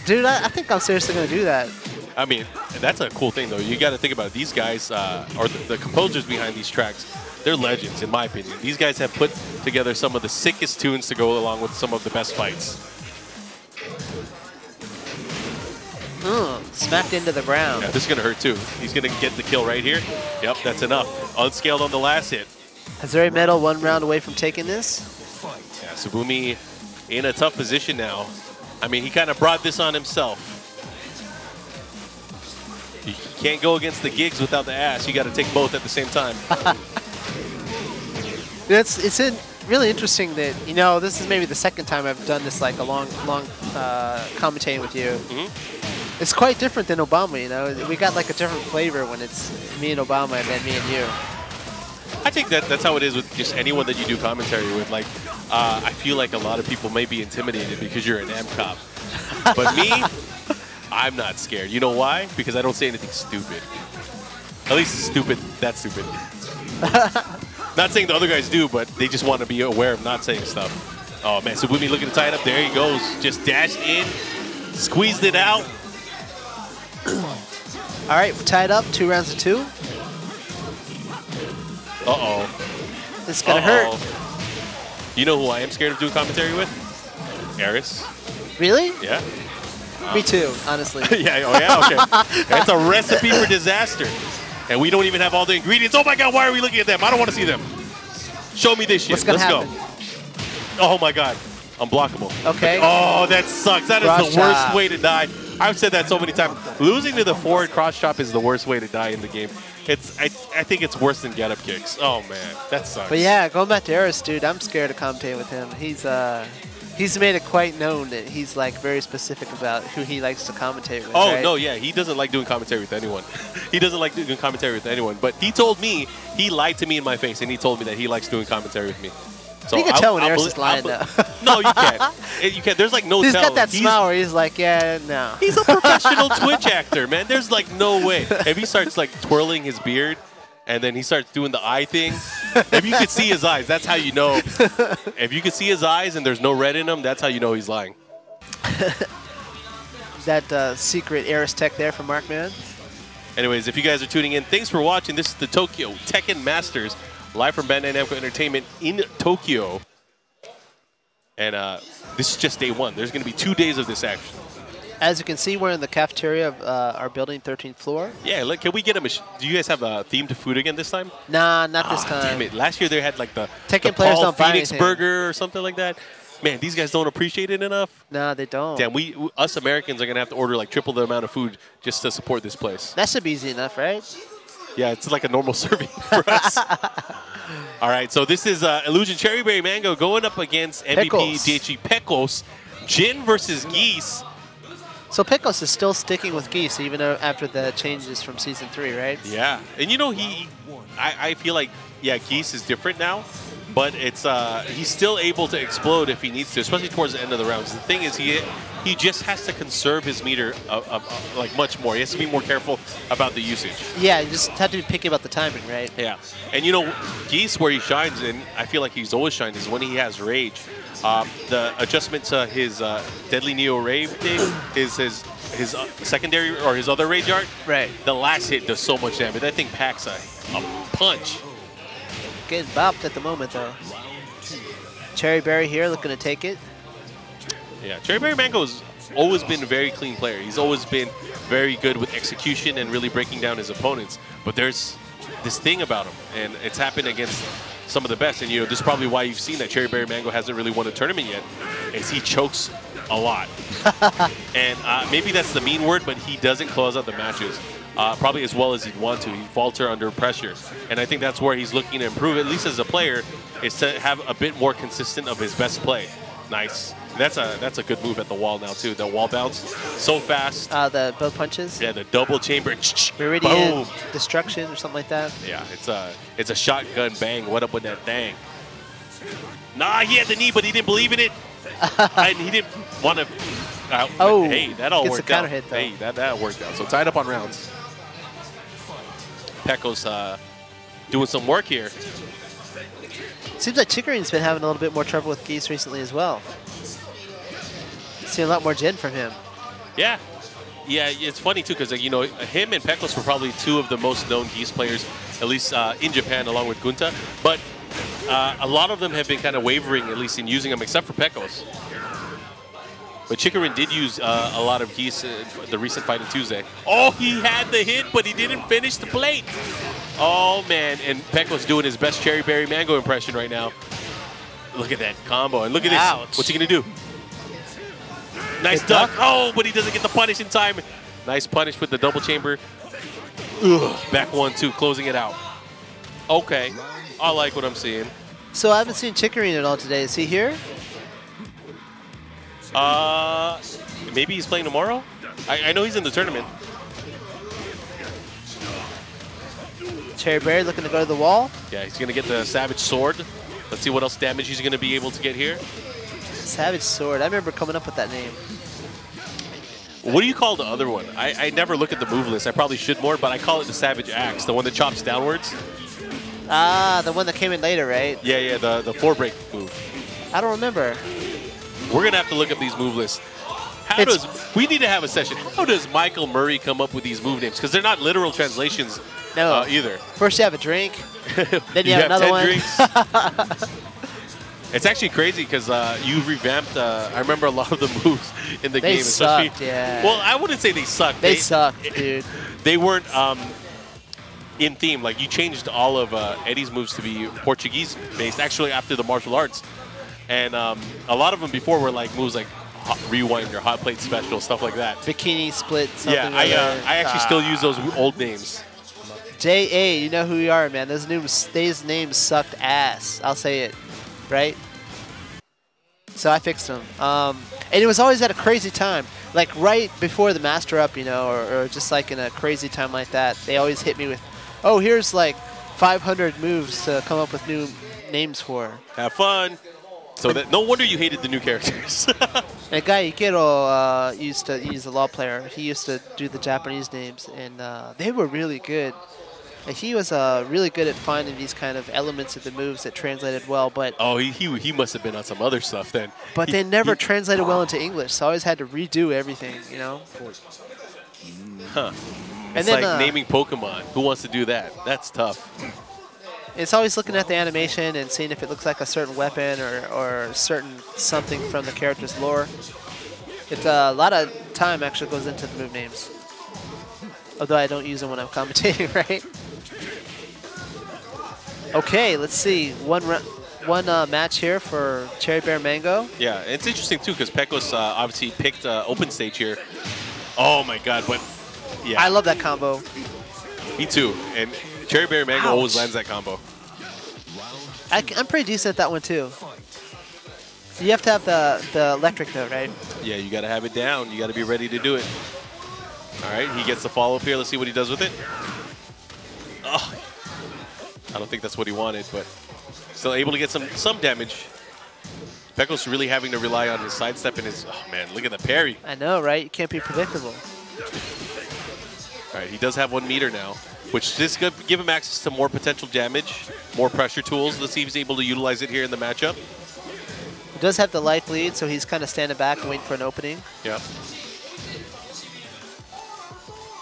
Dude, I think I'm seriously going to do that. I mean, that's a cool thing, though. You got to think about it. These guys, or the composers behind these tracks, they're legends, in my opinion. These guys have put together some of the sickest tunes to go along with some of the best fights. Smacked into the ground. Yeah, this is going to hurt, too. He's going to get the kill right here. Yep, that's enough. Unscaled on the last hit. Hazuremetal 1 round away from taking this. Yeah, Tsubumi in a tough position now. I mean, he kind of brought this on himself. You can't go against the gigs without the ass. You got to take both at the same time. It's really interesting that, you know, this is maybe the second time I've done this, like a long commentating with you. Mm-hmm. It's quite different than Obama, you know. We got like a different flavor when it's me and Obama and then me and you. I think that's how it is with just anyone that you do commentary with. Like, I feel like a lot of people may be intimidated because you're an M-cop. But me, I'm not scared. You know why? Because I don't say anything stupid. At least stupid, that's stupid. Not saying the other guys do, but they just want to be aware of not saying stuff. Oh, man, Tsubumi looking to tie it up. There he goes. Just dashed in, squeezed it out. All right, we're tied up, 2 rounds of 2. Uh-oh. It's going to hurt. You know who I am scared of doing commentary with? Eris. Really? Yeah. Me too, honestly. Yeah, oh yeah, okay. That's a recipe for disaster. And we don't even have all the ingredients. Oh my god, why are we looking at them? I don't want to see them. Show me this shit. What's gonna Let's happen? go. Oh my god. Unblockable. Okay. Oh, that sucks. That is Cross the worst chop. way to die. I've said that so many times. Losing to the forward cross chop is the worst way to die in the game. I think it's worse than get up kicks. Oh man, that sucks. But yeah, going back to Eris, dude, I'm scared to commentate with him. He's made it quite known that he's like very specific about who he likes to commentate with. Oh, right? no, yeah. He doesn't like doing commentary with anyone. He doesn't like doing commentary with anyone. But he told me, he lied to me in my face, and he told me that he likes doing commentary with me. So you can tell when Eris is lying, though. No, you can't. You can't. There's like no He's tell. got that smile where he's like, yeah, no. He's a professional Twitch actor, man. There's like no way. If he starts like twirling his beard, and then he starts doing the eye thing, if you could see his eyes, that's how you know. If you could see his eyes and there's no red in them, that's how you know he's lying. That secret Eris tech there from Markman. Anyways, if you guys are tuning in, thanks for watching. This is the Tokyo Tekken Masters, live from Bandai Namco Entertainment in Tokyo. And this is just day 1. There's going to be 2 days of this action. As you can see, we're in the cafeteria of our building, 13th floor. Yeah, look, can we get a machine? Do you guys have a themed food again this time? Nah, not this time. Damn it. Last year they had like the Tekken players Paul don't buy Phoenix anything. burger or something like that. Man, these guys don't appreciate it enough. No, they don't. Damn, us Americans are going to have to order like triple the amount of food just to support this place. That should be easy enough, right? Yeah, it's like a normal serving for us. All right, so this is Illusion Cherry Berry Mango going up against MVP DHE Pecos. Jin versus Geese. So Pecos is still sticking with Geese even after the changes from Season 3, right? Yeah, and you know, I feel like, yeah, Geese is different now. But it's he's still able to explode if he needs to, especially towards the end of the rounds. The thing is, he just has to conserve his meter like much more. He has to be more careful about the usage. Yeah, you just have to be picky about the timing, right? Yeah, and you know, Geese where he shines, and I feel like he's always shined, is when he has rage. The adjustment to his Deadly Neo Rave thing is his secondary or his other rage art. Right. The last hit does so much damage. That thing packs a punch. Getting bopped at the moment, though. Cherry Berry here looking to take it. Yeah, Cherry Berry Mango's always been a very clean player. He's always been very good with execution and really breaking down his opponents. But there's this thing about him, and it's happened against some of the best. And you know, this is probably why you've seen that Cherry Berry Mango hasn't really won a tournament yet, is he chokes a lot. And maybe that's the mean word, but he doesn't close out the matches. Probably as well as he'd want to. He'd falter under pressure. And I think that's where he's looking to improve, at least as a player, is to have a bit more consistent of his best play. Nice. That's a good move at the wall now, too. The wall bounce. So fast. The bow punches? Yeah, the double chamber. Meridian Boom. Destruction or something like that? Yeah, it's a shotgun bang. What up with that thing? Nah, he had the knee, but he didn't believe in it. And he didn't want to... oh, hey, that all gets worked a counter out. hit, though. Hey, that worked out. So tied up on rounds. Pecos doing some work here. Seems like Chickering's been having a little bit more trouble with Geese recently as well. Seen a lot more Jin from him. Yeah. Yeah, it's funny, too, because, you know, him and Pecos were probably two of the most known Geese players, at least in Japan, along with Gunta. But a lot of them have been kind of wavering, at least in using them, except for Pecos. But Chikrin did use a lot of Geese in the recent fight on Tuesday. Oh, he had the hit, but he didn't finish the plate. Oh, man. And Pecos doing his best Cherry Berry Mango impression right now. Look at that combo. And look at this. What's he going to do? Nice duck. Oh, but he doesn't get the punish in time. Nice punish with the double chamber. Ugh. Back 1-2, closing it out. Okay. I like what I'm seeing. So I haven't seen Chickering at all today. Is he here? Maybe he's playing tomorrow? I know he's in the tournament. Cherry Berry looking to go to the wall. Yeah, he's going to get the Savage Sword. Let's see what else damage he's going to be able to get here. Savage Sword. I remember coming up with that name. What do you call the other one? I never look at the move list. I probably should more, but I call it the Savage Axe, the one that chops downwards. Ah, the one that came in later, right? Yeah, the 4-break move. I don't remember. We're going to have to look up these move lists. We need to have a session. How does Michael Murray come up with these move names? Because they're not literal translations either. First you have a drink, then you have another 10 one. Drinks. It's actually crazy because you revamped, I remember a lot of the moves in the game. They sucked, yeah. Well, I wouldn't say they sucked. They sucked, dude. They weren't in theme. Like, you changed all of Eddy's moves to be Portuguese-based, actually after the martial arts. And a lot of them before were like moves like rewind or hot plate special, stuff like that. Bikini split. Yeah, I actually still use those old names. J.A., you know who you are, man. Those names sucked ass. I'll say it, right? So I fixed them. And it was always at a crazy time. Like right before the Master Up, you know, or just like in a crazy time like that. They always hit me with, oh, here's like 500 moves to come up with new names for. Have fun. So that, no wonder you hated the new characters. And guy Ikero he's a law player. He used to do the Japanese names, and they were really good. And he was really good at finding these kind of elements of the moves that translated well. But oh, he must have been on some other stuff then. But they never translated well into English, so I always had to redo everything, you know. Huh. And it's then, like naming Pokemon. Who wants to do that? That's tough. It's always looking at the animation and seeing if it looks like a certain weapon or certain something from the character's lore. It's a lot of time actually goes into the move names. Although I don't use them when I'm commentating, right? Okay, let's see. one match here for Cherry Bear Mango. Yeah, it's interesting too because Pecos obviously picked open stage here. Oh my God, but yeah. I love that combo. Me too. And Cherry Bear Mango Ouch. always lands that combo. I'm pretty decent at that one too. You have to have the electric though, right? Yeah, you got to have it down. You got to be ready to do it. All right, he gets the follow-up here. Let's see what he does with it. Oh, I don't think that's what he wanted, but still able to get some damage. Pecos really having to rely on his sidestep and his, oh man, look at the parry. I know, right? You can't be predictable. All right, he does have 1 meter now, which does give him access to more potential damage, more pressure tools. Let's see if he's able to utilize it here in the matchup. He does have the life lead, so he's kind of standing back and waiting for an opening. Yeah.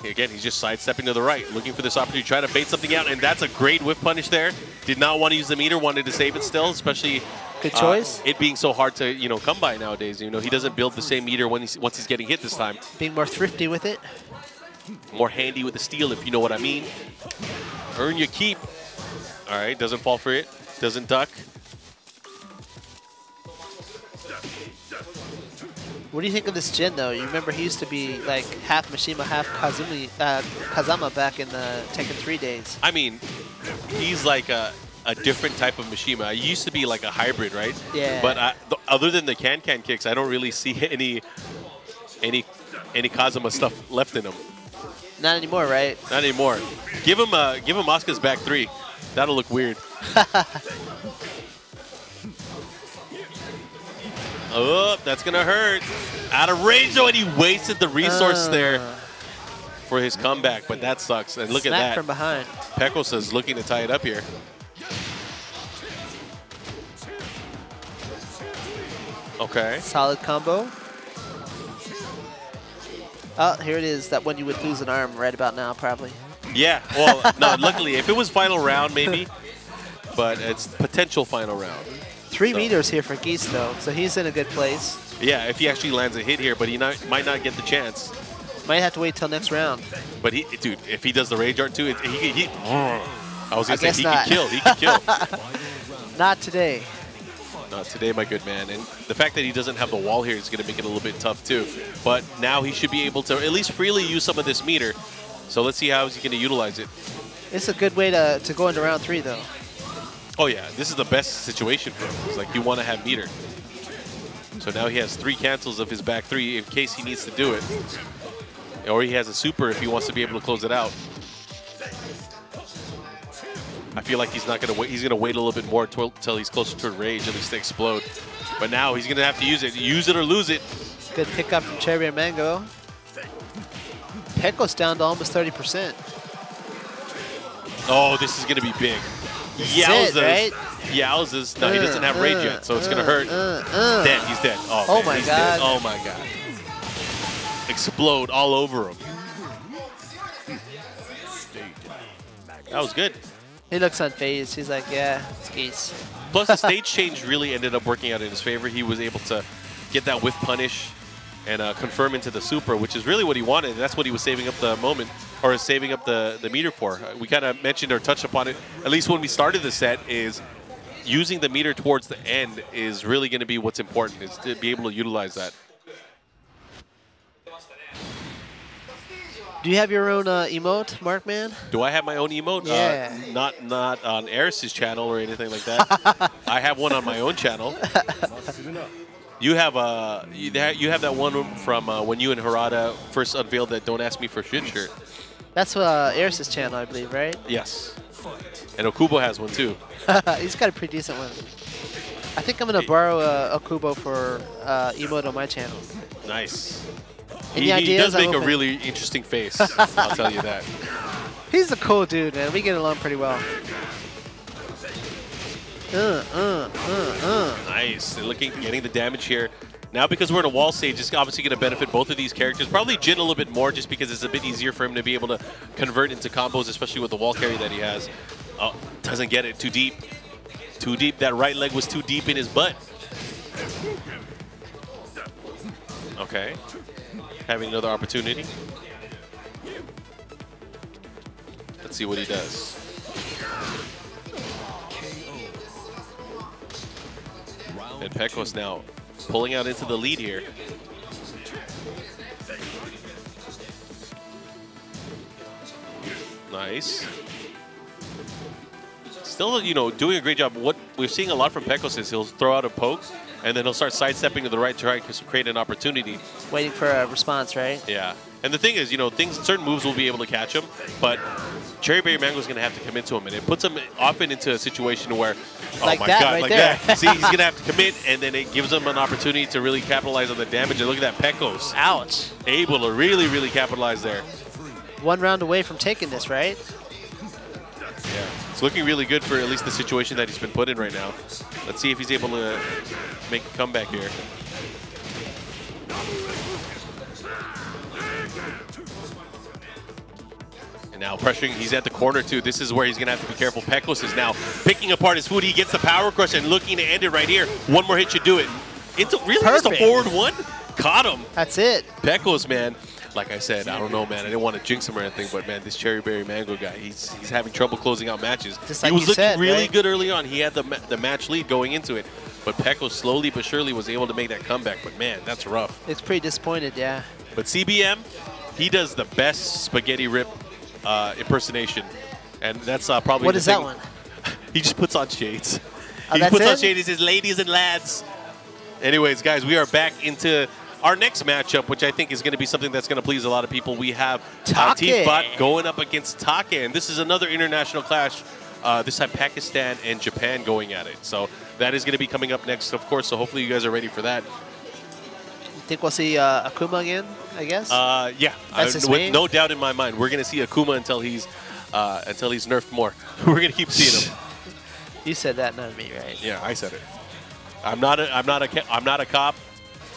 Again, he's just sidestepping to the right, looking for this opportunity, trying to bait something out, and that's a great whiff punish there. Did not want to use the meter, wanted to save it still, especially good choice. It being so hard to come by nowadays. He doesn't build the same meter once he's getting hit this time. Being more thrifty with it. More handy with the steel, if you know what I mean. Earn your keep. All right, doesn't fall for it, doesn't duck. What do you think of this Jin, though? You remember he used to be like half Mishima, half Kazama back in the Tekken 3 days. I mean, he's like a different type of Mishima. He used to be like a hybrid, right? Yeah. But other than the can-can kicks, I don't really see any Kazama stuff left in him. Not anymore, right? Not anymore. Give him Asuka's back 3. That'll look weird. Oh, that's going to hurt. Out of range, though, and he wasted the resource there for his comeback, but that sucks. And look at that. from behind. Pecos is looking to tie it up here. Okay. Solid combo. Oh, here it is. That one you would lose an arm right about now, probably. Yeah. Well, no, luckily, if it was final round, maybe. But it's potential final round. 3 meters here for Geese, though, so he's in a good place. Yeah, if he actually lands a hit here, but he might not get the chance. Might have to wait till next round. But dude, if he does the rage art too, I was gonna say he not. can kill. He can kill. Not today. Not today, my good man. And the fact that he doesn't have the wall here is gonna make it a little bit tough too. But now he should be able to at least freely use some of this meter. So let's see how he's gonna utilize it. It's a good way to go into round 3, though. Oh yeah, this is the best situation for him. It's like you want to have meter. So now he has 3 cancels of his back 3 in case he needs to do it. Or he has a super if he wants to be able to close it out. I feel like he's not going to wait. He's going to wait a little bit more until he's closer to rage, at least to explode. But now he's going to have to use it. Use it or lose it. Good pickup from Cherry and Mango. Pecos down to almost 30%. Oh, this is going to be big. Yowzas. Right? Yowzas. No, he doesn't have rage yet, so it's going to hurt. Dead. He's dead. Oh, oh man, my he's God. Dead. Oh, my God. Explode all over him. That was good. He looks unfazed. He's like, yeah, it's Geese. Plus, the stage change really ended up working out in his favor. He was able to get that whiff punish and confirm into the super, which is really what he wanted. And that's what he was saving up the moment, or saving up the meter for. We kind of mentioned or touched upon it, at least when we started the set, is using the meter towards the end is really going to be what's important, is to be able to utilize that. Do you have your own emote, Markman? Do I have my own emote? Yeah. Not on Eris's channel or anything like that. I have one on my own channel. You have you have that one from when you and Harada first unveiled that "Don't Ask Me for Shit" shirt. That's Eris's channel, I believe, right? Yes. And Okubo has one too. He's got a pretty decent one. I think I'm gonna borrow Okubo for emote on my channel. Nice. Any ideas? He does make a really interesting face. I'll tell you that. He's a cool dude, man. We get along pretty well. Nice. They're getting the damage here. Now, because we're in a wall stage, it's obviously going to benefit both of these characters. Probably Jin a little bit more, just because it's a bit easier for him to be able to convert into combos, especially with the wall carry that he has. Oh, doesn't get it. Too deep. Too deep. That right leg was too deep in his butt. Okay. Having another opportunity. Let's see what he does. And Pecos now pulling out into the lead here. Nice. Still, you know, doing a great job. What we're seeing a lot from Pecos is he'll throw out a poke, and then he'll start sidestepping to the right to try to create an opportunity. Waiting for a response, right? Yeah. And the thing is, you know, certain moves will be able to catch him, but Cherry Berry Mango is going to have to commit to him, and it puts him often into a situation where, oh like my that, God, right like there. that. See, he's going to have to commit, and then it gives him an opportunity to really capitalize on the damage. And look at that, Pecos. Ouch. Able to really, really capitalize there. 1 round away from taking this, right? Yeah. It's looking really good for at least the situation that he's been put in right now. Let's see if he's able to make a comeback here. And now pressuring, he's at the corner too. This is where he's gonna have to be careful. Pecos is now picking apart his food. He gets the power crush and looking to end it right here. One more hit should do it. It's really just a forward one. Caught him. That's it. Pecos, man. Like I said, I don't know, man. I didn't want to jinx him or anything, but man, this Cherry Berry Mango guy, he's having trouble closing out matches. Just like he was looking said, really right? good early on. He had the match lead going into it, but Pecos slowly but surely was able to make that comeback. But man, that's rough. It's pretty disappointed, yeah. But CBM, he does the best spaghetti rip impersonation, and that's probably What the is thing. that one? He just puts on shades. Oh, He that's puts on it? shades. He says, "Ladies and lads." Anyways, guys, we are back into our next matchup, which I think is going to be something that's going to please a lot of people. We have Take. Atif going up against Take, and this is another international clash. This time Pakistan and Japan going at it. So that is going to be coming up next, of course, so hopefully you guys are ready for that. Think we'll see Akuma again, I guess? Yeah, That's his with main? no doubt in my mind. We're going to see Akuma until he's nerfed more. We're going to keep seeing him. You said that, not me, right? Yeah, I said it. I'm not a cop.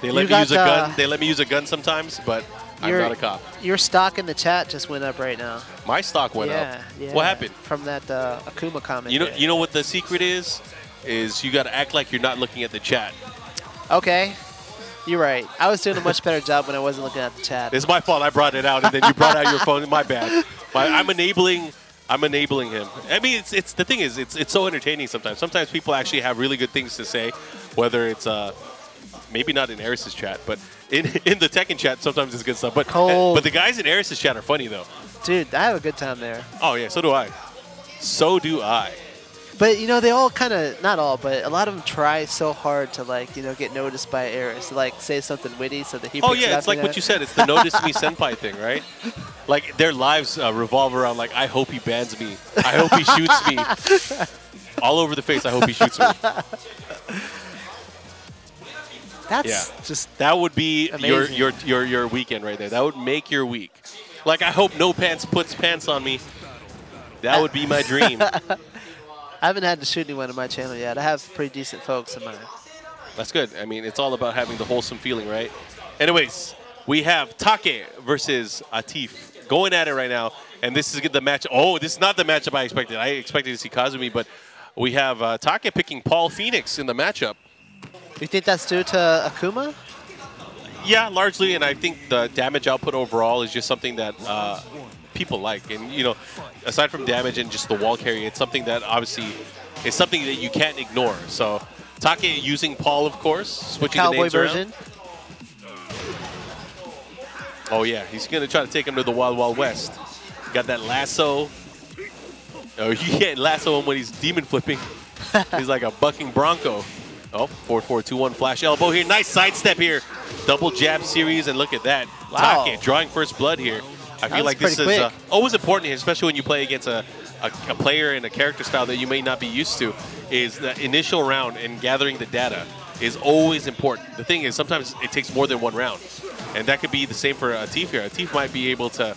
They You let me got, use a gun. They let me use a gun sometimes, but I'm not a cop. Your stock in the chat just went up right now. My stock went up. Yeah. What happened? From that Akuma comment. You know what the secret is? Is you got to act like you're not looking at the chat. Okay. You're right. I was doing a much better job when I wasn't looking at the chat. It's my fault. I brought it out, and then you brought out your phone. My bad. I'm enabling him. I mean, it's the thing is, it's so entertaining sometimes. Sometimes people actually have really good things to say, whether it's maybe not in Eris's chat, but in the Tekken chat, sometimes it's good stuff. But the guys in Eris's chat are funny though. Dude, I have a good time there. Oh yeah, so do I. So do I. But, you know, they all kind of, not all, but a lot of them try so hard to, like, you know, get noticed by Eris. To, like, say something witty so that he Oh picks it yeah, up, it's like what you said. It's the notice me senpai thing, right? Like their lives revolve around like, I hope he bans me. I hope he shoots me. All over the face. I hope he shoots me. That's just that would be amazing. your weekend right there. That would make your week. Like I hope No Pants puts pants on me. That would be my dream. I haven't had to shoot anyone on my channel yet. I have pretty decent folks in mine. That's good. I mean, it's all about having the wholesome feeling, right? Anyways, we have Take versus Atif going at it right now, and this is the match. Oh, this is not the matchup I expected. I expected to see Kazumi, but we have Take picking Paul Phoenix in the matchup. You think that's due to Akuma? Yeah, largely, and I think the damage output overall is just something that people like. And, you know, aside from damage and just the wall carry, it's something that obviously is something that you can't ignore. So Take using Paul, of course, switching the Cowboy names version. around. Oh, yeah, he's going to try to take him to the Wild Wild West. Got that lasso. Oh, you can't lasso him when he's demon flipping. He's like a bucking bronco. Oh, 4-4-2-1 flash elbow here. Nice sidestep here. Double jab series, and look at that. Wow. Take drawing first blood here. I feel like this pretty is quick. always important here, especially when you play against a player and a character style that you may not be used to, is the initial round and gathering the data is always important. The thing is, sometimes it takes more than one round, and that could be the same for Atif here. Atif might be able to...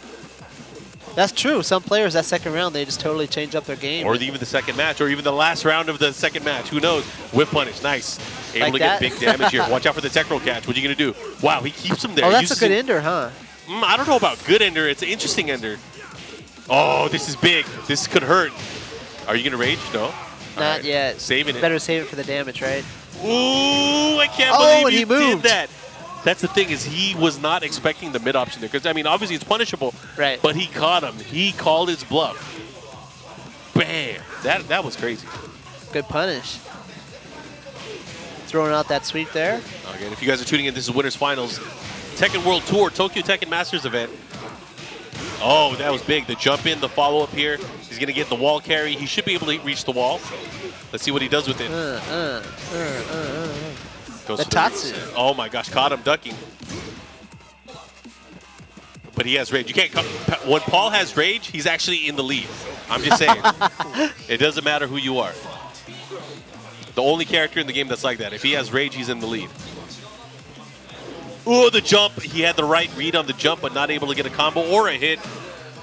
That's true. Some players, that second round, they just totally change up their game. Or even the second match, or even the last round of the second match. Who knows? Whip punish. Nice. Able Like to that? get big damage here. Watch out for the tech roll catch. What are you going to do? Wow, he keeps him there. Oh, that's a Uses good him- ender, huh? I don't know about good ender. It's an interesting ender. Oh, this is big. This could hurt. Are you going to rage? No? All Not right. yet. Saving it. Better save it for the damage, right? Ooh, I can't Oh, and believe he you did moved. that. That's the thing, is he was not expecting the mid option there. Because, I mean, obviously it's punishable. Right. But he caught him. He called his bluff. Bam. That was crazy. Good punish. throwing out that sweep there. Again, if you guys are tuning in, this is Winners Finals. Tekken World Tour, Tokyo Tekken Masters event. Oh, that was big. The jump in, the follow-up here. He's going to get the wall carry. He should be able to reach the wall. Let's see what he does with it. Goes the Tatsu. Oh my gosh, caught him ducking. But he has rage. You can't when Paul has rage, he's actually in the lead. I'm just saying. It doesn't matter who you are. The only character in the game that's like that. If he has rage, he's in the lead. Ooh, the jump. He had the right read on the jump, but not able to get a combo or a hit.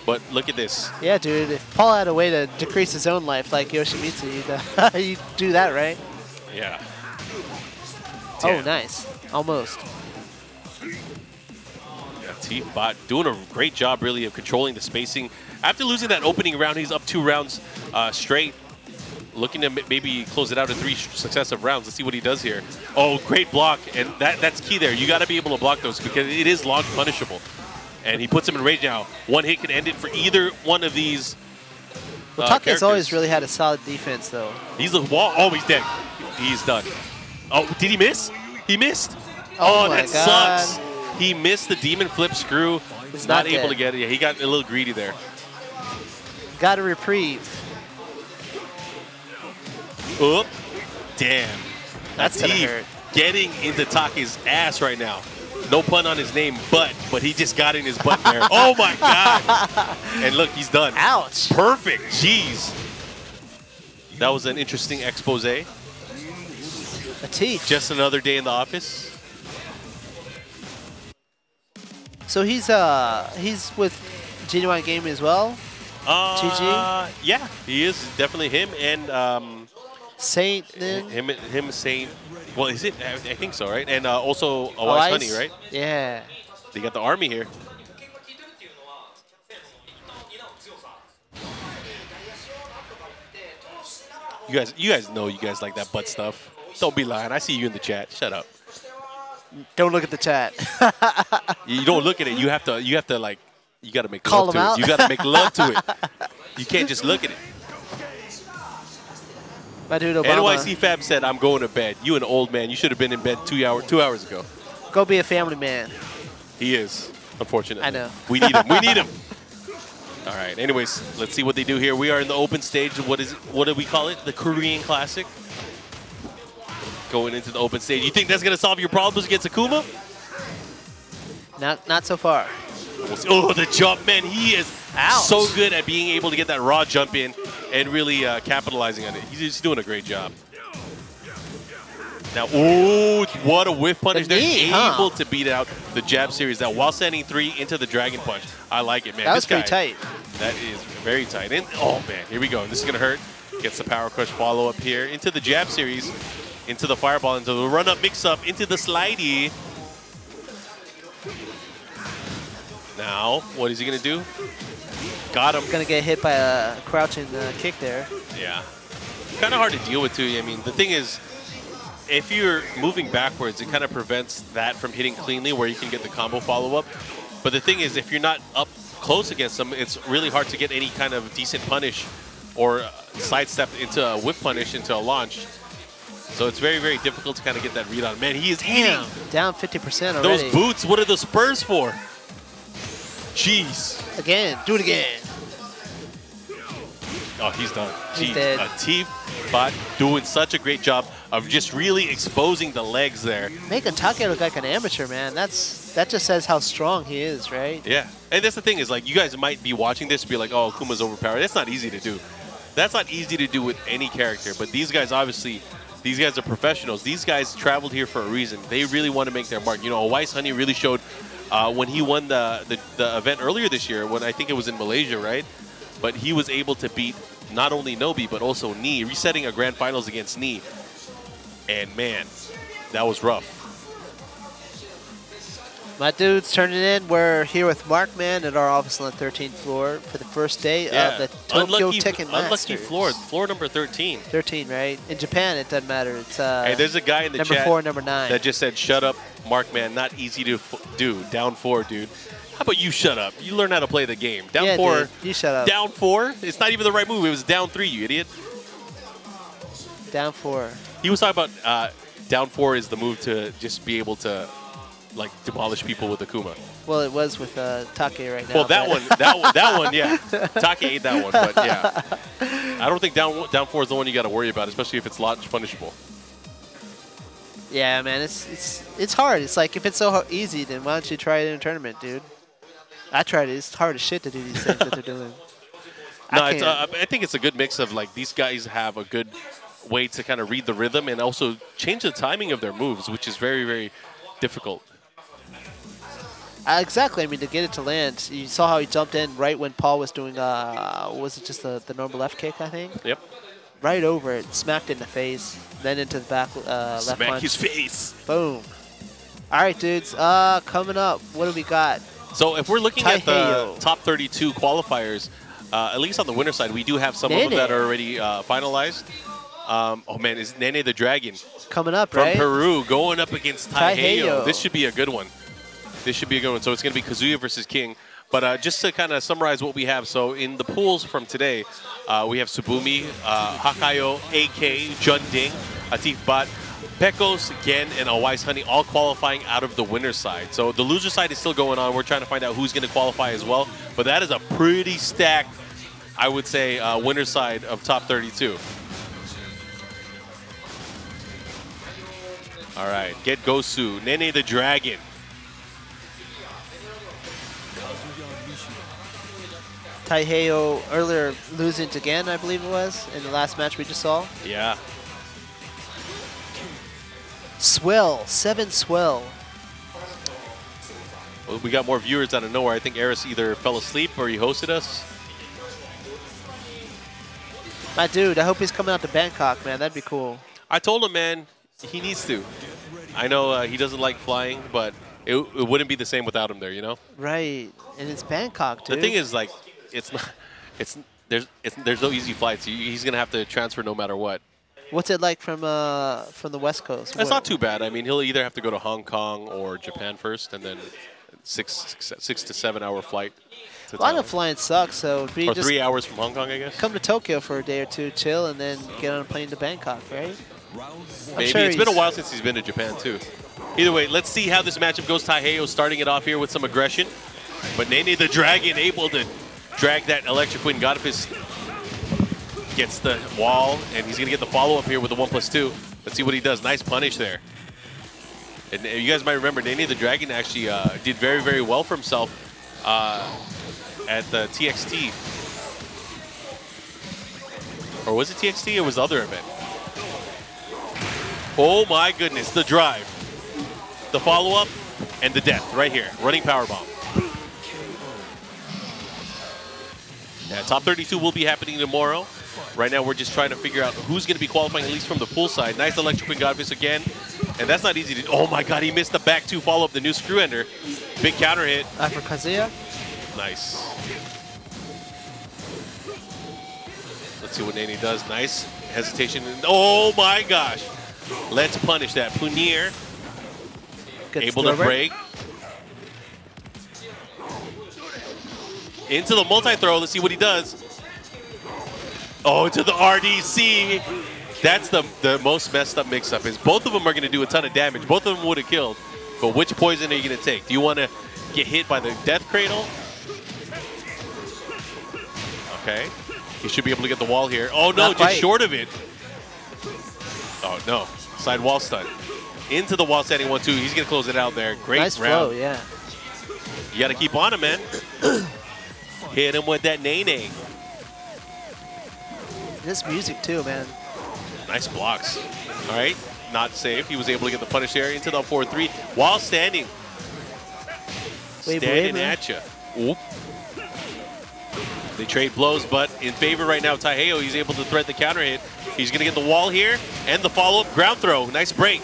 But look at this. Yeah, dude. If Paul had a way to decrease his own life like Yoshimitsu, you'd do that, right? Yeah. Damn. Oh, nice. Almost. Atif bot doing a great job, really, of controlling the spacing. After losing that opening round, he's up 2 rounds straight. Looking to maybe close it out in 3 successive rounds. Let's see what he does here. Oh, great block. And that's key there. You got to be able to block those because it is launch punishable. And he puts him in rage now. One hit can end it for either one of these Well, Take's always really had a solid defense, though. He's the wall. Oh, he's dead. He's done. Oh, did he miss? He missed. Oh that God. sucks. He missed the demon flip screw. He's not not able dead. to get it. Yeah, he got a little greedy there. Got a reprieve. Oop. Damn. That's gonna Atif hurt. getting into Take's ass right now. No pun on his name, but he just got in his butt there. Oh my God. And look, he's done. Ouch. Perfect. Jeez. That was an interesting expose. Atif. Just another day in the office. So he's with Genuine Gaming as well? GG? Yeah, he is definitely him and Saint then? him Saint. Well, is it? I think so, right? And also Awais Honey, right? Yeah. They got the army here. You guys know you guys like that butt stuff. Don't be lying. I see you in the chat. Shut up. Don't look at the chat. You don't look at it. You have to like. You got to make Call love them to out. it. You got to make love to it. You can't just look at it. My dude Obama. NYC Fab said, "I'm going to bed." You an old man. You should have been in bed 2 hours ago. Go be a family man. He is, unfortunately. I know. We need him. We need him. All right. Anyways, let's see what they do here. We are in the open stage. What do we call it? The Korean Classic. Going into the open stage. You think that's going to solve your problems against Akuma? Not so far. We'll see. Oh, the jump, man. He is so good at being able to get that raw jump in and really capitalizing on it. He's doing a great job. Now, oh, what a whiff punish. The knee, They're able to beat out the jab series now while sending 3 into the dragon punch. I like it, man. That was pretty tight. That is very tight. And, oh, man, here we go. This is going to hurt. Gets the power crush follow-up here into the jab series, into the fireball, into the run-up mix-up, into the slidey. Now, what is he going to do? Got him. Gonna get hit by a crouching kick there. Yeah. Kind of hard to deal with, too. I mean, the thing is, if you're moving backwards, it kind of prevents that from hitting cleanly where you can get the combo follow-up. But the thing is, if you're not up close against them, it's really hard to get any kind of decent punish or sidestep into a whip punish into a launch. So it's very, very difficult to kind of get that read on. Man, he is hitting. Down 50% already. Those boots, what are the spurs for? Jeez. Again. Do it again. Oh, he's done. He's Jeez. dead. Atif bot doing such a great job of just really exposing the legs there. Making Take look like an amateur, man. That just says how strong he is, right? Yeah. And that's the thing is, like, you guys might be watching this and be like, oh, Akuma's overpowered. That's not easy to do. That's not easy to do with any character. But these guys, obviously, these guys are professionals. These guys traveled here for a reason. They really want to make their mark. You know, Awais Honey really showed when he won the event earlier this year, when I think it was in Malaysia, right? But he was able to beat not only Nobi, but also Knee, resetting a grand finals against Knee. And man, that was rough. My dudes turning in. We're here with Mark, man, at our office on the 13th floor for the first day of the Tokyo Tekken Masters. Unlucky floor number 13. 13, right? In Japan, it doesn't matter. It's hey, there's a guy in the number chat 4, number 9. that just said, shut up, Mark, man, not easy to do. Down 4, dude. How about you shut up? You learn how to play the game. Down 4. Dude, you shut up. Down 4? It's not even the right move. It was down 3, you idiot. Down 4. He was talking about down 4 is the move to just be able to like demolish people with Akuma. Well, it was with Take right now. Well, that one, yeah. Take ate that one, but yeah. I don't think down 4 is the one you got to worry about, especially if it's launch punishable. Yeah, man, it's hard. It's like if it's so easy, then why don't you try it in a tournament, dude? I tried it. It's hard as shit to do these things that they're doing. No, I think it's a good mix of like these guys have a good way to kind of read the rhythm and also change the timing of their moves, which is very, very difficult. Exactly. I mean, to get it to land, you saw how he jumped in right when Paul was doing, was it just the normal left kick, I think? Yep. Right over it, smacked it in the face, then into the back left Smack punch. his face. Boom. All right, dudes. Coming up, what do we got? So if we're looking at the Taiheiyo. top 32 qualifiers, at least on the winner side, we do have some of them that are already finalized. Oh man, is Nene the Dragon Coming up, from right? Peru going up against Taiheiyo. Taiheiyo. This should be a good one. This should be a good one. So it's going to be Kazuya versus King. But just to kind of summarize what we have, so in the pools from today, we have Tsubumi, Hakaioh, AK, Jeondding, Atif Bot, Pecos, Gen, and Awais Honey all qualifying out of the winner's side. So the loser side is still going on. We're trying to find out who's going to qualify as well. But that is a pretty stacked, I would say, winner's side of top 32. All right, get Gosu, Nene the Dragon. Taiheiyo earlier losing to Gen, I believe it was, in the last match we just saw. Yeah. Sevenswell. Well, we got more viewers out of nowhere. I think Eris either fell asleep or he hosted us. My dude, I hope he's coming out to Bangkok, man. That'd be cool. I told him, man, he needs to. I know he doesn't like flying, but it wouldn't be the same without him there, you know? Right. And it's Bangkok, dude. The thing is, like, there's no easy flights. He's gonna have to transfer no matter what. What's it like from the West Coast? It's not too bad. I mean, he'll either have to go to Hong Kong or Japan first, and then six to 7 hour flight to Well, I know Thailand. flying sucks, so it'd be Or just 3 hours from Hong Kong, I guess. come to Tokyo for a day or two, chill, and then get on a plane to Bangkok, right? Maybe. sure It's been a he's- while since he's been to Japan, too. Either way, let's see how this matchup goes. Taiheiyo starting it off here with some aggression. But Nene the Dragon able to drag that Electric Wind. Godfist gets the wall, and he's going to get the follow-up here with the 1+2. Let's see what he does. Nice punish there. And you guys might remember, Nene the Dragon actually did very, very well for himself at the TXT. Or was it TXT? Or was the other event? Oh my goodness, the drive. The follow-up and the death right here. Running powerbomb. Yeah, top 32 will be happening tomorrow. Right now, we're just trying to figure out who's going to be qualifying, at least from the pool side. Nice Electric Wind Godfist again. And that's not easy to... Oh my god, he missed the back 2 follow-up, the new screw ender. Big counter hit. For Kazuya? Nice. Let's see what Nene does. Nice hesitation. Oh my gosh. Let's punish that. Punir Good able to throw right. break. Into the multi-throw. Let's see what he does. Oh, into the RDC. That's the most messed up mix-up. Is both of them are going to do a ton of damage. Both of them would have killed. But which poison are you going to take? Do you want to get hit by the Death Cradle? Okay. He should be able to get the wall here. Oh, no, Not just quite. short of it. Oh, no. Side wall stun. Into the wall standing 1-2. He's going to close it out there. Great Nice round. flow, yeah. You got to keep on him, man. Hit him with that Nene. This music too, man. Nice blocks. All right. Not safe. He was able to get the punish there into the 4-3 while standing. Standing at you. Oop. They trade blows, but in favor right now, Taiheiyo, he's able to thread the counter hit. He's going to get the wall here and the follow-up ground throw. Nice break.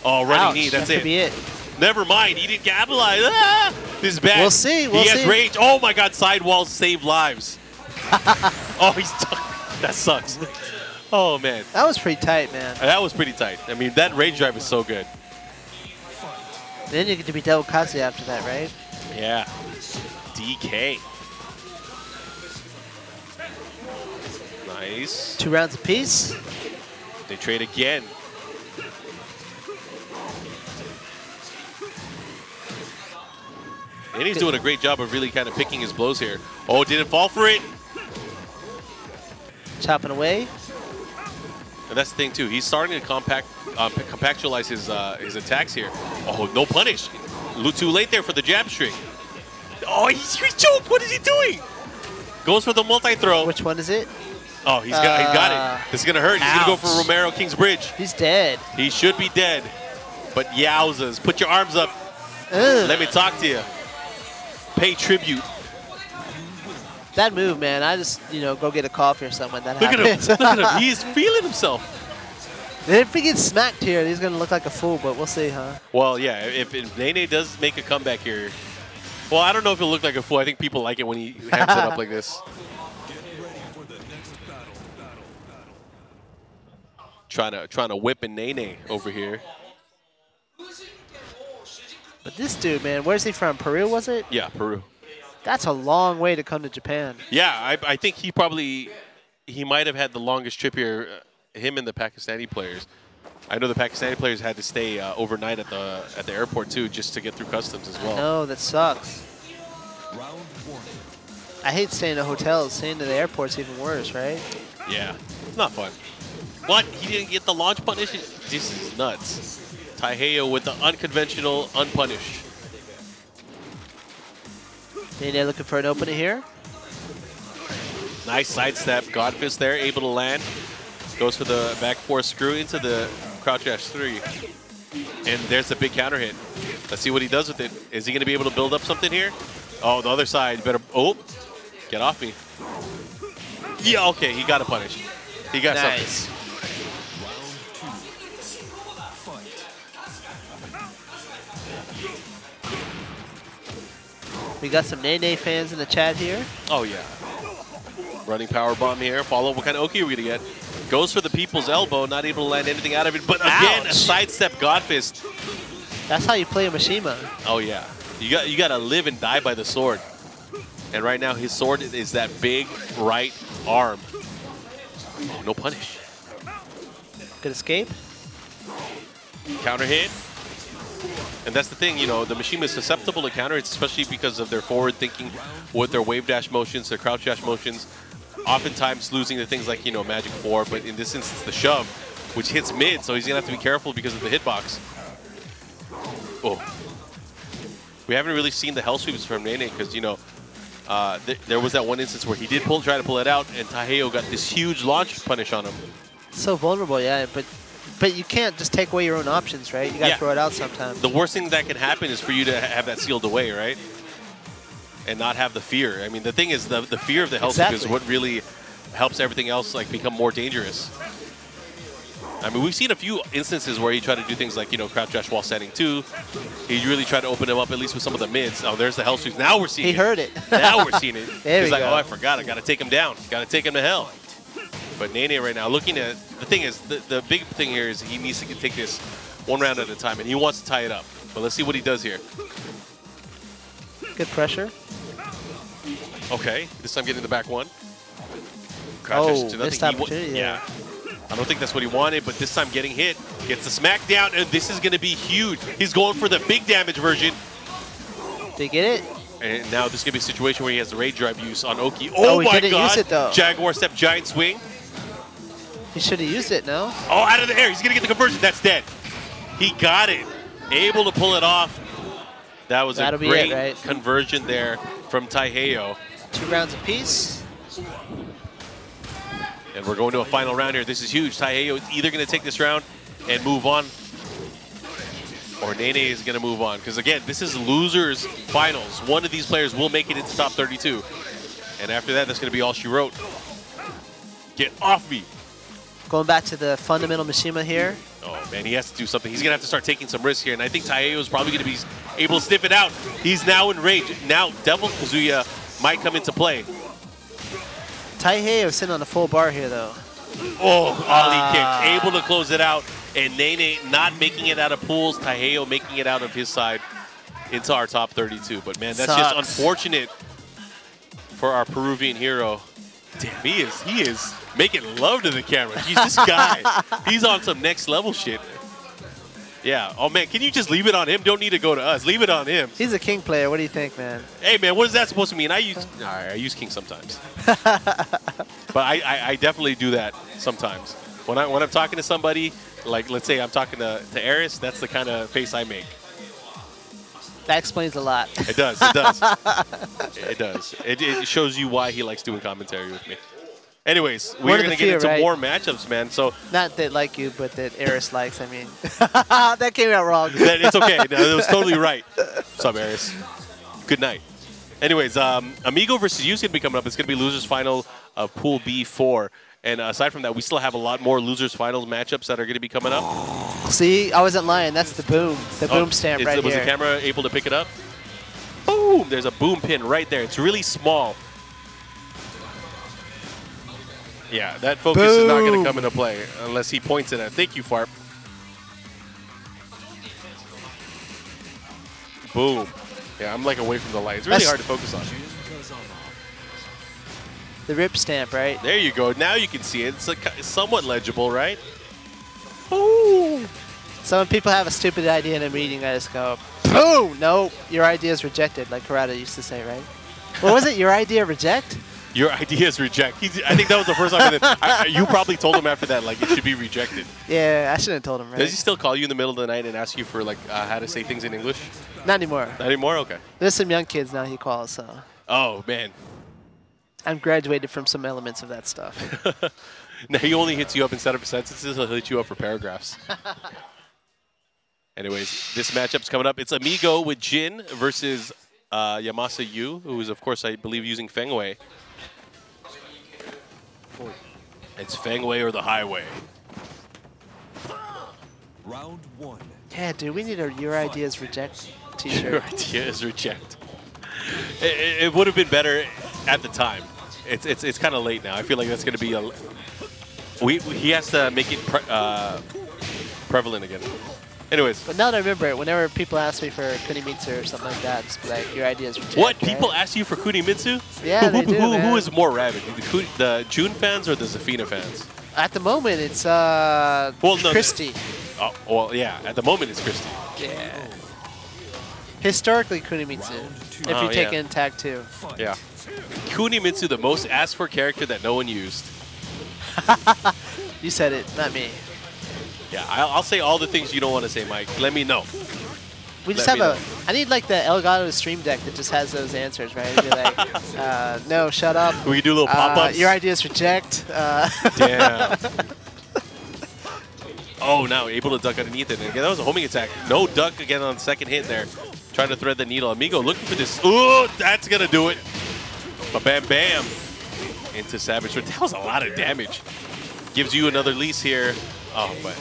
Oh, running Ouch, knee. That's that it. could be it. Never mind. He didn't capitalize. Ah! This is bad. We'll see. We'll he has see. rage. Oh, my God. Side walls save lives. Oh, he's stuck. That sucks. Oh, man. That was pretty tight, man. That was pretty tight. I mean, that rage drive is so good. Then you get to be double Kazuya after that, right? Yeah. DK. Nice. 2 rounds apiece. They trade again. And he's doing a great job of really kind of picking his blows here. Oh, didn't fall for it. Chopping away. And that's the thing too. He's starting to compactualize his attacks here. Oh, no punish. Too late there for the jab string. Oh, he's choked. What is he doing? Goes for the multi-throw. Which one is it? Oh, he got it. This is going to hurt. He's going to go for Romero King's Bridge. He's dead. He should be dead. But yowzas. Put your arms up. Ugh. Let me talk to you. Pay tribute. That move, man. I just, go get a coffee or something when that Look happens. at him. Look at him. He is feeling himself. If he gets smacked here, he's going to look like a fool, but we'll see, huh? Well, yeah. If Nene does make a comeback here, well, I don't know if he'll look like a fool. I think people like it when he hamps it up like this. Trying to whip a Nene over here. But this dude, man, where's he from? Peru, was it? Yeah, Peru. That's a long way to come to Japan. Yeah, I think he might have had the longest trip here, him and the Pakistani players. I know the Pakistani players had to stay overnight at the airport too, just to get through customs as well. No, that sucks. Round 1. I hate staying at hotels. Staying at the airport's even worse, right? Yeah, it's not fun. What? He didn't get the launch punish? This is nuts. Taiheiyo with the unconventional unpunished. Nene looking for an opening here. Nice sidestep. Godfist there, able to land. Goes for the back four screw into the crouch dash 3. And there's a big counter hit. Let's see what he does with it. Is he going to be able to build up something here? Oh, the other side. Better. Oh, get off me. Yeah, okay. He got a punish. He got Nice. something. We got some Nene fans in the chat here. Oh, yeah. Running power bomb here. Follow. What kind of Oki are we going to get? Goes for the people's elbow. Not able to land anything out of it. But again, a sidestep Godfist. That's how you play a Mishima. Oh, yeah. You got to live and die by the sword. And right now, his sword is that big right arm. Oh, no punish. Good escape. Counter hit. And that's the thing, the Mishima is susceptible to counter hits, especially because of their forward thinking with their wave dash motions, their crouch dash motions. Oftentimes losing to things like, Magic 4, but in this instance, the shove, which hits mid, so he's going to have to be careful because of the hitbox. Oh. We haven't really seen the hell sweeps from Nene because, there was that one instance where he did try to pull it out, and Taiheiyo got this huge launch punish on him. So vulnerable, yeah, but you can't just take away your own options, right? You got to throw it out sometimes. The worst thing that can happen is for you to have that sealed away, right? And not have the fear. I mean, the thing is, the fear of the hell sweep is what really helps everything else become more dangerous. I mean, we've seen a few instances where he tried to do things like, crouch dash while standing too. He really tried to open him up, at least with some of the mids. Oh, there's the hell sweep. Now we're seeing it. He heard it. Now we're seeing it. There He's like, go. oh, I forgot. I got to take him down. Got to take him to hell. But Nene right now, looking at the thing is, the big thing here is he needs to take this one round at a time, and he wants to tie it up. But let's see what he does here. Good pressure. Okay, this time getting the back one. Crouch dash to nothing. Missed opportunity. Yeah. I don't think that's what he wanted, but this time getting hit. Gets the smack down, and this is going to be huge. He's going for the big damage version. Did he get it? And now this is going to be a situation where he has the rage drive use on Oki. Oh, my he didn't God. use it, though. Jaguar step, giant swing. He should have used it, no? Oh, out of the air. He's going to get the conversion. That's dead. He got it. Able to pull it off. That was a great conversion there from Taiheiyo. 2 rounds apiece. And we're going to a final round here. This is huge. Taiheiyo is either going to take this round and move on, or Nene is going to move on. Because, again, this is losers finals. One of these players will make it into top 32. And after that, that's going to be all she wrote. Get off me. Going back to the fundamental Mishima here. Oh, man, he has to do something. He's going to have to start taking some risks here. And I think Taiheiyo is probably going to be able to sniff it out. He's now in rage. Now, Devil Kazuya might come into play. Taiheiyo sitting on a full bar here, though. Oh, Ali kick. Able to close it out. And Nene not making it out of pools. Taiheiyo making it out of his side into our top 32. But, man, that's just unfortunate for our Peruvian hero. Damn, he is making love to the camera. He's this guy. He's on some next level shit. Yeah. Oh, man, can you just leave it on him? Don't need to go to us. Leave it on him. He's a king player. What do you think, man? Hey, man, what is that supposed to mean? I use king sometimes. But I definitely do that sometimes. When I'm talking to somebody, like, let's say I'm talking to Eris, that's the kind of face I make. That explains a lot. It does. It does. It does. It shows you why he likes doing commentary with me. Anyways, we're going to get into more matchups, man. So not that like you, but that Eris likes, I mean. That came out wrong. It's okay. It was totally right. What's up, Eris? Good night. Anyways, Amigo versus you is going to be coming up. It's going to be losers final of Pool B4. And aside from that, we still have a lot more losers finals matchups that are going to be coming up. See, I wasn't lying. That's the boom. The boom stamp right here. Was the camera able to pick it up? Boom! There's a boom pin right there. It's really small. Yeah, that focus is not going to come into play unless he points it at. Thank you, Farp. Boom. Yeah, I'm like away from the light. It's really hard to focus on. The rip stamp, right? There you go. Now you can see it. It's like somewhat legible, right? Ooh. So when people have a stupid idea in a meeting, I just go, boom! No, your idea is rejected, like Karada used to say, right? What was it? Your idea reject? Your idea is reject. I think that was the first time you probably told him after that, like, it should be rejected. Yeah, I shouldn't have told him, right? Does he still call you in the middle of the night and ask you for, like, how to say things in English? Not anymore. Not anymore? Okay. There's some young kids now he calls, so. Oh, man. I'm graduated from some elements of that stuff. Now he only hits you up instead of sentences, he'll hit you up for paragraphs. Anyways, this matchup's coming up. It's Amigo with Jin versus Yamasa Yu, who is, of course, I believe, using Feng Wei. It's Feng Wei or the highway. Round 1. Yeah, dude, we need a Your Ideas Reject t-shirt. Your idea is reject. It would have been better at the time. It's kind of late now. I feel like that's going to be he has to make it prevalent again. Anyways. But now that I remember it, whenever people ask me for Kunimitsu or something like that, just be like, your idea is reject. What? Right? People ask you for Kunimitsu? Yeah, they do, man. Who is more rabid? The June fans or the Zafina fans? At the moment, it's Christy. Oh, well, yeah. At the moment, it's Christy. Yeah. Historically, Kunimitsu. If you take in tag 2. Yeah. Kunimitsu, the most asked for character that no one used. You said it, not me. Yeah, I'll say all the things you don't want to say, Mike. Let me know. We just I need like the Elgato stream deck that just has those answers, right? It'd be like, no, shut up. We can do little pop-ups. Your ideas reject. Damn. Oh, now able to duck underneath it. And again, that was a homing attack. No duck again on the second hit there. Trying to thread the needle. Amigo looking for this. Ooh, that's going to do it. Ba-bam, bam. Into Savage. That was a lot of damage. Gives you another lease here. Oh, but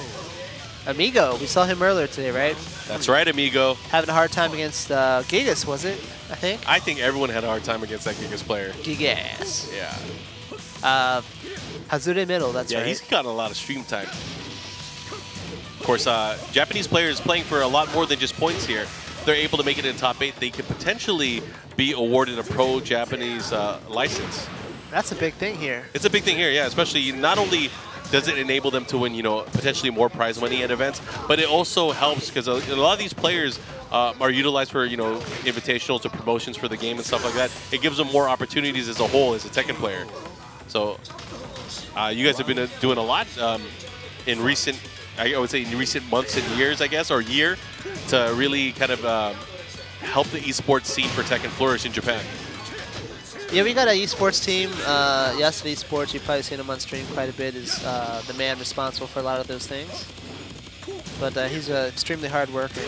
Amigo, we saw him earlier today, right? That's right, Amigo. Having a hard time against Gigas, was it? I think. I think everyone had a hard time against that Gigas player. Gigas. Yeah. Hazuremetal, that's right. Yeah, he's gotten a lot of stream time. Of course, Japanese players playing for a lot more than just points here. If they're able to make it in top 8, they could potentially be awarded a pro-Japanese license. That's a big thing here. It's a big thing here, yeah. Especially not only does it enable them to win, potentially more prize money at events, but it also helps because a lot of these players are utilized for, invitationals or promotions for the game and stuff like that. It gives them more opportunities as a whole as a Tekken player. So you guys have been doing a lot in recent, I would say in recent months and years, I guess, or year, to really kind of help the esports scene for Tekken flourish in Japan. Yeah, we got an esports team. Yasud Esports, you've probably seen him on stream quite a bit, is the man responsible for a lot of those things. But he's an extremely hard worker.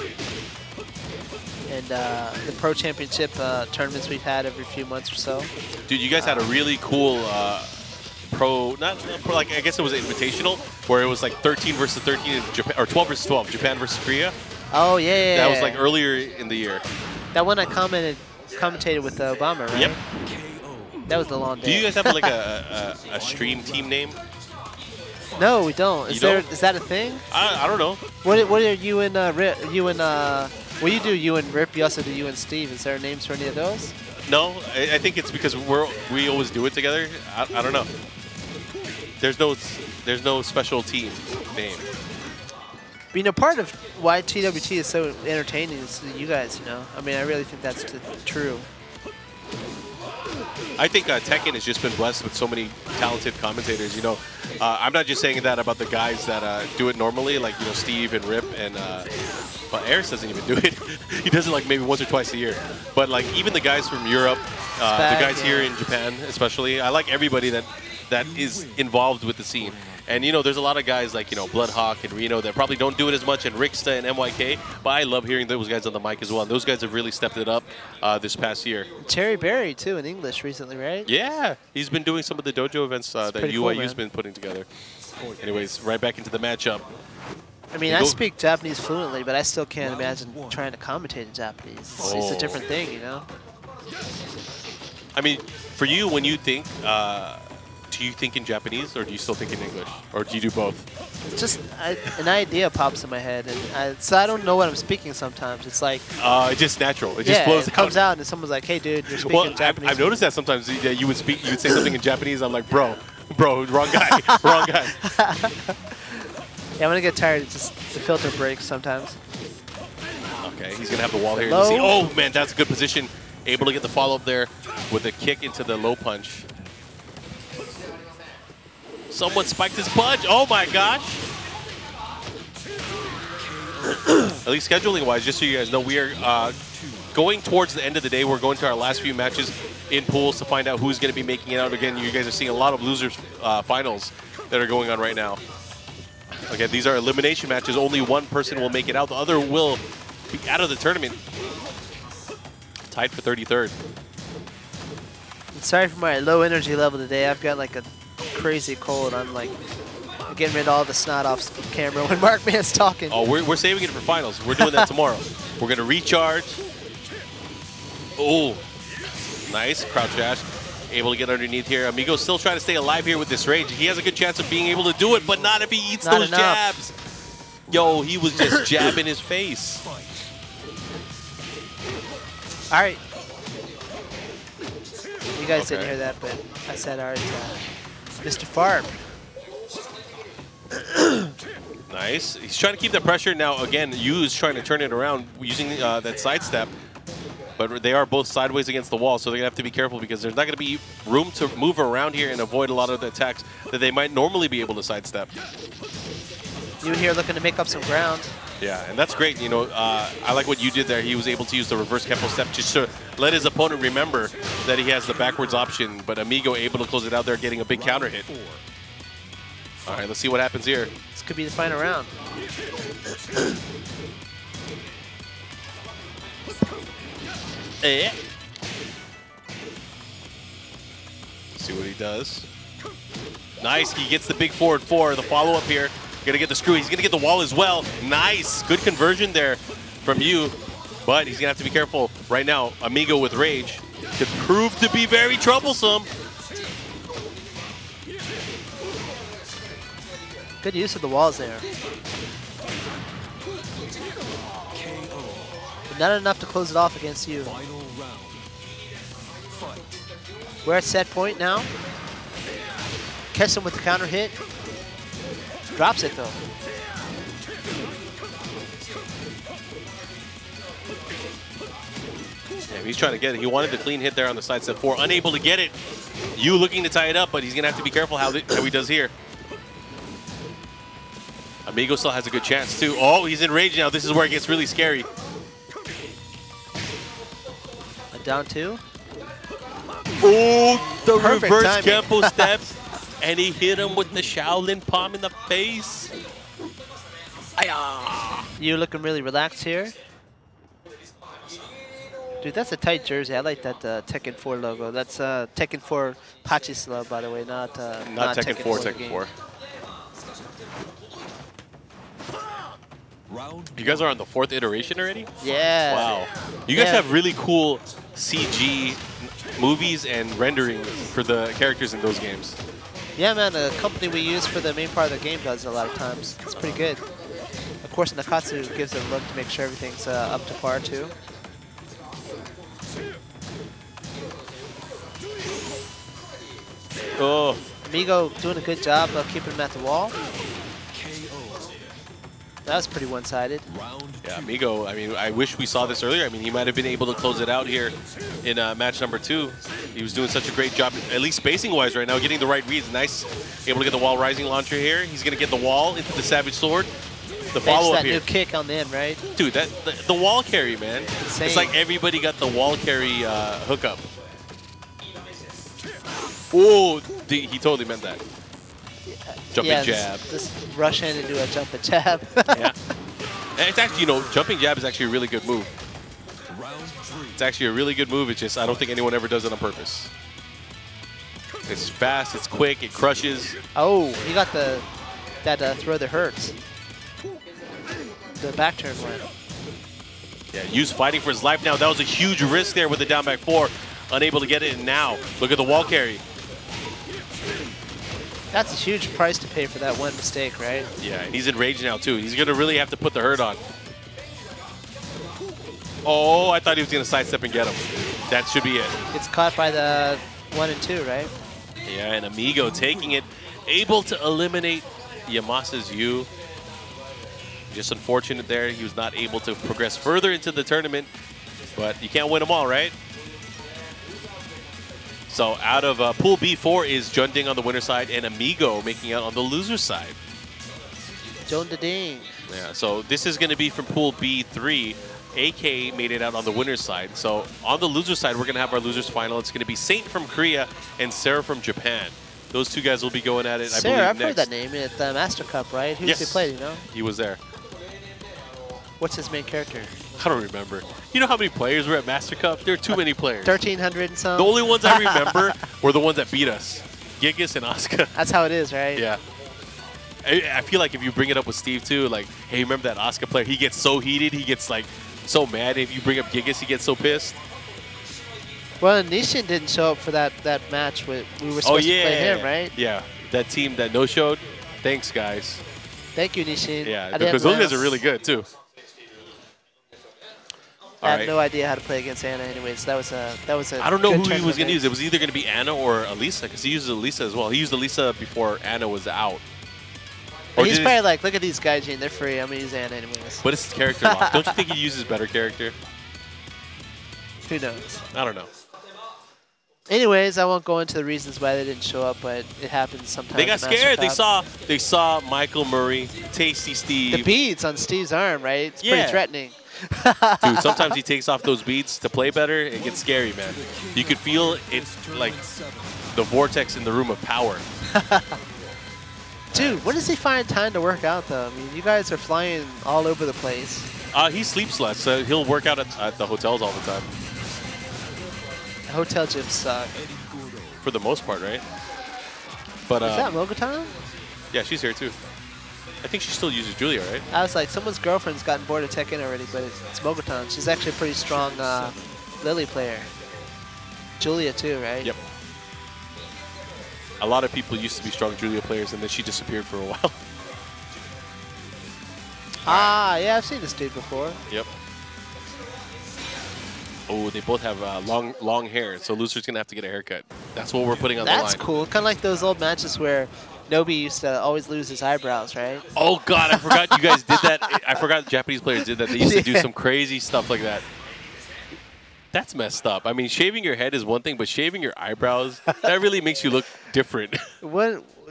And the Pro Championship tournaments we've had every few months or so. Dude, you guys had a really cool like I guess it was an invitational, where it was like 13 versus 13 in Japan, or 12 versus 12, Japan versus Korea. Oh, yeah. That was like earlier in the year. That one I commentated with Obama, right? Yep. That was the long day. Do you guys have like a stream team name? No, we don't. Is that a thing? I don't know. What are you and Rip? What do you do? You and Rip. You also do you and Steve. Is there names for any of those? No, I think it's because we always do it together. I don't know. There's no special team name. Being a part of why TWT is so entertaining is you guys, you know. I mean, I really think that's true. I think Tekken has just been blessed with so many talented commentators. You know, I'm not just saying that about the guys that do it normally, like Steve and Rip, and but Aris doesn't even do it. He does it like maybe once or twice a year. But like even the guys from Europe, the guys here in Japan, especially, I like everybody that is involved with the scene. And, there's a lot of guys like, Bloodhawk and Reno that probably don't do it as much, and Ricksta and MYK, but I love hearing those guys on the mic as well. And those guys have really stepped it up this past year. Terry Berry, too, in English recently, right? Yeah, he's been doing some of the dojo events that UIU's been putting together. Anyways, right back into the matchup. I mean, I speak Japanese fluently, but I still can't imagine trying to commentate in Japanese. It's a different thing, you know? I mean, for you, when you think... do you think in Japanese, or do you still think in English? Or do you do both? It's just an idea pops in my head, and so I don't know what I'm speaking sometimes. It's like... it's just natural. It just flows it comes out, and some's like, hey, dude, you're speaking Japanese. I've noticed that sometimes you would say something in Japanese. I'm like, bro, wrong guy, wrong guy. Yeah, I'm going to get tired. It's just the filter breaks sometimes. Okay, he's going to have the wall here. To see. Oh, man, that's a good position. Able to get the follow-up there with a kick into the low punch. Someone spiked his punch. Oh, my gosh. At least scheduling-wise, just so you guys know, we are going towards the end of the day. We're going to our last few matches in pools to find out who's going to be making it out. Again, you guys are seeing a lot of losers finals that are going on right now. Again, these are elimination matches. Only one person will make it out. The other will be out of the tournament. Tied for 33rd. Sorry for my low energy level today. I've got like a crazy cold. I'm like getting rid of all the snot off camera when Markman's talking. Oh, we're saving it for finals. We're doing that tomorrow. We're going to recharge. Oh, nice. Crouch dash. Able to get underneath here. Amigo's still trying to stay alive here with this rage. He has a good chance of being able to do it, but not if he eats those jabs. Yo, he was just jabbing his face. All right. You guys didn't hear that, but I said, all right, Mr. Farb. Nice. He's trying to keep the pressure. Now, again, Yu is trying to turn it around using that sidestep. But they are both sideways against the wall, so they're going to have to be careful because there's not going to be room to move around here and avoid a lot of the attacks that they might normally be able to sidestep. You here looking to make up some ground. Yeah, and that's great. You know, I like what you did there. He was able to use the reverse Kempo step just to let his opponent remember that he has the backwards option, but Amigo able to close it out there, getting a big counter hit. All right, let's see what happens here. This could be the final round. Yeah. See what he does. Nice, he gets the big forward four. The follow-up here. Gonna get the screw. He's gonna get the wall as well. Nice, good conversion there from you. But he's gonna have to be careful right now. Amigo with rage could prove to be very troublesome. Good use of the walls there. But not enough to close it off against you. We're at set point now. Catch him with the counter hit. Drops it though. Yeah, he's trying to get it. He wanted the clean hit there on the side step four. Unable to get it. You looking to tie it up, but he's going to have to be careful how he does here. Amigo still has a good chance too. Oh, he's in rage now. This is where it gets really scary. A down two. Oh, the Perfect reverse timing. Kempo step. And he hit him with the Shaolin palm in the face. You looking really relaxed here. Dude, that's a tight jersey. I like that Tekken 4 logo. That's Tekken 4 Pachisla, by the way, not Tekken 4, Tekken 4. You guys are on the 4th iteration already? Yeah. Wow. You guys have really cool CG movies and rendering for the characters in those games. Yeah, man, the company we use for the main part of the game does it a lot of times. It's pretty good. Of course, Nakatsu gives it a look to make sure everything's up to par, too. Oh. Amigo doing a good job of keeping him at the wall. That was pretty one-sided. Yeah, Amigo, I mean, I wish we saw this earlier. I mean, he might have been able to close it out here in match number 2. He was doing such a great job, at least spacing-wise right now, getting the right reads. Nice, able to get the wall rising launcher here. He's going to get the wall into the Savage Sword. The follow-up here. That new kick on the end, right? Dude, the wall carry, man. Insane. It's like everybody got the wall carry hookup. Oh, he totally meant that. Jumping jab. This rush hand into a jumping jab. Yeah. And it's actually, you know, jumping jab is actually a really good move. It's actually a really good move. It's just, I don't think anyone ever does it on purpose. It's fast, it's quick, it crushes. Oh, he got that throw that hurts. The back turn one. Yeah, Yu's fighting for his life now. That was a huge risk there with the down back 4. Unable to get it, and now, look at the wall carry. That's a huge price to pay for that one mistake, right? Yeah, and he's enraged now, too. He's going to really have to put the hurt on. Oh, I thought he was going to sidestep and get him. That should be it. It's caught by the 1 and 2, right? Yeah, and Amigo taking it. Able to eliminate Yamasa's Yu. Just unfortunate there. He was not able to progress further into the tournament. But you can't win them all, right? So out of Pool B4 is Jeondding on the winner's side and Amigo making out on the loser's side. Jeondding. Yeah, so this is going to be from Pool B3. AK made it out on the winner's side. So on the loser's side, we're going to have our loser's final. It's going to be Saint from Korea and Sarah from Japan. Those two guys will be going at it, I believe, I've next. heard that name at the Master Cup, right? Who's he played, you know? He was there. What's his main character? I don't remember. You know how many players were at Master Cup? There are too many players. 1,300 and some. The only ones I remember were the ones that beat us. Gigas and Asuka. That's how it is, right? Yeah. I feel like if you bring it up with Steve too, like, hey, remember that Asuka player? He gets so heated. He gets like so mad. If you bring up Gigas, he gets so pissed. Well, Nishin didn't show up for that match. We were supposed to play him, right? Yeah. That team that no-showed. Thanks, guys. Thank you, Nishin. Yeah, because those guys are really good too. I have no idea how to play against Anna anyways. That was a I don't know who he was going to use. It was either going to be Anna or Elisa, because he uses Elisa as well. He used Elisa before Anna was out. Or he's probably like, look at these guys, Gene. They're free. I'm going to use Anna anyways. But it's character lock. Don't you think he uses better character? Who knows? I don't know. Anyways, I won't go into the reasons why they didn't show up, but it happens sometimes. They got scared. They saw Michael Murray, Tasty Steve. The beads on Steve's arm, right? It's pretty threatening. Dude, sometimes he takes off those beats to play better. It gets scary, man. You could feel it's like the vortex in the room of power. Dude, when does he find time to work out, though? I mean, you guys are flying all over the place. He sleeps less, so he'll work out at the hotels all the time. Hotel gyms suck. For the most part, right? But is that Mogotan? Yeah, she's here too. I think she still uses Julia, right? I was like, someone's girlfriend's gotten bored of Tekken already, but it's Mogotan. She's actually a pretty strong Lily player. Julia too, right? Yep. A lot of people used to be strong Julia players, and then she disappeared for a while. Yeah, I've seen this dude before. Yep. Oh, they both have long hair, so loser's gonna have to get a haircut. That's what we're putting on the line. That's cool. Kind of like those old matches where Nobi used to always lose his eyebrows, right? Oh God, I forgot you guys did that. I forgot Japanese players did that. They used to do some crazy stuff like that. That's messed up. I mean, shaving your head is one thing, but shaving your eyebrows, that really makes you look different.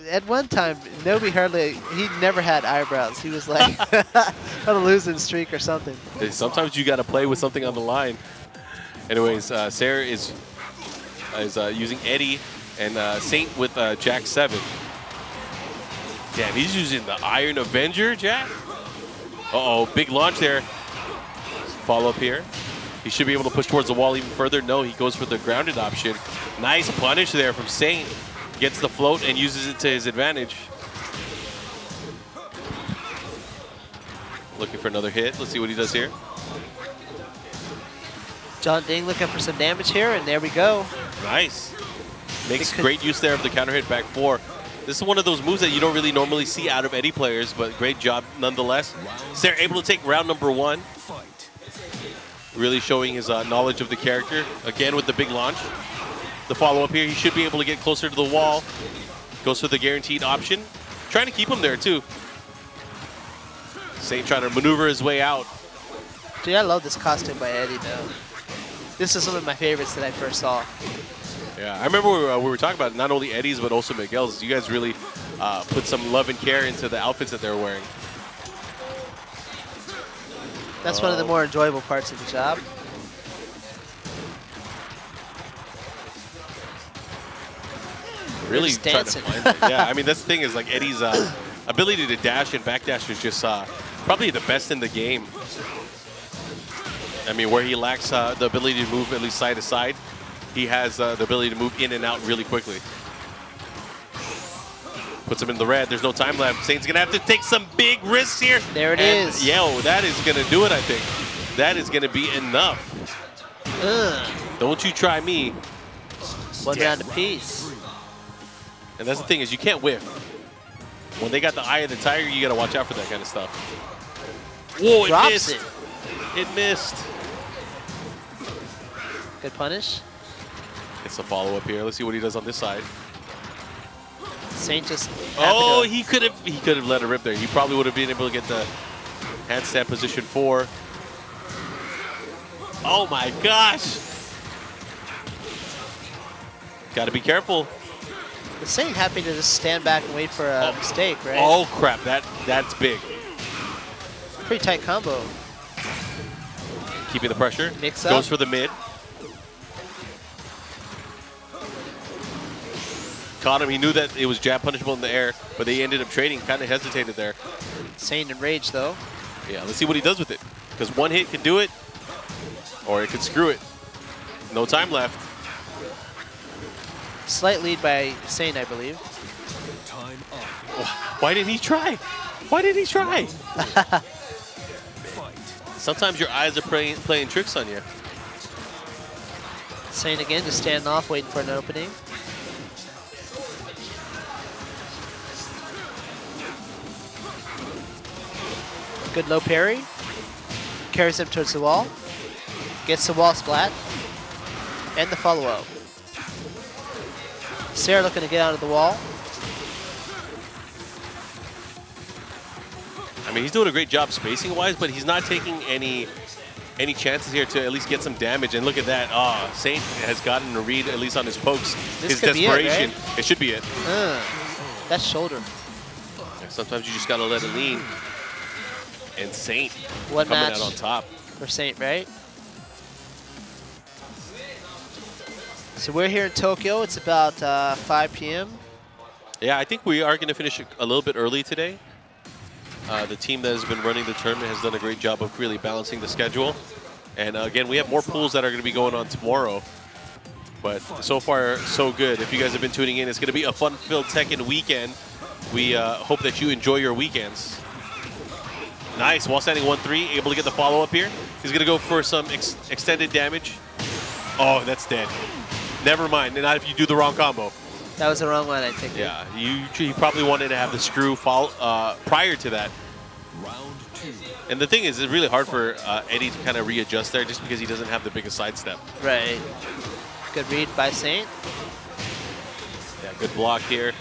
At one time, Nobi he never had eyebrows. He was like on a losing streak or something. Sometimes you got to play with something on the line. Anyways, Sarah is using Eddy and Saint with Jack 7. Damn, he's using the Iron Avenger, Jack. Uh-oh, big launch there. Follow up here. He should be able to push towards the wall even further. No, he goes for the grounded option. Nice punish there from Saint. Gets the float and uses it to his advantage. Looking for another hit. Let's see what he does here. Jeondding looking for some damage here, and there we go. Nice. Makes great use there of the counter hit back 4. This is one of those moves that you don't really normally see out of Eddy players, but great job nonetheless. Sarah able to take round number 1. Really showing his knowledge of the character. Again with the big launch. The follow-up here, he should be able to get closer to the wall. Goes for the guaranteed option. Trying to keep him there too. Saint trying to maneuver his way out. Dude, I love this costume by Eddy, though. This is one of my favorites that I first saw. Yeah, I remember we were talking about not only Eddy's, but also Miguel's. You guys really put some love and care into the outfits that they're wearing. That's one of the more enjoyable parts of the job. Really just trying to dancing. find it. Yeah, I mean, that's the thing is like Eddy's ability to dash and backdash is just probably the best in the game. I mean, where he lacks the ability to move at least side to side, he has the ability to move in and out really quickly. Puts him in the red. There's no time left. Saint's going to have to take some big risks here. There it is. Yo, that is going to do it, I think. That is going to be enough. Don't you try me. One round apiece. And that's the thing is you can't whiff. When they got the eye of the tiger, you got to watch out for that kind of stuff. Whoa, it missed. It missed. Good punish. It's a follow-up here. Let's see what he does on this side. Saint just... Oh, he could have let it rip there. He probably would have been able to get the handstand position 4. Oh my gosh. Got to be careful. The Saint happy to just stand back and wait for a mistake, right? Oh crap, that's big. Pretty tight combo. Keeping the pressure. Mix up. Goes for the mid. Caught him. He knew that it was jab punishable in the air, but they ended up trading. Kind of hesitated there. Saint in rage, though. Yeah, let's see what he does with it. Because one hit can do it, or it could screw it. No time left. Slight lead by Saint, I believe. Time up. Why didn't he try? Why didn't he try? Fight. Sometimes your eyes are playing tricks on you. Saint again, just standing off, waiting for an opening. Good low parry. Carries him towards the wall. Gets the wall splat. And the follow-up. Sarah looking to get out of the wall. I mean, he's doing a great job spacing-wise, but he's not taking any chances here to at least get some damage. And look at that. Saint has gotten a read, at least on his pokes. This his could be it, desperation. right? It should be it. That's shoulder. Sometimes you just got to let it lean. And Saint One coming match out on top. for Saint, right? So we're here in Tokyo. It's about 5 p.m. Yeah, I think we are going to finish a little bit early today. The team that has been running the tournament has done a great job of really balancing the schedule. And again, we have more pools that are going to be going on tomorrow. But so far, so good. If you guys have been tuning in, it's going to be a fun-filled Tekken weekend. We hope that you enjoy your weekends. Nice, while standing 1-3, able to get the follow-up here. He's going to go for some extended damage. Oh, that's dead. Never mind, not if you do the wrong combo. That was the wrong one, I think. Yeah, you probably wanted to have the screw prior to that. Round 2. And the thing is, it's really hard for Eddy to kind of readjust there just because he doesn't have the biggest sidestep. Right. Good read by Saint. Yeah, good block here.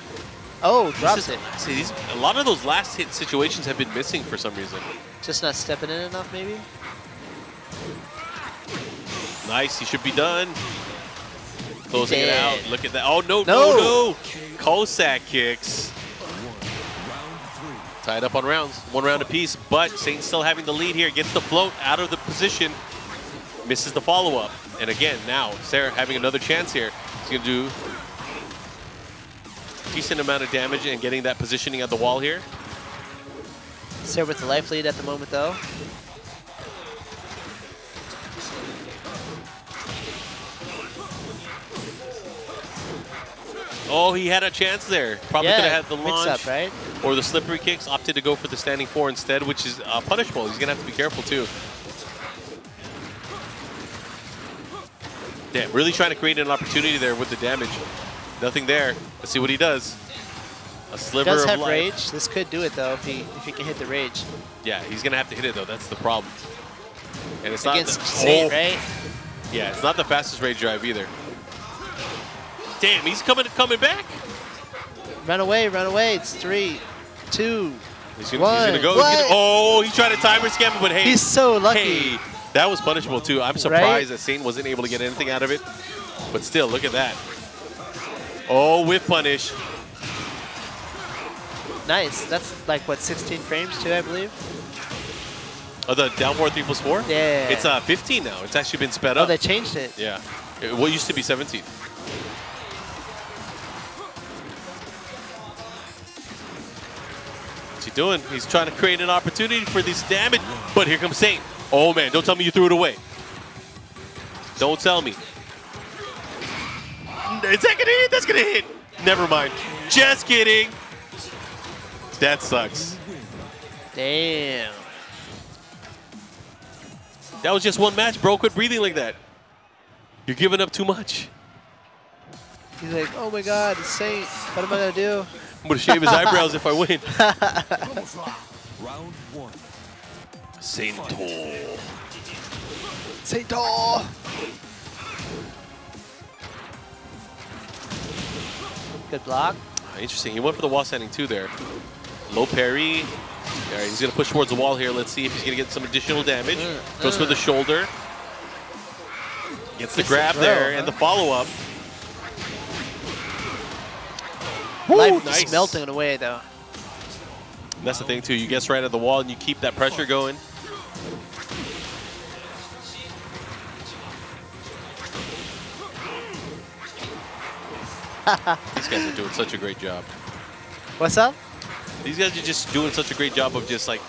Oh, drops it. See, a lot of those last hit situations have been missing for some reason. Just not stepping in enough, maybe? Nice, he should be done. Closing it out. Look at that. Oh, no. Cossack kicks. Round 3. Tied up on rounds. 1 round apiece, but Saint still having the lead here. Gets the float out of the position. Misses the follow-up. And again, now, Sarah having another chance here. He's going to do a decent amount of damage and getting that positioning at the wall here. Sarah with the life lead at the moment, though. Oh, he had a chance there. Probably could have had the launch up, right? or the slippery kicks. Opted to go for the standing 4 instead, which is punishable. He's going to have to be careful, too. Damn, really trying to create an opportunity there with the damage. Nothing there. Let's see what he does. A sliver He does of have life. rage. This could do it, though, if he can hit the rage. Yeah, he's going to have to hit it, though. That's the problem. And it's not Against the, Saint, right? Yeah, it's not the fastest rage drive either. Damn, he's coming back. Run away, run away. It's 3, 2. He's gonna go. Oh, he's trying to timer scam him, but hey. He's so lucky. Hey, that was punishable too. I'm surprised that Saint wasn't able to get anything out of it. But still, look at that. Oh, whiff punish. Nice. That's like, what, 16 frames too, I believe? Oh, the down forward 3+4? Yeah. It's 15 now. It's actually been sped Oh, up. they changed it. Yeah. What used to be 17. What's he doing? He's trying to create an opportunity for this damage. But here comes Saint. Oh, man. Don't tell me you threw it away. Don't tell me. Is that going to hit? That's going to hit. Never mind. Just kidding. That sucks. Damn. That was just one match, bro. Quit breathing like that. You're giving up too much. He's like, oh my God, it's Saint. What am I going to do? I'm going to shave his eyebrows if I win. Round 1. Saint-o. Saint-o. Good block. Interesting. He went for the wall standing too there. Low parry. All right, he's going to push towards the wall here. Let's see if he's going to get some additional damage. Goes for the shoulder. Gets the grab there and the follow-up. Life Nice. is melting away, though. And that's the thing, too. You guess right at the wall and you keep that pressure going. These guys are doing such a great job. What's up? These guys are just doing such a great job of just like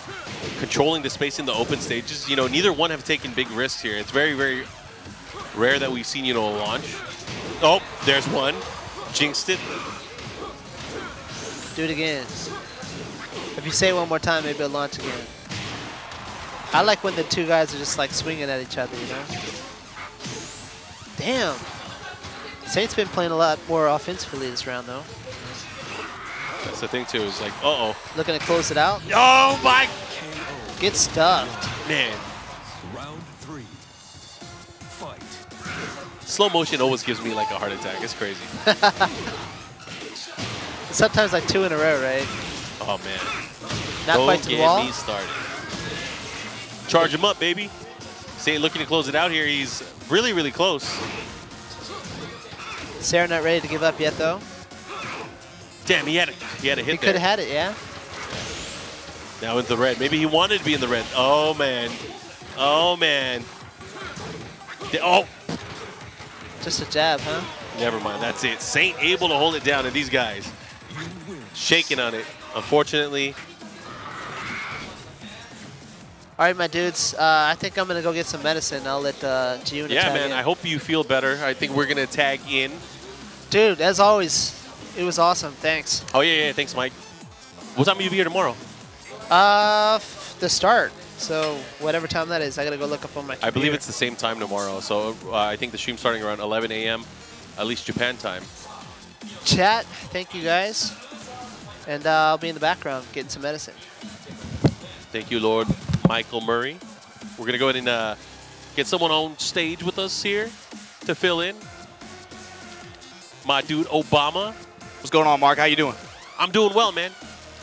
controlling the space in the open stages. You know, neither one have taken big risks here. It's very, very rare that we've seen, you know, a launch. Oh, there's one. Jinxed it. Do it again. If you say it one more time, maybe it'll launch again. I like when the two guys are just like swinging at each other, you know? Damn. Saint's been playing a lot more offensively this round, though. That's the thing, too. It's like, uh-oh. Looking to close it out. Oh, my. Get stuffed. Man. Round 3. Fight. Slow motion always gives me like a heart attack. It's crazy. Sometimes like 2 in a row, right? Oh, man. Not quite to the wall. Don't get me started. Charge him up, baby. Saint looking to close it out here. He's really, really close. Sarah not ready to give up yet, though. Damn, he had a hit there. He could have had it, yeah. Now into the red. Maybe he wanted to be in the red. Oh, man. Oh, man. Oh. Just a jab, huh? Never mind. That's it. Saint able to hold it down, and these guys shaking on it, unfortunately. All right, my dudes. I think I'm going to go get some medicine. I'll let Giuna Yeah, tag man. in. I hope you feel better. I think we're going to tag in. Dude, as always, it was awesome. Thanks. Oh, yeah. Thanks, Mike. What time will you be here tomorrow? The start. So whatever time that is, I got to go look up on my computer. I believe it's the same time tomorrow. So I think the stream's starting around 11 a.m., at least Japan time. Chat, thank you guys. And I'll be in the background getting some medicine. Thank you, Lord Michael Murray. We're going to go ahead and get someone on stage with us here to fill in. My dude, Obama. What's going on, Mark? How you doing? I'm doing well, man.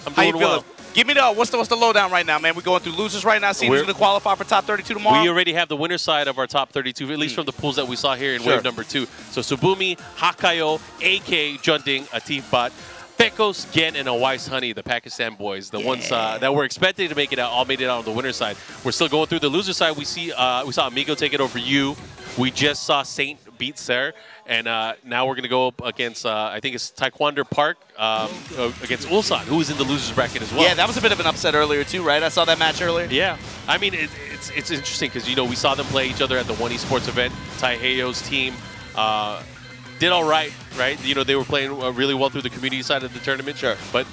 I'm How you doing well. feeling? Give me the what's the lowdown right now, man? We're going through losers right now. Seeing who's going to qualify for top 32 tomorrow. We already have the winner's side of our top 32, at least from the pools that we saw here in wave number 2. So Tsubumi, Hakaioh, AK, Jeondding, Atif Bot, Pekos, Gen, and Awais Honey, the Pakistan boys, the ones that were expected to make it out, all made it out on the winner's side. We're still going through the loser side. We saw Amigo take it over you. We just saw Saint beat Ser. And now we're going to go up against, I think it's Taekwondo Park against Ulsan, who is in the loser's bracket as well. Yeah, that was a bit of an upset earlier too, right? I saw that match earlier. Yeah. I mean, it's interesting because, you know, we saw them play each other at the 1 esports event. Taiheiyo's team did all right? You know, they were playing really well through the community side of the tournament. Sure. But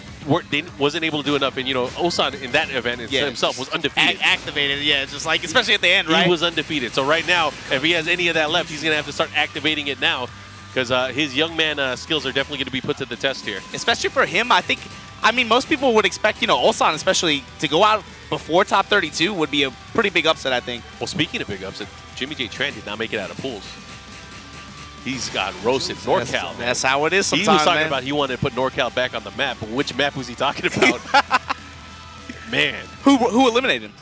they wasn't able to do enough. And, you know, Ulsan in that event himself was undefeated. Activated, yeah, just like, especially at the end, right? He was undefeated. So right now, if he has any of that left, he's going to have to start activating it now because his young man skills are definitely going to be put to the test here. Especially for him, I mean, most people would expect, you know, Ulsan especially to go out before top 32 would be a pretty big upset, I think. Well, speaking of big upset, Jimmy J. Tran did not make it out of pools. He's got roasted. NorCal, man. That's how it is sometimes, He was talking about he wanted to put NorCal back on the map, but which map was he talking about? man. Who eliminated him?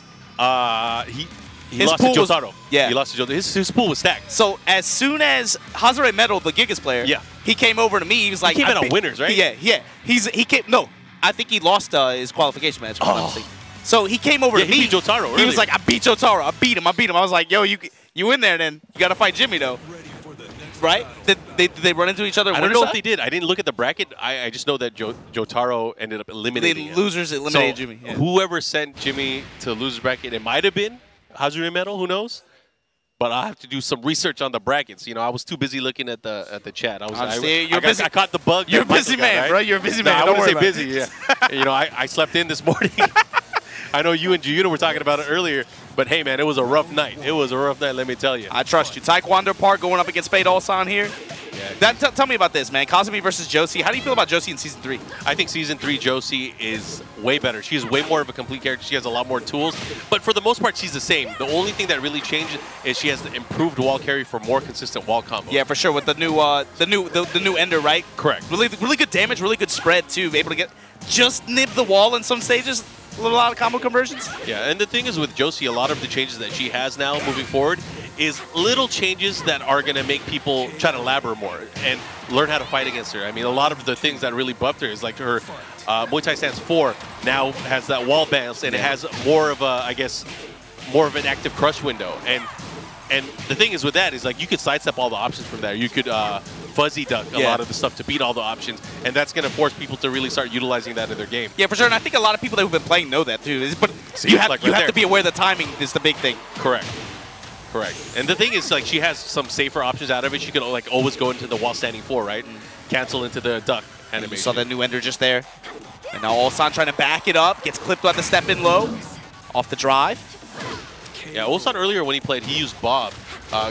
He His lost to pool was- Jyotaro. yeah. He lost to Jyotaro. His pool was stacked. So as soon as Hazuremetal, the Gigas player, Yeah. he came over to me. He was like, He came I in on beat- winners, right? Yeah. He came. No, I think he lost his qualification match. if I'm not Oh. mistaken. So he came over Yeah, to he me. beat Jyotaro He earlier. was like, I beat Jyotaro. I beat him. I was like, yo, you in there then? You got to fight Jimmy though, right? Did they run into each other? I don't know if they did. I didn't look at the bracket. I just know that Jyotaro ended up eliminating The him. losers eliminated So Jimmy. Yeah. whoever sent Jimmy to the losers bracket, it might have been Hazuremetal. Who knows? But I have to do some research on the brackets. You know, I was too busy looking at the chat. I caught the bug. You're a that Michael busy got, man, right? bro. You're a busy No, man. I Don't wouldn't worry say about it. busy. Yeah. You know, I slept in this morning. I know you and Jyotaro were talking about it earlier. But hey, man, it was a rough night. It was a rough night. Let me tell you. I trust you. Taekwondo Park going up against Fade Ulsan here. Yeah. Tell me about this, man. Kazumi versus Josie. How do you feel about Josie in Season 3? I think Season 3 Josie is way better. She is way more of a complete character. She has a lot more tools. But for the most part, she's the same. The only thing that really changed is she has the improved wall carry for more consistent wall combos. Yeah, for sure. With the new ender, right? Correct. Really good damage, really good spread too. Able to just nib the wall in some stages. A lot of combo conversions. Yeah, and the thing is with Josie, a lot of the changes that she has now moving forward is little changes that are going to make people try to lab her more and learn how to fight against her. I mean, a lot of the things that really buffed her is like her Muay Thai Stance 4 now has that wall bounce, and it has more of a, I guess, more of an active crush window. And the thing is with that is like you could sidestep all the options from there. You could fuzzy duck a lot of the stuff to beat all the options, and that's going to force people to really start utilizing that in their game. Yeah, for sure. And I think a lot of people that have been playing know that too. But See, you have, like you right have to there. be aware the timing is the big thing. Correct. Correct. And the thing is, like, she has some safer options out of it. She can like always go into the wall standing 4, right? Cancel into the duck animation. You saw that new ender just there. And now Ulsan trying to back it up. Gets clipped on the step in low. Off the drive. Yeah, Ulsan earlier when he played, he used Bob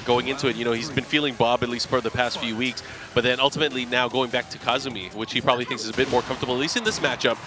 going into it. You know, he's been feeling Bob at least for the past few weeks. But then ultimately now going back to Kazumi, which he probably thinks is a bit more comfortable, at least in this matchup.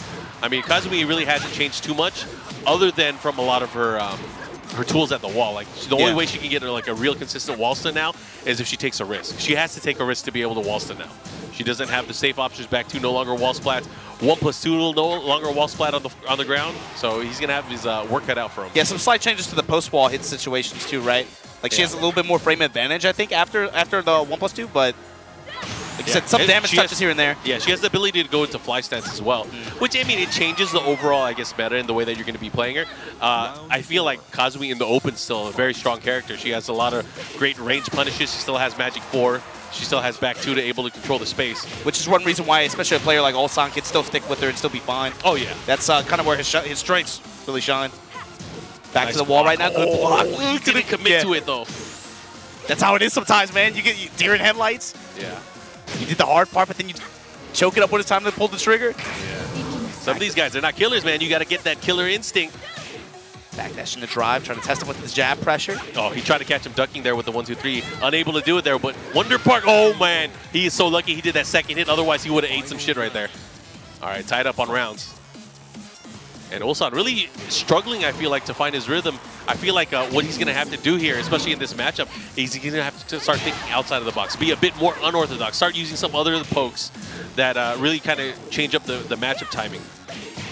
I mean, Kazumi really hasn't changed too much other than from a lot of her tools at the wall. Like, the only way she can get like a real consistent wall stun now is if she takes a risk. She has to take a risk to be able to wall stun now. She doesn't have the safe options back to no longer wall splats. 1+2 no longer wall splat on the ground. So he's gonna have his work cut out for him. Yeah, some slight changes to the post wall hit situations too, right? Like she has a little bit more frame advantage, I think, after the 1+2, but like you said, some damage touches here and there. Yeah, she has the ability to go into fly stance as well, which, I mean, it changes the overall, I guess, meta in the way that you're going to be playing her. I feel like Kazumi in the open is still a very strong character. She has a lot of great range punishes. She still has Magic 4. She still has back 2 to able to control the space. Which is one reason why, especially a player like Ulsan, can still stick with her and still be fine. Oh, yeah. That's kind of where his strengths really shine. Back Nice to the wall block. right now. Good block. Didn't commit to it, though. That's how it is sometimes, man. You get deer in headlights. Yeah. You did the hard part, but then you choke it up when it's time to pull the trigger. Some of these guys, they're not killers, man. You got to get that killer instinct. Backdash in the drive, trying to test him with his jab pressure. Oh, he tried to catch him ducking there with the 1-2-3. Unable to do it there, but Wonder Park, oh, man. He is so lucky he did that second hit. Otherwise, he would have ate some shit right there. All right, tied up on rounds. And Ulsan really struggling, I feel like, to find his rhythm. I feel like what he's going to have to do here, especially in this matchup, is he's going to have to start thinking outside of the box, be a bit more unorthodox, start using some other pokes that really kind of change up the matchup timing.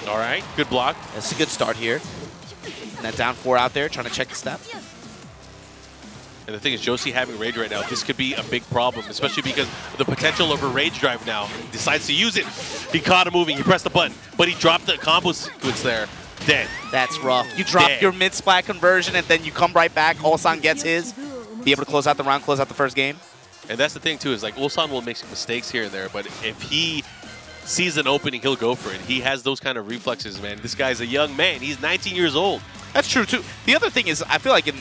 All right, good block. That's a good start here. And that down 4 out there, trying to check the step. And the thing is, Josie having rage right now, this could be a big problem, especially because of the potential of her rage drive now. He decides to use it. He caught him moving. He pressed the button, but he dropped the combo sequence there. Dead. That's rough. You drop your mid-splat conversion, and then you come right back. Ulsan gets his. Be able to close out the round, close out the first game. And that's the thing, too, is like Ulsan will make some mistakes here and there, but if he sees an opening, he'll go for it. He has those kind of reflexes, man. This guy's a young man. He's 19 years old. That's true, too. The other thing is, I feel like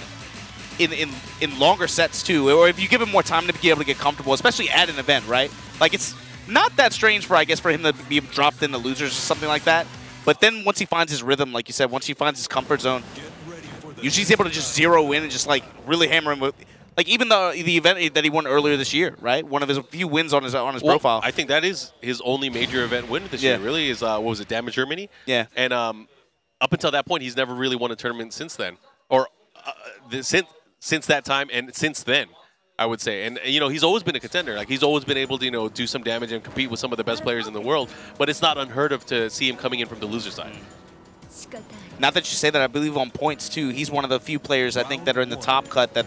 in longer sets, too, or if you give him more time to be able to get comfortable, especially at an event, right? Like, it's not that strange for, I guess, for him to be dropped in the losers or something like that. But then once he finds his rhythm, like you said, once he finds his comfort zone, usually he's able to just zero in and just, like, really hammer him with, like, even the event that he won earlier this year, right? One of his few wins on his profile. I think that is his only major event win this year, really, is, what was it, Damage Germany? Yeah. And up until that point, he's never really won a tournament since then. Or since that time and since then, I would say. And, you know, he's always been a contender. Like, he's always been able to, you know, do some damage and compete with some of the best players in the world. But it's not unheard of to see him coming in from the loser side. Now that you say that, I believe on points too, he's one of the few players I think that are in the top cut that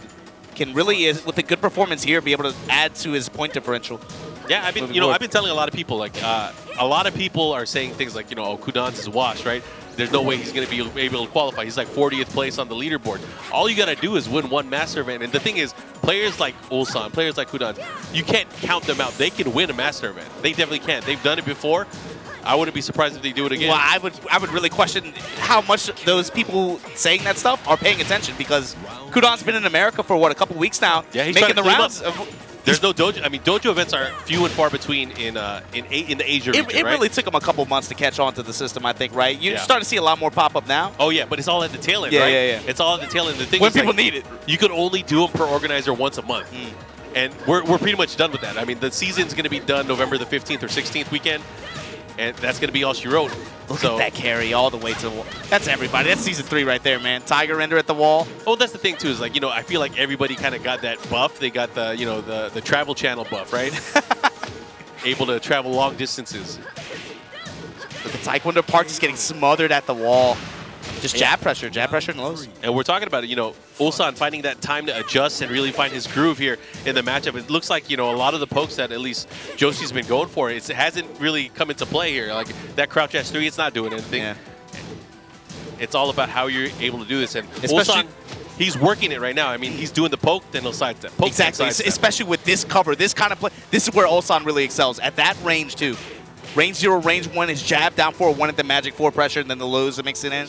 can really, with a good performance here, be able to add to his point differential. Yeah, I've been telling a lot of people, like, a lot of people are saying things like, oh, Kudan's is washed, right? There's no way he's going to be able to qualify. He's like 40th place on the leaderboard. All you got to do is win one master event. And the thing is, players like Ulsan, players like Kudan, you can't count them out. They can win a master event. They definitely can. They've done it before. I wouldn't be surprised if they do it again. Well, I would really question how much those people saying that stuff are paying attention, because Kudan's been in America for, what, a couple weeks now, yeah, he's making the rounds. There's no dojo. I mean, dojo events are few and far between in the Asia region, It right? really took them a couple months to catch on to the system, I think, right? You're Yeah. starting to see a lot more pop up now. Oh, yeah, but it's all at the tail end, Yeah, right? yeah. It's all at the tail end. The thing When is, people like, need it. you can only do them per organizer once a month. And we're pretty much done with that. I mean, the season's going to be done November the 15th or 16th weekend, and that's going to be all she wrote. Look at that carry all the way to the wall. That's everybody. That's season 3 right there, man. Tiger Render at the wall. Oh, that's the thing too. Is like, I feel like everybody kind of got that buff. They got the the travel channel buff, right? Able to travel long distances. But the Taekwondo Park just getting smothered at the wall. Just jab pressure and lows. And we're talking about it, Ulsan finding that time to adjust and really find his groove here in the matchup. It looks like, a lot of the pokes that at least Joshi's been going for, it hasn't really come into play here. Like that crouch S3, it's not doing anything. Yeah. It's all about how you're able to do this. And Especially, Ulsan, he's working it right now. I mean, he's doing the poke, then he'll sidestep. Poke, exactly. then sidestep. Especially with this cover, this kind of play. This is where Ulsan really excels. At that range, too. Range 0, range 1 is jab, down 4, 1 at the magic 4 pressure, and then the lows to mix it in.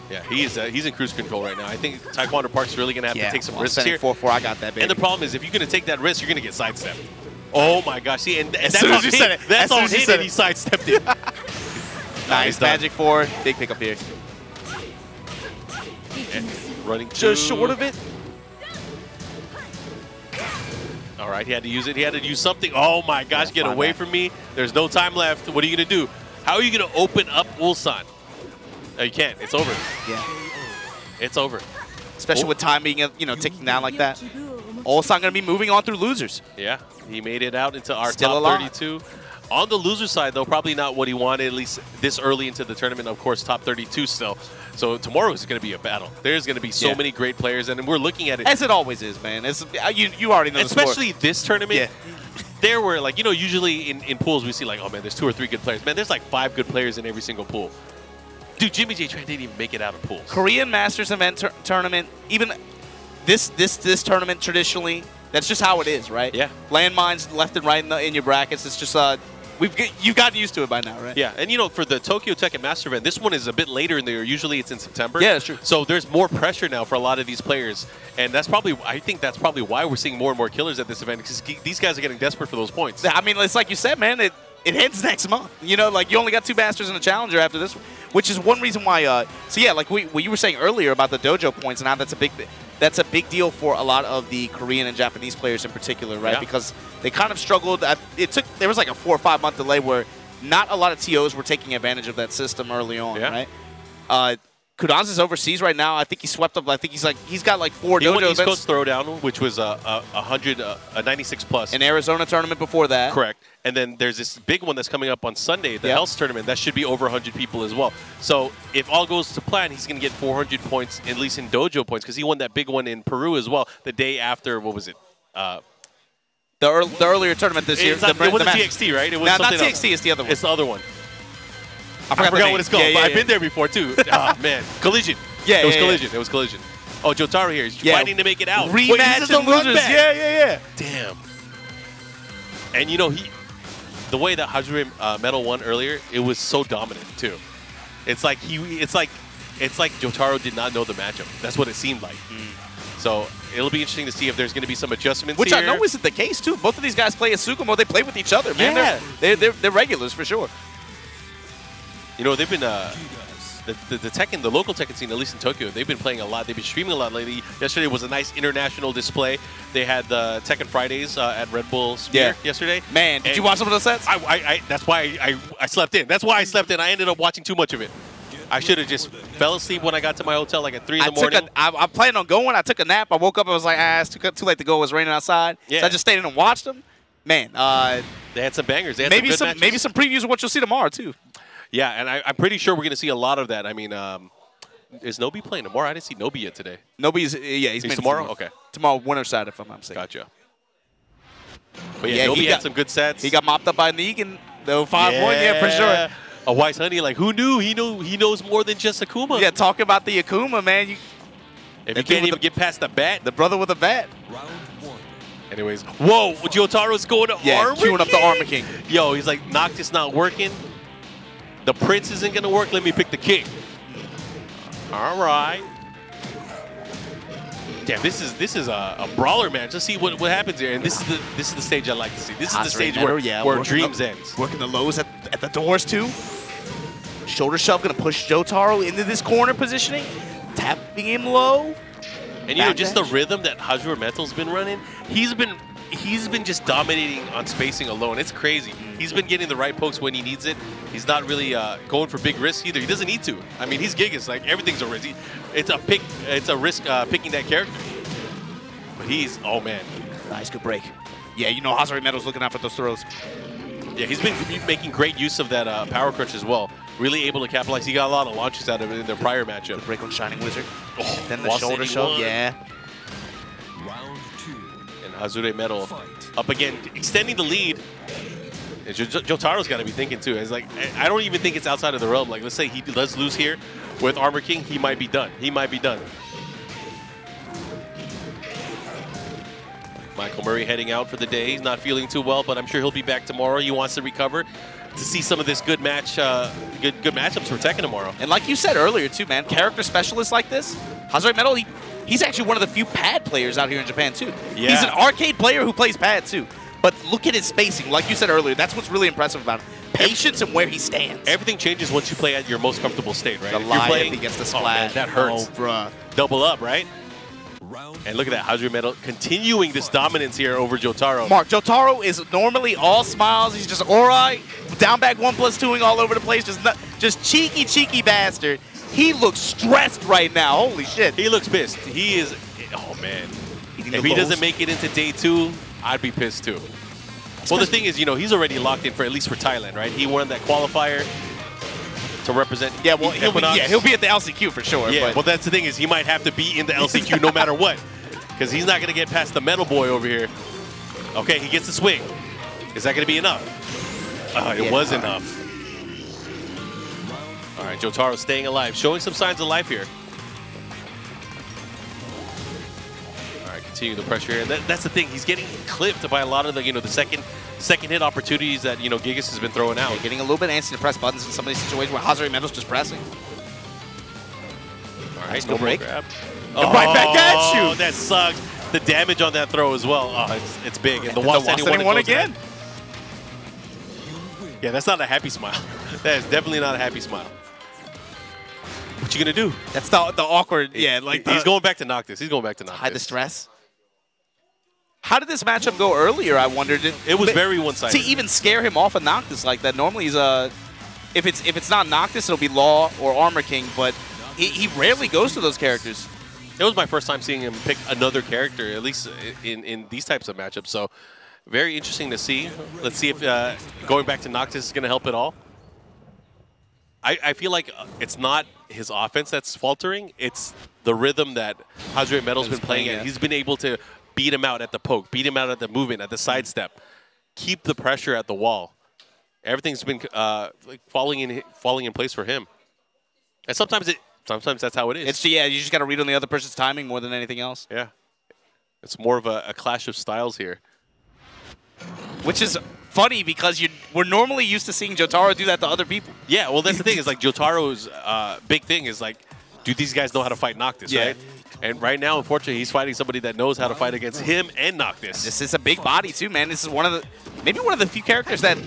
Yeah, he's in cruise control right now. I think Taekwondo Park's really going to have to take some risks here. 4-4, I got that, baby. And the problem is, if you're going to take that risk, you're going to get sidestepped. Oh, my gosh. See, and that's soon all as you said it. That's all As soon as you hit, said and it. he sidestepped it. Nice, magic 4, big pickup here. And running Just two. short of it. All right, he had to use it. He had to use something. Oh, my gosh, get away from me. There's no time left. What are you going to do? How are you going to open up Ulsan? No, you can't. It's over. Yeah. It's over. Especially with time being, ticking down like that. Ulsan going to be moving on through losers. Yeah, he made it out into our Still top alive. 32. On the loser side, though, probably not what he wanted, at least this early into the tournament. Of course, top 32 still. So tomorrow is going to be a battle. There's going to be so many great players, and we're looking at it. As it always is, man. It's, you already know the score. Especially this tournament. Yeah. There were, like, usually in pools we see, like, oh, man, there's 2 or 3 good players. Man, there's like 5 good players in every single pool. Dude, Jimmy J Tran didn't even make it out of pools. Korean Masters event tournament, even this tournament traditionally, that's just how it is, right? Yeah. Landmines left and right in your brackets. It's just you've gotten used to it by now, right? Yeah, and for the Tokyo Tekken Master event, this one is a bit later in the year. Usually it's in September. Yeah, that's true. So there's more pressure now for a lot of these players, and I think that's probably why we're seeing more and more killers at this event, because these guys are getting desperate for those points. I mean, it's like you said, man. It ends next month. Like you only got 2 Masters and a Challenger after this one, which is one reason why. So yeah, like what you were saying earlier about the dojo points, and how that's a big deal for a lot of the Korean and Japanese players in particular, right? Yeah. Because they kind of struggled. There was like a 4 or 5 month delay where not a lot of TOs were taking advantage of that system early on, right? Kudan's is overseas right now. I think he swept up. I think he's got like 4 He won dojo East events. Coast Throwdown, which was a 96 plus. An Arizona tournament before that. Correct. And then there's this big one that's coming up on Sunday, the Hells tournament. That should be over 100 people as well. So if all goes to plan, he's going to get 400 points, at least in dojo points, because he won that big one in Peru as well the day after, what was it? The earlier tournament this year. It wasn't TXT, right? It was not something TXT, else. it's the other one. It's the other one. I forgot the name. what it's called, but I've been there before, too. Oh, man. Collision. Yeah, It was Collision. It was Collision. Oh, Jyotaro here. He's fighting to make it out. Rematch and losers. Yeah. Damn. And, the way that Hazuremetal won earlier, it was so dominant, too. It's like Jyotaro did not know the matchup. That's what it seemed like. So it'll be interesting to see if there's going to be some adjustments Which here. I know isn't the case, too. Both of these guys play Asuka mode. They play with each other, man. Yeah. They're regulars for sure. They've been the local Tekken scene, at least in Tokyo, they've been playing a lot. They've been streaming a lot lately. Yesterday was a nice international display. They had the Tekken Fridays at Red Bull Sphere yesterday. Man, did you watch some of those sets? That's why I slept in. That's why I slept in. I ended up watching too much of it. I should have just fell asleep when I got to my hotel, like at 3 in the morning. I planned on going. I took a nap. I woke up. I was like, it's too late to go. It was raining outside. Yeah. So I just stayed in and watched them. Man, they had some bangers. They had maybe some good matches. maybe some previews of what you'll see tomorrow too. Yeah, and I'm pretty sure we're going to see a lot of that. I mean, is Nobi playing tomorrow? I didn't see Nobi yet today. Nobody's, yeah, he's tomorrow? Okay. Tomorrow, winter side, if I'm not mistaken. Gotcha. But yeah, Nobi had some good sets. He got mopped up by Negan, though 5-1, yeah, for sure. Awais Honey, like, who knew? He knows more than just Akuma. Yeah, talk about the Akuma, man. If you can't even get past the bat. The brother with the bat. Round 1. Anyways, whoa, Jyotaro's going to Armor queuing up the Armor King. Yo, he's like, Noctis not working. The Prince isn't going to work. Let me pick the King. All right. Damn, this is a brawler match. Let's see what happens here. And this is the stage I like to see. This is the stage where dreams ends. Working the lows at the doors too. Shoulder shove gonna push Jyotaro into this corner positioning, tapping him low. And you know, just the rhythm that Hazuremetal's been running, he's been just dominating on spacing alone. It's crazy. He's been getting the right pokes when he needs it. He's not really going for big risks either. He doesn't need to. I mean, he's Gigas. Like, everything's a risk. It's a risk picking that character. But he's, oh man. Nice, good break. Yeah, you know Hazuremetal's looking out for those throws. Yeah, he's been making great use of that power crunch as well. Really able to capitalize. He got a lot of launches out of it in their prior matchup. Break on Shining Wizard. Oh, then the shoulder shove, yeah. Round 2. And Hazuremetal up again, extending the lead. And Jotaro's got to be thinking too. It's like, I don't even think it's outside of the realm. Like, let's say he does lose here with Armor King, he might be done. He might be done. Michael Murray heading out for the day. He's not feeling too well, but I'm sure he'll be back tomorrow. He wants to recover to see some of this good matchups for Tekken tomorrow. And like you said earlier too, man, character specialists like this, Hazuremetal, he's actually one of the few pad players out here in Japan too. Yeah. He's an arcade player who plays pad too. But look at his spacing. Like you said earlier, that's what's really impressive about him. Patience and where he stands. Everything changes once you play at your most comfortable state, right? The lie if he gets the splash. Oh, man, that hurts. Oh, bruh. Double up, right? Round And look at that, Hazuremetal continuing this dominance here over Jyotaro. Mark, Jyotaro is normally all smiles. He's just alright. Down back 1+2ing all over the place. Just cheeky bastard. He looks stressed right now. Holy shit. He looks pissed. He is, oh man. If he doesn't make it into day 2, I'd be pissed too. Well, the thing is, you know, he's already locked in for at least for Thailand, right? He won that qualifier to represent. Yeah, well, he'll be at the LCQ for sure. Yeah, but well, that's the thing is he might have to be in the LCQ no matter what, because he's not going to get past the Metal Boy over here. Okay, he gets the swing. Is that going to be enough? It was enough. All right, Jyotaro staying alive, showing some signs of life here. All right, continue the pressure here. That's the thing. He's getting clipped by a lot of the, the second hit opportunities that, Gigas has been throwing out. Yeah, getting a little bit antsy to press buttons in some of these situations where Hazuremetal's just pressing. All right, no break. Grab. Right back at you. That sucks. The damage on that throw as well. Oh, it's big. And the wall standing one again. Yeah, that's not a happy smile. That is definitely not a happy smile. What you gonna do? That's the awkward. Yeah, like he's going back to Noctis. He's going back to Noctis. Hide the stress. How did this matchup go earlier? I wondered. It was very one-sided. To even scare him off of Noctis like that. Normally he's if it's not Noctis, it'll be Law or Armor King. But he rarely goes to those characters. It was my first time seeing him pick another character, at least in these types of matchups. So very interesting to see. Let's see if going back to Noctis is going to help at all. I feel like it's not his offense that's faltering. It's the rhythm that Hazuremetal's been playing at. He's been able to beat him out at the poke, beat him out at the movement, at the sidestep, keep the pressure at the wall. Everything's been falling in place for him. And sometimes that's how it is. You just got to read on the other person's timing more than anything else. Yeah. It's more of a clash of styles here. Which is funny because we're normally used to seeing Jyotaro do that to other people. Yeah, well, that's the thing. Is like Jotaro's big thing is like, do these guys know how to fight Noctis, right? And right now, unfortunately, he's fighting somebody that knows how to fight against him and Noctis. This is a big body too, man. This is maybe one of the few characters that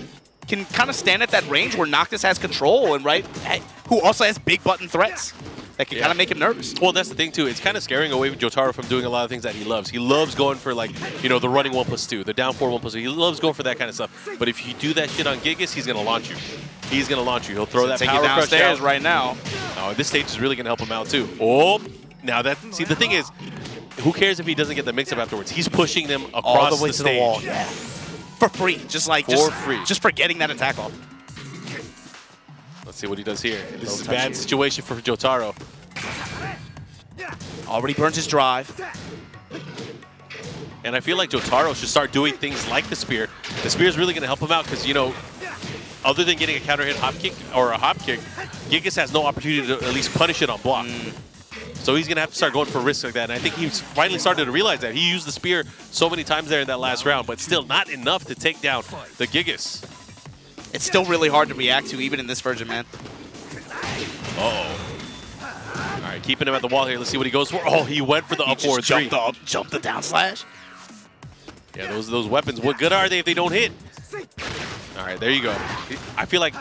can kind of stand at that range where Noctis has control and who also has big button threats that can kind of make him nervous. Well, that's the thing too. It's kind of scaring away Jyotaro from doing a lot of things that he loves. He loves going for the running 1+2, the down 4 1+2. He loves going for that kind of stuff. But if you do that shit on Gigas, he's gonna launch you. He's gonna launch you. He'll throw that power crush out right now. Oh, this stage is really gonna help him out too. Oh, now see the thing is, who cares if he doesn't get the mix-up afterwards? He's pushing them across all the way the to stage. the wall. Yeah. For free, just for getting that attack off. Let's see what he does here. This is a touch bad here. situation for Jyotaro. Already burns his drive. And I feel like Jyotaro should start doing things like the spear. The spear is really going to help him out because, you know, other than getting a counter hit hop kick or a hop kick, Gigas has no opportunity to at least punish it on block. So he's going to have to start going for risks like that. And I think he's finally started to realize that. He used the spear so many times there in that last round, but still not enough to take down the Gigas. It's still really hard to react to, even in this version, man. Uh-oh. All right, keeping him at the wall here. Let's see what he goes for. Oh, he went for the up forward three. Jumped the down slash. Yeah, those weapons, what good are they if they don't hit? All right, there you go. I feel like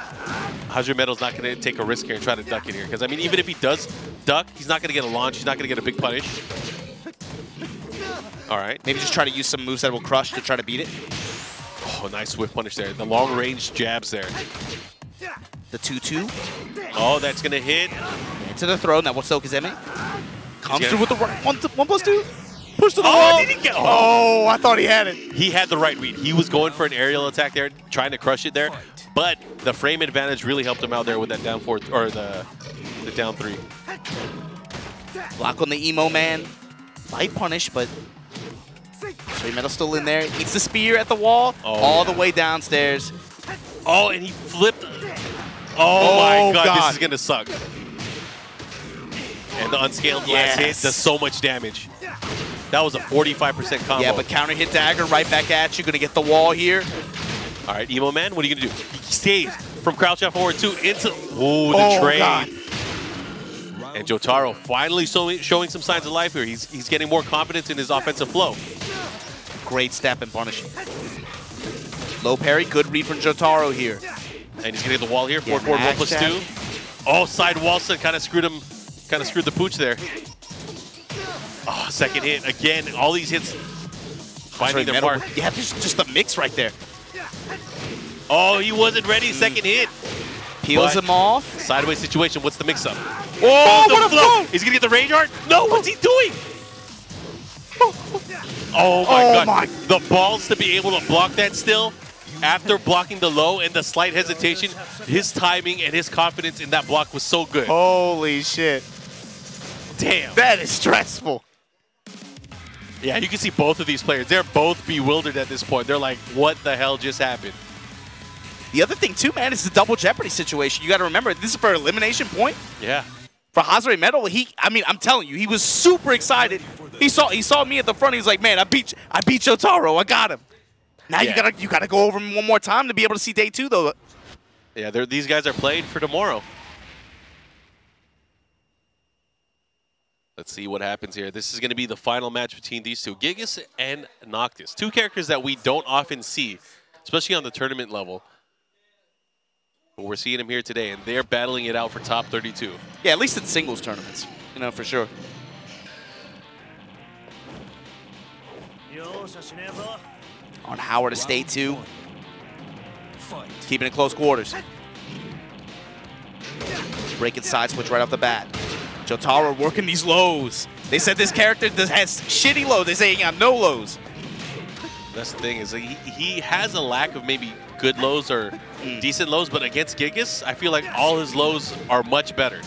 Hazuremetal's not going to take a risk here and try to duck it here. Because, I mean, even if he does duck, he's not going to get a launch. He's not going to get a big punish. All right. Maybe just try to use some moves that will crush to try to beat it. Oh, nice swift punish there. The long-range jabs there. The 2-2. Oh, that's going to hit. Into the throw. Now, what's Okazeme? Comes through with the 1+2. Push to the wall. Did he get? Oh, I thought he had it. He had the right read. He was going for an aerial attack there, trying to crush it there. But the frame advantage really helped him out there with that down four, or the down three. Block on the emo man. Light punish, but Metal still in there. Eats the spear at the wall, all the way downstairs. Oh, and he flipped. Oh my God, this is going to suck. And the unscaled last hit does so much damage. That was a 45% combo. Yeah, but counter hit dagger right back at you. Going to get the wall here. All right, Emo Man, what are you going to do? He stays from crouch out forward 2 into the trade. God. And Jyotaro finally showing some signs of life here. He's getting more confidence in his offensive flow. Great step and punish. Low parry, good read from Jyotaro here. And he's going to get the wall here. 4-4, 1+2. Oh, side Walson kind of screwed him. Kind of screwed the pooch there. Oh, second hit. Again, all these hits finding their mark. Yeah, just the mix right there. Oh, he wasn't ready. Second hit. Peels him off. Sideways situation. What's the mix-up? Oh, what a flow! He's going to get the rage art? No, what's he doing? Oh, my God. The balls to be able to block that still. After blocking the low and the slight hesitation, his timing and his confidence in that block was so good. Holy shit. Damn. That is stressful. Yeah, you can see both of these players. They're both bewildered at this point. They're like, what the hell just happened? The other thing, too, man, is the double jeopardy situation. You got to remember, this is for elimination point. Yeah. For Hazuremetal, I mean, I'm telling you, he was super excited. He saw me at the front. He's like, man, I beat Jyotaro. I got him. Now you gotta go over him one more time to be able to see day 2, though. Yeah, these guys are played for tomorrow. Let's see what happens here. This is going to be the final match between these two, Gigas and Noctis. Two characters that we don't often see, especially on the tournament level. But we're seeing them here today, and they're battling it out for top 32. Yeah, at least in singles tournaments, you know, for sure. On Howard Estate, too. Keeping it close quarters. Breaking side switch right off the bat. Jyotaro working these lows. They said this character has shitty lows. They say he got no lows. That's the thing, is he has a lack of maybe good lows or decent lows, but against Gigas, I feel like all his lows are much better.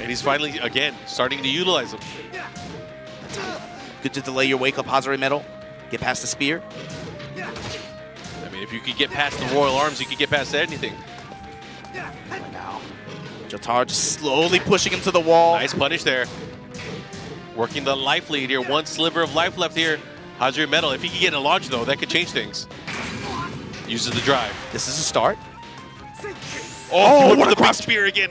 And he's finally, again, starting to utilize them. Good to delay your wake up, Hazuremetal. Get past the spear. I mean, if you could get past the Royal Arms, you could get past anything. Right now, Jyotaro just slowly pushing him to the wall. Nice punish there. Working the life lead here. One sliver of life left here. Hazuremetal, if he can get a launch, though, that could change things. Uses the drive. This is a start. Oh, what a big spear again.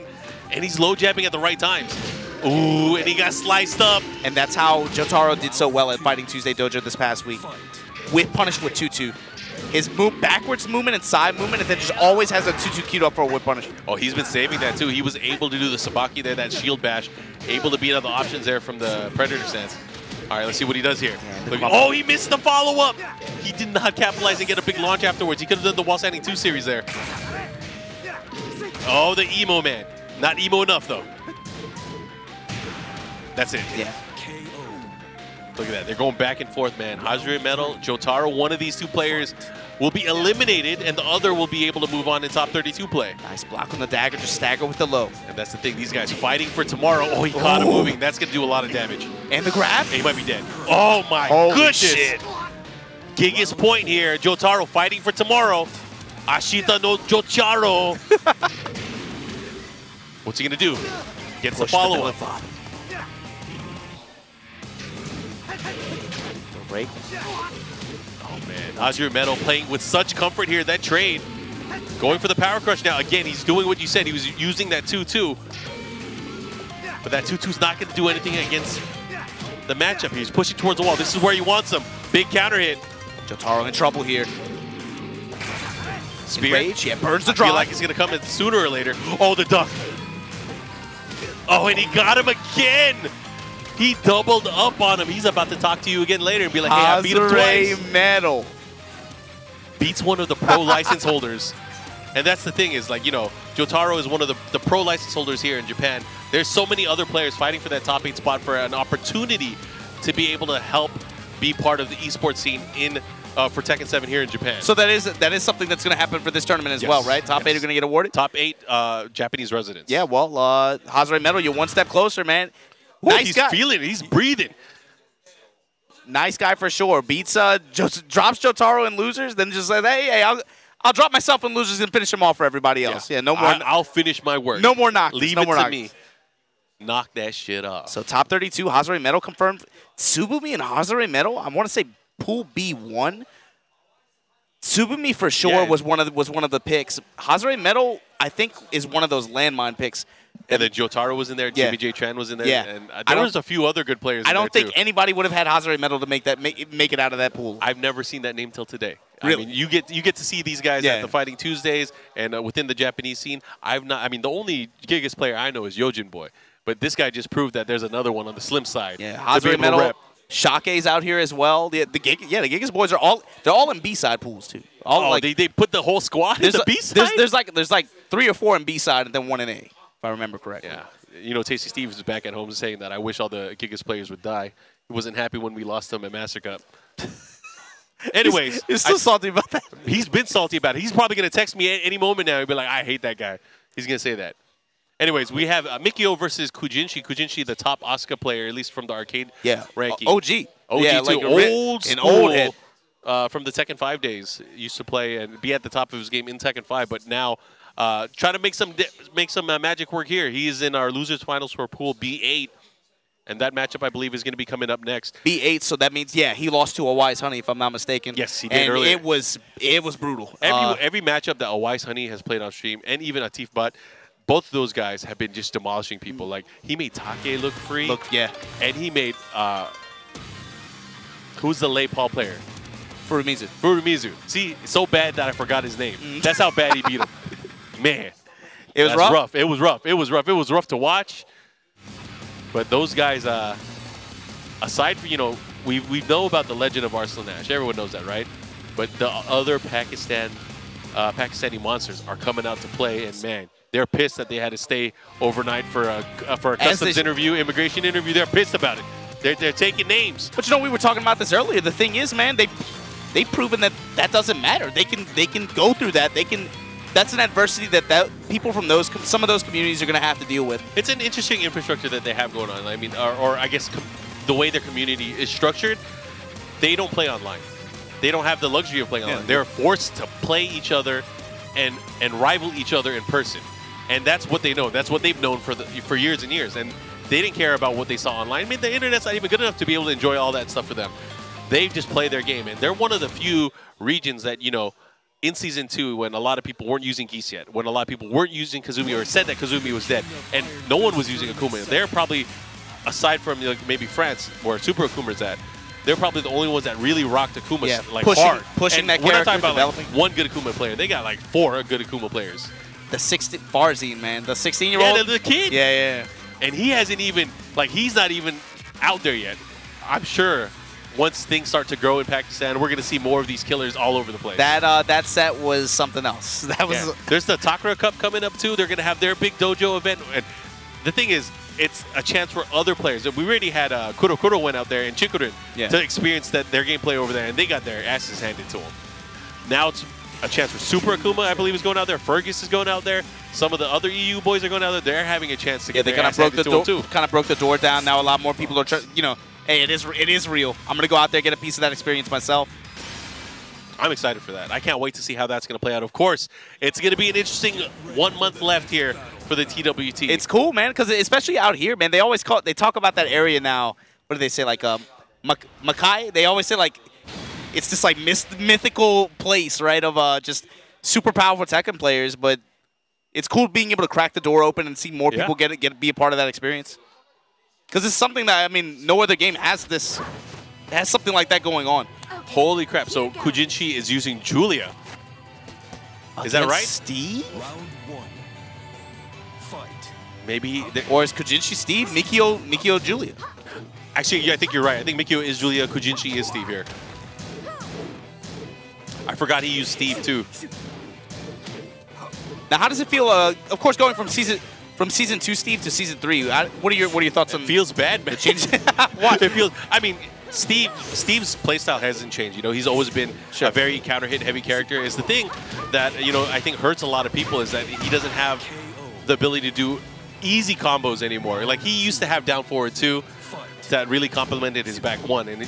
And he's low jabbing at the right times. Ooh, and he got sliced up. And that's how Jyotaro did so well at Fighting Tuesday Dojo this past week. Punished with 2-2. His backwards movement and side movement, and then just always has a 2-2 queued up for a whip punish. Oh, he's been saving that too. He was able to do the Sabaki there, that shield bash. Able to beat out the options there from the Predator stance. All right, let's see what he does here. Oh, he missed the follow-up. He did not capitalize and get a big launch afterwards. He could have done the Wall Standing 2 series there. Oh, the emo man. Not emo enough, though. That's it. Yeah. Look at that. They're going back and forth, man. Hazuremetal, Jyotaro, one of these two players will be eliminated, and the other will be able to move on in top 32 play. Nice block on the dagger, just stagger with the low. And that's the thing. These guys fighting for tomorrow. Oh, he caught him moving. That's going to do a lot of damage. And the grab? He might be dead. Oh, my goodness. Shit. Gigas point here. Jyotaro fighting for tomorrow. Ashita no Jyotaro. What's he going to do? Gets the follow-up. Break. Oh, man. Hazuremetal playing with such comfort here. That trade. Going for the power crush now. Again, he's doing what you said. He was using that 2-2. But that 2-2 is not going to do anything against the matchup. He's pushing towards the wall. This is where he wants him. Big counter hit. Jyotaro in trouble here. Spear. Rage, yeah, burns the I feel draw. like it's going to come in sooner or later. Oh, the duck. Oh, and he got him again. He doubled up on him. He's about to talk to you again later and be like, hey, I beat him twice. Hazuremetal. Beats one of the pro license holders. And that's the thing is, like, you know, Jyotaro is one of the pro license holders here in Japan. There's so many other players fighting for that top 8 spot for an opportunity to be able to help be part of the esports scene in for Tekken 7 here in Japan. So that is something that's going to happen for this tournament as well, right? Top 8 are going to get awarded? Top 8 Japanese residents. Yeah, well, Hazuremetal, you're one step closer, man. Ooh, Nice he's guy. feeling it. He's breathing. Nice guy for sure. Beats, drops Jyotaro in losers, then just says, hey, I'll drop myself in losers and finish him off for everybody else. Yeah, no more. I'll finish my work. No more Noctis. Leave no it more to Noctis. me. Knock that shit off. So top 32, Hazuremetal confirmed. Tsubumi and Hazuremetal, I want to say Pool B1. Tsubumi for sure was one of the picks. Hazuremetal, I think, is one of those landmine picks. And then Jyotaro was in there. Yeah. Jimmy J. Tran was in there. Yeah. And there was a few other good players. I don't think too. anybody would have had Hazuremetal to make it out of that pool. I've never seen that name till today. Really? I mean, you get to see these guys at the Fighting Tuesdays and within the Japanese scene. The only Gigas player I know is Yojin Boy, but this guy just proved that there's another one on the slim side. Yeah, Hazuremetal, Shake's out here as well. The Gigas boys they're all in B-side pools too. They put the whole squad in the B-side? There's like 3 or 4 in B-side and then 1 in A, if I remember correctly. Yeah. You know, Tasty Steve is back at home saying that I wish all the Gigas players would die. He wasn't happy when we lost him at Master Cup. Anyways. He's still salty about that. He's been salty about it. He's probably going to text me at any moment now and be like, I hate that guy. He's going to say that. Anyways, we have Mikio versus Kujinshi. Kujinshi, the top Asuka player, at least from the arcade ranking. OG. OG, like too. Old school. An old head. From the Tekken 5 days, used to play and be at the top of his game in Tekken 5, but now trying to make some magic work here. He is in our losers finals for Pool B8, and that matchup I believe is going to be coming up next. B8, so that means he lost to Awais Honey if I'm not mistaken. Yes, he did earlier. It was brutal. Every matchup that Awais Honey has played on stream, and even Atif, but both of those guys have been just demolishing people. Like he made Take look free. And he made who's the late Paul player? Furumizu. See, so bad that I forgot his name. That's how bad he beat him. Man, it was rough. It was rough. It was rough to watch. But those guys, aside from, we know about the legend of Arslan Nash. Everyone knows that, right? But the other Pakistani monsters are coming out to play, and man, they're pissed that they had to stay overnight for a customs interview, immigration interview. They're pissed about it. They're taking names. But we were talking about this earlier. The thing is, man, they've proven that doesn't matter. They can go through that. That's an adversity that people from some of those communities are going to have to deal with. It's an interesting infrastructure that they have going on. I mean, or I guess the way their community is structured, they don't play online. They don't have the luxury of playing online. They're forced to play each other and rival each other in person. And that's what they know. That's what they've known for years and years. And they didn't care about what they saw online. I mean, the internet's not even good enough to be able to enjoy all that stuff for them. They just play their game. And they're one of the few regions that, in Season 2, when a lot of people weren't using Geese yet, when a lot of people weren't using Kazumi or said that Kazumi was dead, and no one was using Akuma, they're probably, aside from maybe France, where Super Akuma's at, they're probably the only ones that really rocked Akuma hard. Pushing that character, we're not talking about like one good Akuma player. They got like 4 good Akuma players. The Farzine, man. The 16-year-old. Yeah, the kid. Yeah. And he hasn't even, he's not even out there yet. I'm sure once things start to grow in Pakistan, we're going to see more of these killers all over the place. That set was something else. That was. There's the Takara Cup coming up, too. They're going to have their big dojo event. And the thing is, it's a chance for other players. We already had Kuro went out there and Chikurin to experience their gameplay over there, and they got their asses handed to them. Now it's a chance for Super Akuma, I believe, is going out there. Fergus is going out there. Some of the other EU boys are going out there. They're having a chance to get their ass handed to them too. Kind of broke the door down. Now a lot more people are, hey, it is real. I'm gonna go out there, get a piece of that experience myself. I'm excited for that. I can't wait to see how that's going to play out. Of course, it's going to be an interesting 1 month left here for the TWT. It's cool, man, because especially out here, man, they always they talk about that area now. What do they say, like Makai? They always say like it's this like mythical place, right, of just super powerful Tekken players. But it's cool being able to crack the door open and see more people be a part of that experience. Because it's something that, I mean, no other game has this. It has something like that going on. Holy crap. So Kujinshi is using Julia. Is that right? Steve? Round 1. Fight. Maybe. Or is Kujinshi Steve? Mikio Julia? Actually, yeah, I think you're right. I think Mikio is Julia. Kujinshi is Steve here. I forgot he used Steve too. Now, how does it feel? Of course, going from season 2 Steve to season 3. What are your thoughts on? It feels bad, man. What? It feels. I mean, Steve's playstyle hasn't changed. You know, he's always been a very counter hit heavy character. Is the thing that I think hurts a lot of people is that he doesn't have the ability to do easy combos anymore. Like he used to have down forward 2 that really complemented his back 1, and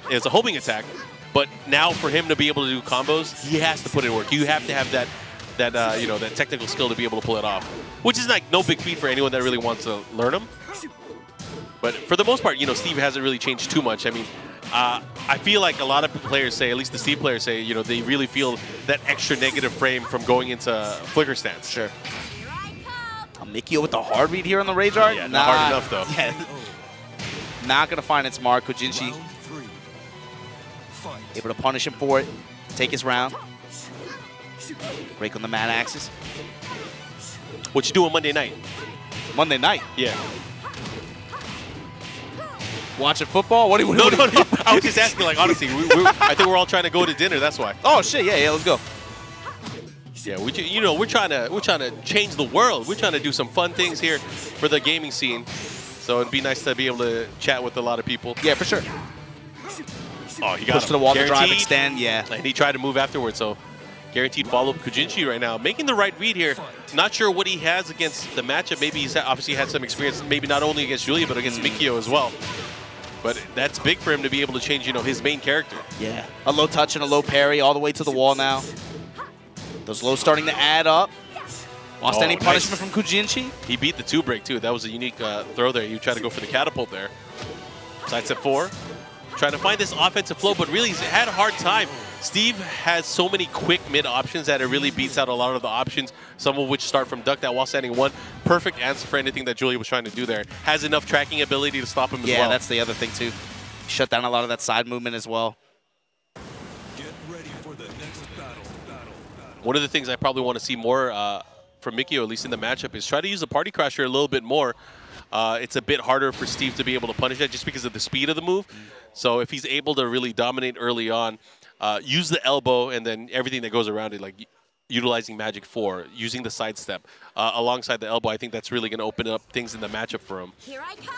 it's a homing attack. But now for him to be able to do combos, he has to put in work. You have to have that technical skill to be able to pull it off, which is like no big feat for anyone that really wants to learn them. But for the most part, Steve hasn't really changed too much. I mean, I feel like a lot of players say, at least the Steve players say, they really feel that extra negative frame from going into flicker stance. Sure. Mikio with the hard read here on the Rage Art? Yeah, not hard enough, though. Yeah. Not going to find its mark. Kujinshi Round 3. Fight. able to punish him for it. Take his round. Break on the mad axis. What you do on Monday night? Monday night. Yeah. Watching football? What do you No. I was just asking, like, honestly, I think we're all trying to go to dinner. That's why. Oh shit! Yeah. Let's go. Yeah, we're trying to change the world. We're trying to do some fun things here for the gaming scene. So it'd be nice to be able to chat with a lot of people. Yeah, for sure. Oh, he got Push to the wall to drive, Guaranteed. extend. Yeah. And he tried to move afterwards. So guaranteed follow up Kujinshi right now, making the right read here. Not sure what he has against the matchup. Maybe he's obviously had some experience, maybe not only against Julia but against Mikio as well. But that's big for him to be able to change, his main character. Yeah. A low touch and a low parry all the way to the wall now. Those lows starting to add up. Lost any punishment from Kujinshi. He beat the 2-break too. That was a unique throw there. He tried to go for the catapult there. Side step 4. Trying to find this offensive flow, but really he's had a hard time. Steve has so many quick mid options that it really beats out a lot of the options, some of which start from duck that while standing 1. Perfect answer for anything that Julia was trying to do there. Has enough tracking ability to stop him as well. Yeah, that's the other thing too. Shut down a lot of that side movement as well. Get ready for the next battle. One of the things I probably want to see more from Mikio, at least in the matchup, is try to use the party crasher a little bit more. It's a bit harder for Steve to be able to punish that just because of the speed of the move. So if he's able to really dominate early on, use the elbow and then everything that goes around it, like utilizing Magic 4, using the sidestep alongside the elbow, I think that's really going to open up things in the matchup for him.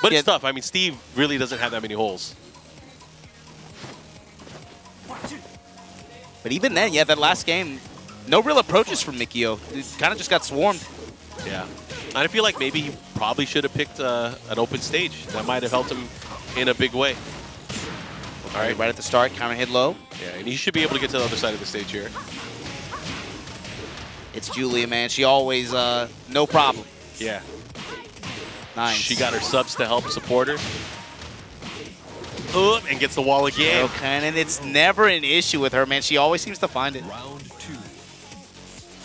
But it's tough. I mean, Steve really doesn't have that many holes. But even then, yeah, that last game, no real approaches from Mikio. He kind of just got swarmed. Yeah. And I feel like maybe he probably should have picked an open stage. That might have helped him in a big way. All right, right at the start, counter hit low. Yeah, and he should be able to get to the other side of the stage here. It's Julia, man. She always, no problem. Yeah. Nice. She got her subs to help support her. And gets the wall again. Okay, and it's never an issue with her, man. She always seems to find it. Round 2.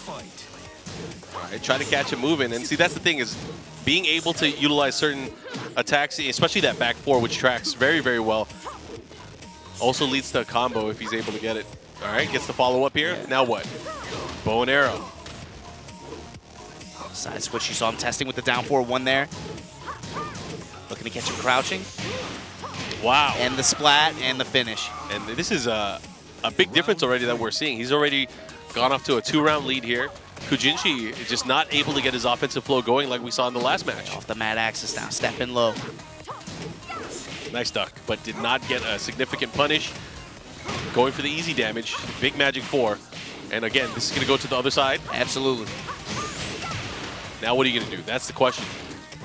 Fight. All right, try to catch him moving. And see, that's the thing is being able to utilize certain attacks, especially that back 4, which tracks very, very well, also leads to a combo if he's able to get it. All right, gets the follow-up here. Now what? Bow and arrow. Side switch, you saw him testing with the down 4-1 there. Looking to catch him crouching. Wow. And the splat and the finish. And this is a big difference already that we're seeing. He's already gone up to a 2-round lead here. Kujinshi is just not able to get his offensive flow going like we saw in the last match. Off the mat axis now, stepping low. Nice duck, but did not get a significant punish. Going for the easy damage. Big Magic 4. And again, this is going to go to the other side. Absolutely. Now what are you going to do? That's the question.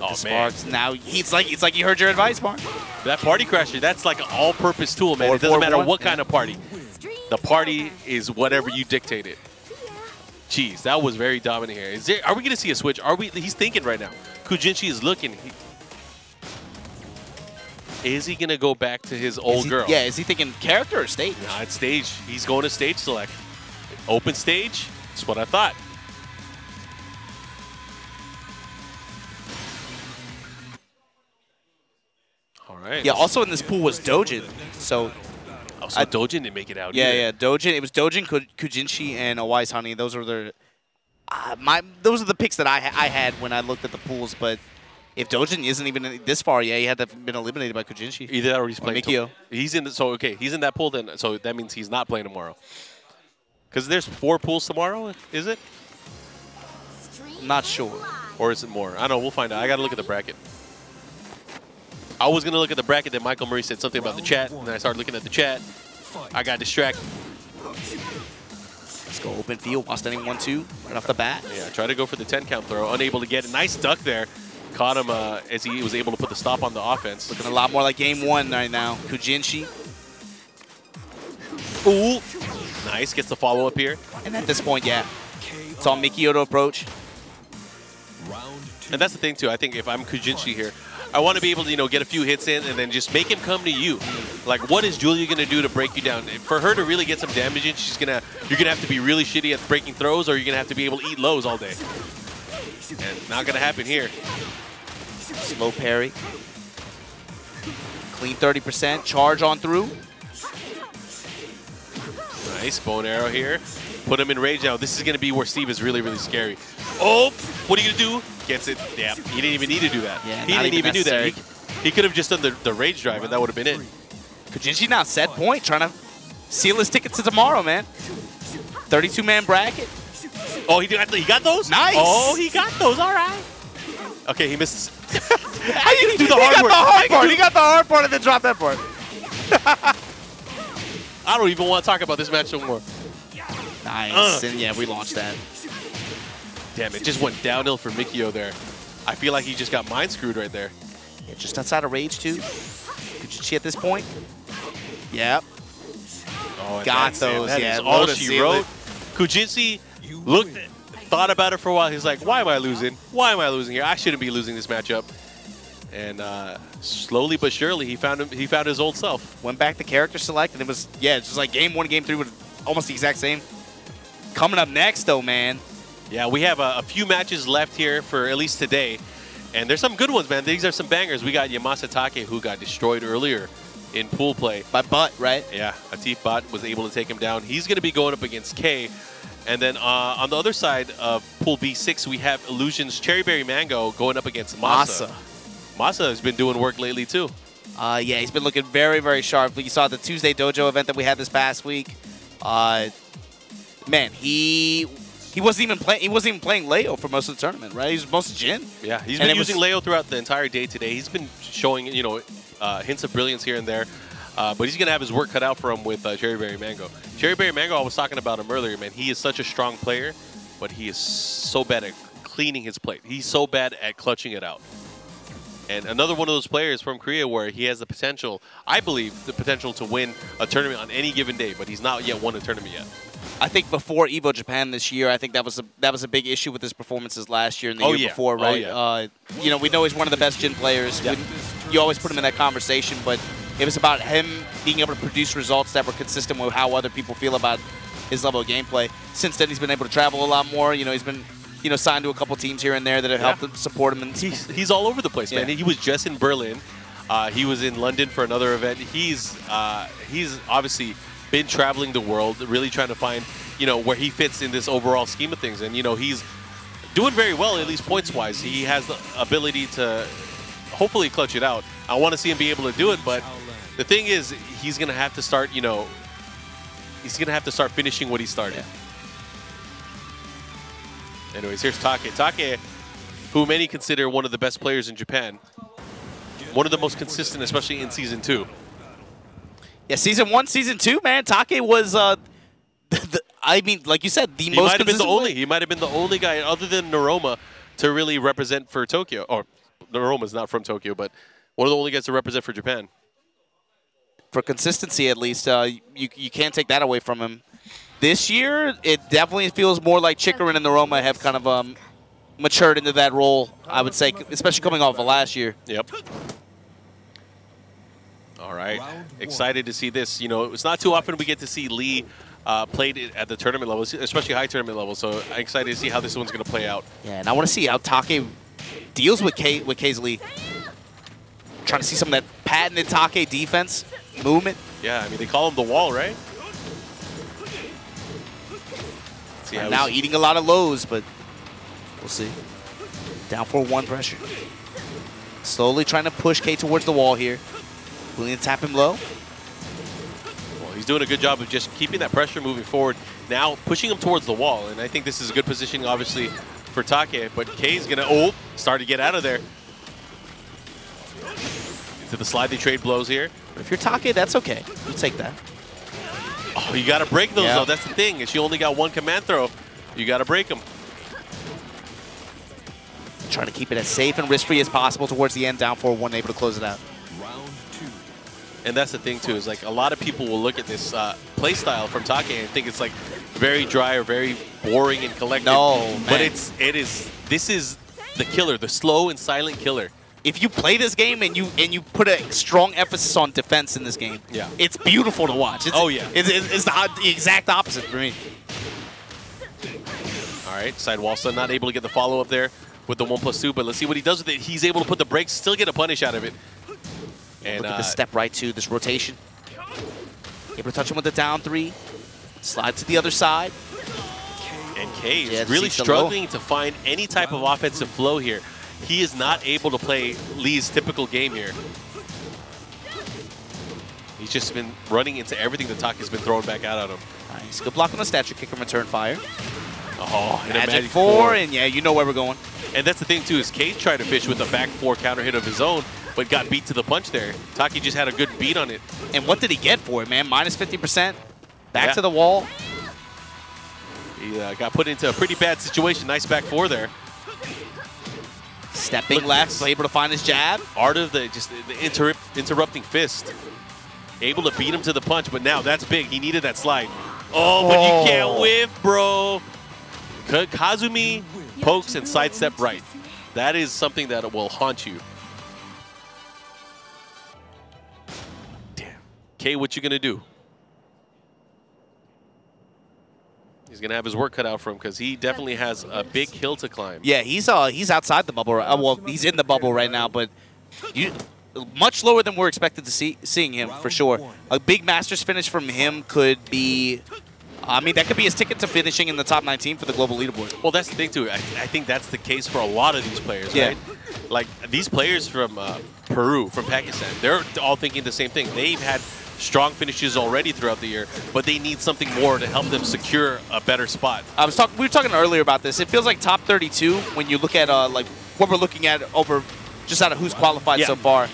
Oh, man. Sparks, now it's like you heard your advice, Mark. That party crasher, that's like an all-purpose tool, man. It doesn't matter what kind of party. The party is whatever you dictate it. Jeez, that was very dominant here. Are we going to see a switch? He's thinking right now. Kujinshi is looking. Is he going to go back to his old girl? Yeah, is he thinking character or stage? Nah, it's stage. He's going to stage select. Open stage? That's what I thought. All right. Yeah, also in this pool was Dojin. So Dojin didn't make it out either. Yeah, Dojin. It was Dojin, Kujinshi, and Awais Honey. Those were their those are the picks that I had when I looked at the pools. But if Dojin isn't even this far yet, he had to have been eliminated by Kujinshi. Either that or he's playing. Mikio. He's in. He's in that pool. Then so that means he's not playing tomorrow. Because there's 4 pools tomorrow, is it? I'm not sure. Or is it more? I don't know. We'll find out. I got to look at the bracket. I was going to look at the bracket, then Michael Murray said something about the chat, and then I started looking at the chat. I got distracted. Let's go open field. While standing 1-2 right off the bat. Yeah, try to go for the 10 count throw. Unable to get it. Nice duck there. Caught him as he was able to put the stop on the offense. Looking a lot more like game 1 right now. Kujinshi. Ooh. Nice. Gets the follow-up here. And at this point, yeah. It's all Mikio to approach. And that's the thing, too. I think if I'm Kujinshi here, I want to be able to, get a few hits in and then just make him come to you. Like, what is Julia going to do to break you down? For her to really get some damage in, you're going to have to be really shitty at breaking throws, or you're going to have to be able to eat lows all day. And not going to happen here. Slow parry. Clean 30%. Charge on through. Nice bone arrow here. Put him in rage now. This is going to be where Steve is really, really scary. Oh, what are you going to do? Gets it. Yeah, he didn't even need to do that. Yeah, he didn't even do that. He could have just done the rage drive, and that would have been it. Kujinshi now set point, trying to seal his ticket to tomorrow, man. 32-man bracket. Oh, he got those? Nice. Oh, he got those. All right. Okay, he missed. How you do the hard work? He got the hard part and then dropped that part. I don't even want to talk about this match no more. Nice. And yeah, we launched that. Damn, it just went downhill for Mikio there. I feel like he just got mind screwed right there. Yeah, just outside of rage, too. Kujinshi at this point. Yep. Oh, got those. That yeah, is all she wrote. Kujinshi thought about it for a while. He's like, why am I losing? Why am I losing here? I shouldn't be losing this matchup. And slowly but surely, he found his old self. Went back to character select, and it was, yeah, it's just like game 1, game 3 was almost the exact same. Coming up next, though, man. Yeah, we have a few matches left here for at least today. And there's some good ones, man. These are some bangers. We got Yamasa Take, who got destroyed earlier in pool play. By Butt, right? Yeah, Atif Butt was able to take him down. He's going to be going up against K. And then on the other side of Pool B6, we have Illusion's Cherryberry Mango going up against Masa. Masa has been doing work lately, too. Yeah, he's been looking very, very sharp. You saw the Tuesday Dojo event that we had this past week. Man, he wasn't even playing Leo for most of the tournament, right? He was mostly Jin. Yeah, he's been using Leo throughout the entire day today. He's been showing, hints of brilliance here and there. But he's going to have his work cut out for him with Cherryberry Mango. Cherryberry Mango, I was talking about him earlier, man. He is such a strong player, but he is so bad at cleaning his plate. He's so bad at clutching it out. And another one of those players from Korea where he has the potential, I believe, the potential to win a tournament on any given day, but he's not yet won a tournament yet. I think before EVO Japan this year, I think that was a big issue with his performances last year and the year before, right? We know he's one of the best Jin players. Yeah. You always put him in that conversation, but it was about him being able to produce results that were consistent with how other people feel about his level of gameplay. Since then, he's been able to travel a lot more. He's been signed to a couple teams here and there that have helped him, support him. And he's all over the place, man. He was just in Berlin. He was in London for another event. He's obviously been traveling the world, really trying to find, where he fits in this overall scheme of things. And, he's doing very well, at least points-wise. He has the ability to hopefully clutch it out. I want to see him be able to do it, but the thing is, he's going to have to start, he's going to have to start finishing what he started. Anyways, here's Take. Take, who many consider one of the best players in Japan. One of the most consistent, especially in Season 2. Yeah, Season 1, Season 2, man, Take was, I mean, like you said, the most consistent. He might have been the only guy, other than Naroma, to really represent for Tokyo. Or, Naroma's not from Tokyo, but one of the only guys to represent for Japan. For consistency, at least, you can't take that away from him. This year, it definitely feels more like Chikarin and Naroma have kind of matured into that role, I would say, especially coming off of last year. Yep. All right. Excited to see this. You know, it's not too often we get to see Lee played at the tournament level, especially high tournament level. So I'm excited to see how this one's going to play out. Yeah, and I want to see how Take deals with Kei's Lee. Trying to see some of that patented Take defense movement. Yeah, I mean, they call him the wall, right? See how now eating a lot of lows, but we'll see. Down 4-1 pressure. Slowly trying to push Kei towards the wall here. Willing to tap him low. Well, he's doing a good job of just keeping that pressure moving forward. Now pushing him towards the wall, and I think this is a good positioning, obviously, for Take. But Kei's going to, start to get out of there. To the slide, they trade blows here. But if you're Take, that's okay. You take that. Oh, you got to break those, though. That's the thing. If she only got one command throw, you got to break them. Trying to keep it as safe and risk-free as possible towards the end. Down 4-1, able to close it out. Round 2. And that's the thing, too, is like a lot of people will look at this play style from Take and think it's like very dry or very boring and collected. No, man. But this is the killer, the slow and silent killer. If you play this game and you put a strong emphasis on defense in this game, it's beautiful to watch. It's, it's the exact opposite for me. All right, Sidewalsa not able to get the follow-up there with the 1+2, but let's see what he does with it. He's able to put the brakes, still get a punish out of it. And look at the step right to this rotation. Able to touch him with the down 3. Slide to the other side. And Kei is really struggling to find any type of offensive flow here. He is not able to play Lee's typical game here. He's just been running into everything that Take's been throwing back out at him. Nice. Good block on the statue kick and return fire. Oh, and Magic 4, and yeah, you know where we're going. And that's the thing, too, is Kei tried to fish with a back 4 counter hit of his own, but got beat to the punch there. Take just had a good beat on it. And what did he get for it, man? Minus 50%, back to the wall. He got put into a pretty bad situation. Nice back 4 there. Stepping left, able to find his jab. Art of the interrupting fist. Able to beat him to the punch, but now that's big. He needed that slide. Oh, but you can't whiff, bro. Kazumi pokes and sidestep right. That is something that will haunt you. Damn. Kei, what you gonna do? He's going to have his work cut out for him because he definitely has a big hill to climb. Yeah, he's outside the bubble. Well, he's in the bubble right now, but much lower than we're expected to seeing him for sure. A big Masters finish from him could be, I mean, that could be his ticket to finishing in the top 19 for the global leaderboard. Well, that's the thing, too. I think that's the case for a lot of these players, right? Like, these players from Peru, from Pakistan, they're all thinking the same thing. They've had strong finishes already throughout the year, but they need something more to help them secure a better spot. We were talking earlier about this. It feels like top 32 when you look at like what we're looking at over just out of who's qualified so far.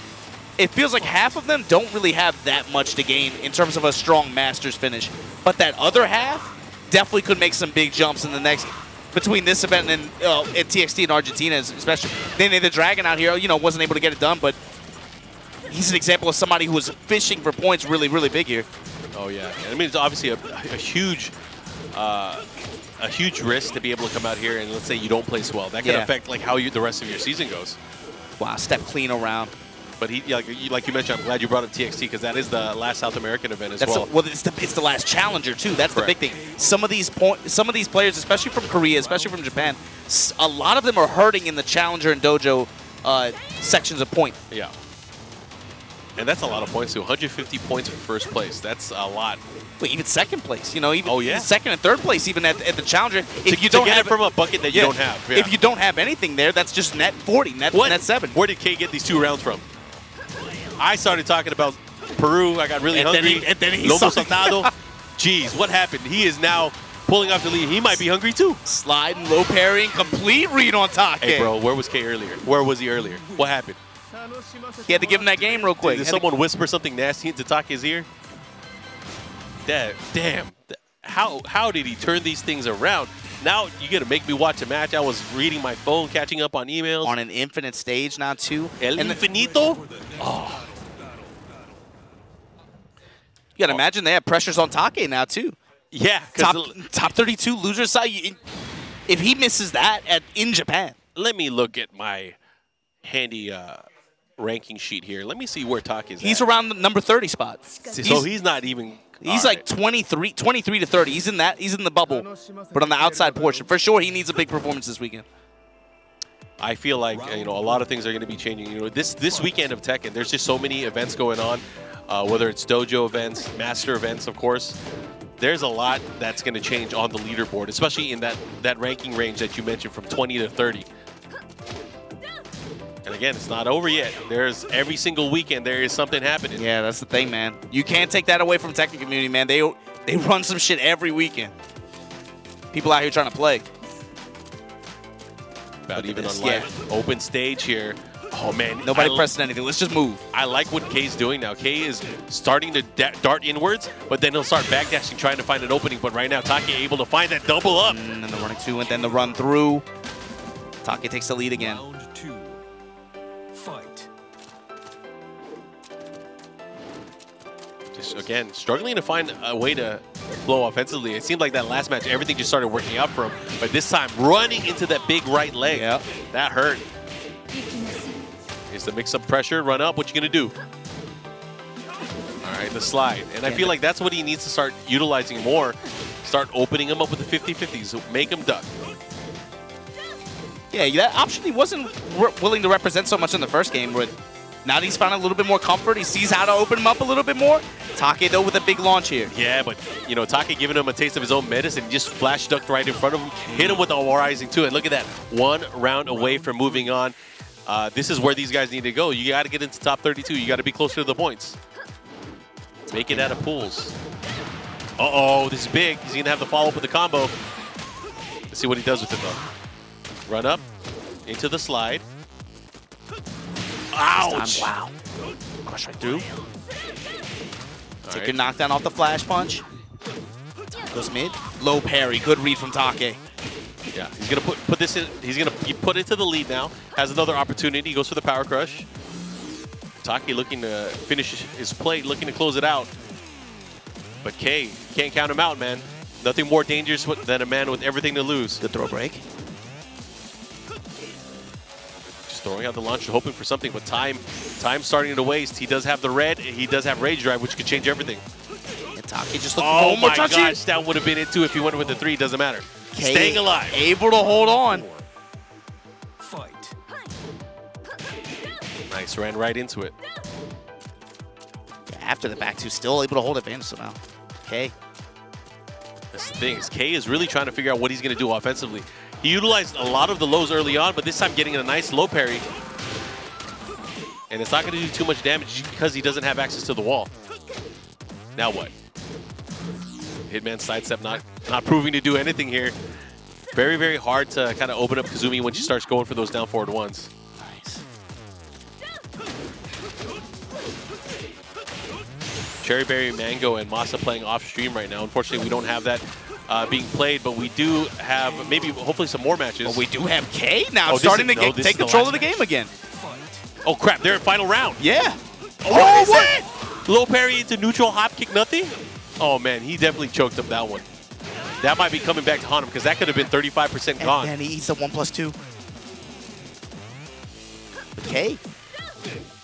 It feels like half of them don't really have that much to gain in terms of a strong Masters finish, but that other half definitely could make some big jumps in the next between this event and at TXT in Argentina, especially. Then the Dragon out here, wasn't able to get it done, but he's an example of somebody who was fishing for points really, really big here. Oh, yeah. I mean, it's obviously a huge risk to be able to come out here and let's say you don't place well. That can affect like how the rest of your season goes. Wow, step clean around. But he, like you mentioned, I'm glad you brought up TXT because that is the last South American event as well. Well, it's the last challenger too. That's the big thing. Some of these players, especially from Korea, especially from Japan, a lot of them are hurting in the challenger and dojo sections of point. Yeah. And that's a lot of points too. 150 points for first place. That's a lot. Well, even second place. Even second and third place, even at the challenger. If you don't have it from a bucket that you don't have. Yeah. If you don't have anything there, that's just net 40, net 7. Where did Kei get these 2 rounds from? I started talking about Peru. I got really hungry. And then he Lomo saltado. Jeez, what happened? He is now pulling off the lead. He might be hungry too. Sliding, low parrying, complete read on Take. Hey, bro, where was K earlier? Where was he earlier? What happened? He had to give him that game real quick. Did someone whisper something nasty into Take's ear? Damn. How did he turn these things around? Now you got to make me watch a match. I was reading my phone, catching up on emails. On an infinite stage now, too. El Infinito? Oh. You got to imagine they have pressures on Take now, too. Yeah. Top 32 loser side. If he misses that in Japan. Let me look at my handy ranking sheet here. Let me see where Take is He's at. around the number 30 spot. So he's not even... He's like 23 to 30. He's in the bubble, but on the outside portion. For sure, he needs a big performance this weekend. I feel like a lot of things are going to be changing. This weekend of Tekken, there's just so many events going on, whether it's dojo events, master events, of course. There's a lot that's going to change on the leaderboard, especially in that ranking range that you mentioned from 20 to 30. And again, it's not over yet. There's every single weekend there is something happening. Yeah, that's the thing, man. You can't take that away from the Tekken community, man. They run some shit every weekend. People out here trying to play. About even on live open stage here. Oh man, nobody pressing anything. Let's just move. I like what K's doing now. K is starting to dart inwards, but then he'll start backdashing, trying to find an opening. But right now, Take able to find that double up. And then the running two, and then the run through. Take takes the lead again. Again, struggling to find a way to flow offensively. It seemed like that last match, everything just started working out for him. But this time, running into that big right leg. Yep. That hurt. Is the mix-up pressure, run up, what you gonna do? All right, the slide. And I feel like that's what he needs to start utilizing more. Start opening him up with the 50-50s, make him duck. Yeah, that option he wasn't willing to represent so much in the first game, but now that he's found a little bit more comfort, he sees how to open him up a little bit more. Take, though, with a big launch here. Yeah, but, Take giving him a taste of his own medicine. He just flash ducked right in front of him, hit him with the rising too. And look at that, 1 round away from moving on. This is where these guys need to go. You got to get into top 32. You got to be closer to the points. Make it out of pools. Uh-oh, this is big. He's going to have to follow up with the combo. Let's see what he does with it, though. Run up into the slide. Ouch! Wow. Crush right through. Take your knockdown off the flash punch. Goes mid. Low parry. Good read from Take. Yeah, he's gonna put this in. He's gonna put it to the lead now. Has another opportunity. Goes for the power crush. Take looking to finish his plate, looking to close it out. But K can't count him out, man. Nothing more dangerous than a man with everything to lose. Good throw break. Throwing out the launcher, hoping for something, but time starting to waste. He does have the red. He does have rage drive, which could change everything. And Take just looking oh my gosh, that would have been it too if he went with the 3. Doesn't matter. K staying alive, able to hold on. Fight. Nice, ran right into it. Yeah, after the back two, still able to hold advantage somehow. K. That's the thing. Is K is really trying to figure out what he's going to do offensively. He utilized a lot of the lows early on, but this time getting a nice low parry. And it's not going to do too much damage because he doesn't have access to the wall. Now what? Hitman sidestep not proving to do anything here. Very, very hard to kind of open up Kazumi when she starts going for those down forward ones. Nice. Cherry Berry, Mango, and Masa playing off stream right now. Unfortunately, we don't have that being played, but we do have hopefully some more matches. Well, we do have K now starting to take control of the game again. Oh crap, they're in final round. Yeah. Oh, what? Low parry into neutral hop kick, nothing? Oh man, he definitely choked up that one. That might be coming back to haunt him because that could have been 35% gone. And he eats the 1+2. K.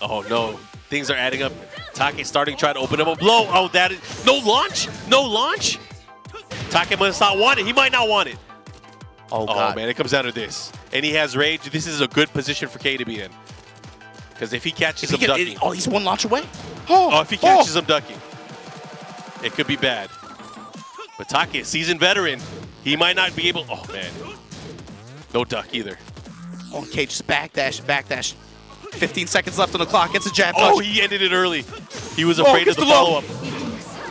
Oh no, things are adding up. Take starting to try to open him up low. Oh, that is no launch? No launch? Take must not want it. He might not want it. Oh, God. Oh, man, it comes down to this. And he has rage. This is a good position for K to be in. Because if he catches him ducking. Oh, he's 1 launch away? Oh, if he catches him ducking, it could be bad. But Take, a seasoned veteran, he might not be able. Oh, man. No duck either. Oh, K just backdash, backdash. 15 seconds left on the clock. Gets a jab touch. Oh, he ended it early. He was afraid of the follow-up.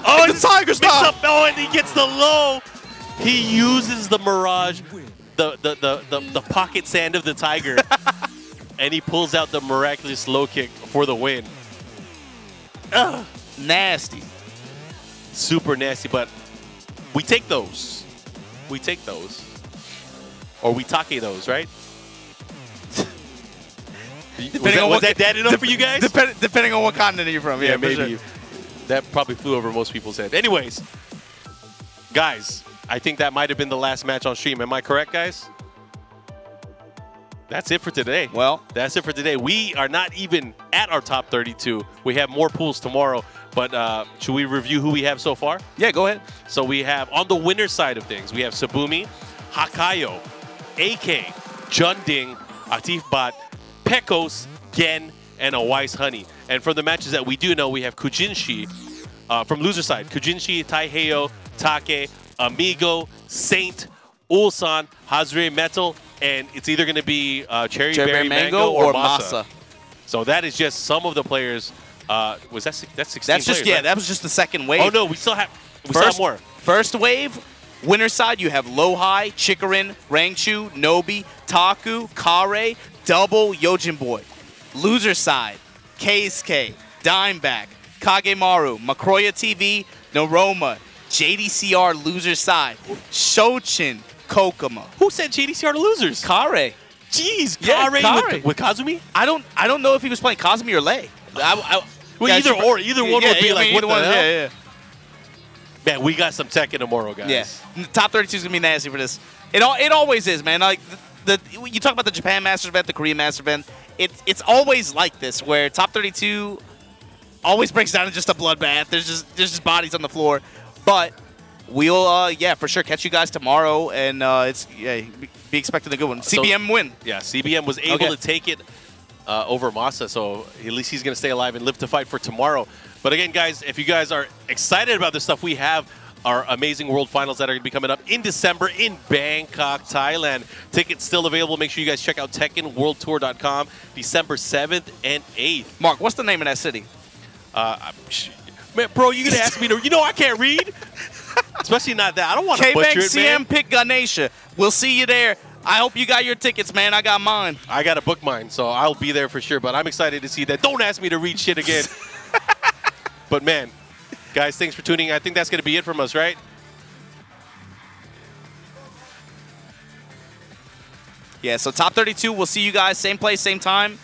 Oh, it's the Tiger stop. Oh, and he gets the low. He uses the Mirage, the pocket sand of the Tiger, and he pulls out the miraculous low kick for the win. Ugh. Nasty. Super nasty, but we take those. We take those. Or we take those, right? Was that dead enough for you guys? Depending on what continent you're from. Yeah, maybe. Sure. That probably flew over most people's head. Anyways, guys, I think that might have been the last match on stream. Am I correct, guys? That's it for today. Well, that's it for today. We are not even at our top 32. We have more pools tomorrow. But should we review who we have so far? Yeah, go ahead. So we have, on the winner's side of things, we have Tsubumi, Hakaioh, AK, Jeondding, Atif Bot, Pekos, Gen, and Awais Honey. And from the matches that we do know, we have Kujinshi, from loser side, Kujinshi, Taiheiyo, Take, Amigo, Saint, Ulsan, Hazuremetal, and it's either going to be Cherry Berry Mango or Masa. So that is just some of the players. Was that's 16 That's just players, yeah. right? That was just the second wave. Oh no, we still have more. First wave, winner side. You have Lohai, Chikarin, Rangchu, Nobi, Taku, Kare, Double, Yojin Boy. Loser side, Keisuke, Dimeback, Kagemaru, Macroya TV, Noroma, JDCR. Loser side, Shochin, Kokuma. Who said JDCR to losers? Kare. Jeez, Yeah, Kare with Kazumi? I don't know if he was playing Kazumi or Lei. Well, either one would be like, what the hell? Yeah. Man, we got some Tekken tomorrow, guys. Yeah, top 32 is gonna be nasty for this. It always is, man. Like you talk about the Japan Masters event, the Korean Masters event. It's always like this, where top 32 always breaks down to just a bloodbath. There's just bodies on the floor, but we'll for sure catch you guys tomorrow, and be expecting a good one. CBM win. Yeah, CBM was able to take it over Masa, so at least he's going to stay alive and live to fight for tomorrow. But again, guys, if you guys are excited about this stuff, we have our amazing World Finals that are going to be coming up in December in Bangkok, Thailand. Tickets still available. Make sure you guys check out TekkenWorldTour.com December 7th and 8th. Mark, what's the name of that city? Man, bro, you're going to ask me to... You know I can't read. Especially not that. I don't want to butcher it, man. CM Pick Ganesha. We'll see you there. I hope you got your tickets, man. I got mine. I got to book mine, so I'll be there for sure. But I'm excited to see that. Don't ask me to read shit again. But, man, guys, thanks for tuning in. I think that's going to be it from us, right? Yeah, so top 32. We'll see you guys same place, same time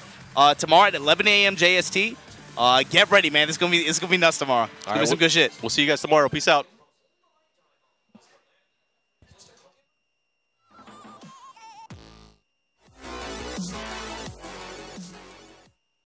tomorrow at 11 a.m. JST. Get ready, man. It's gonna be nuts tomorrow. It's gonna be some good shit. We'll see you guys tomorrow. Peace out.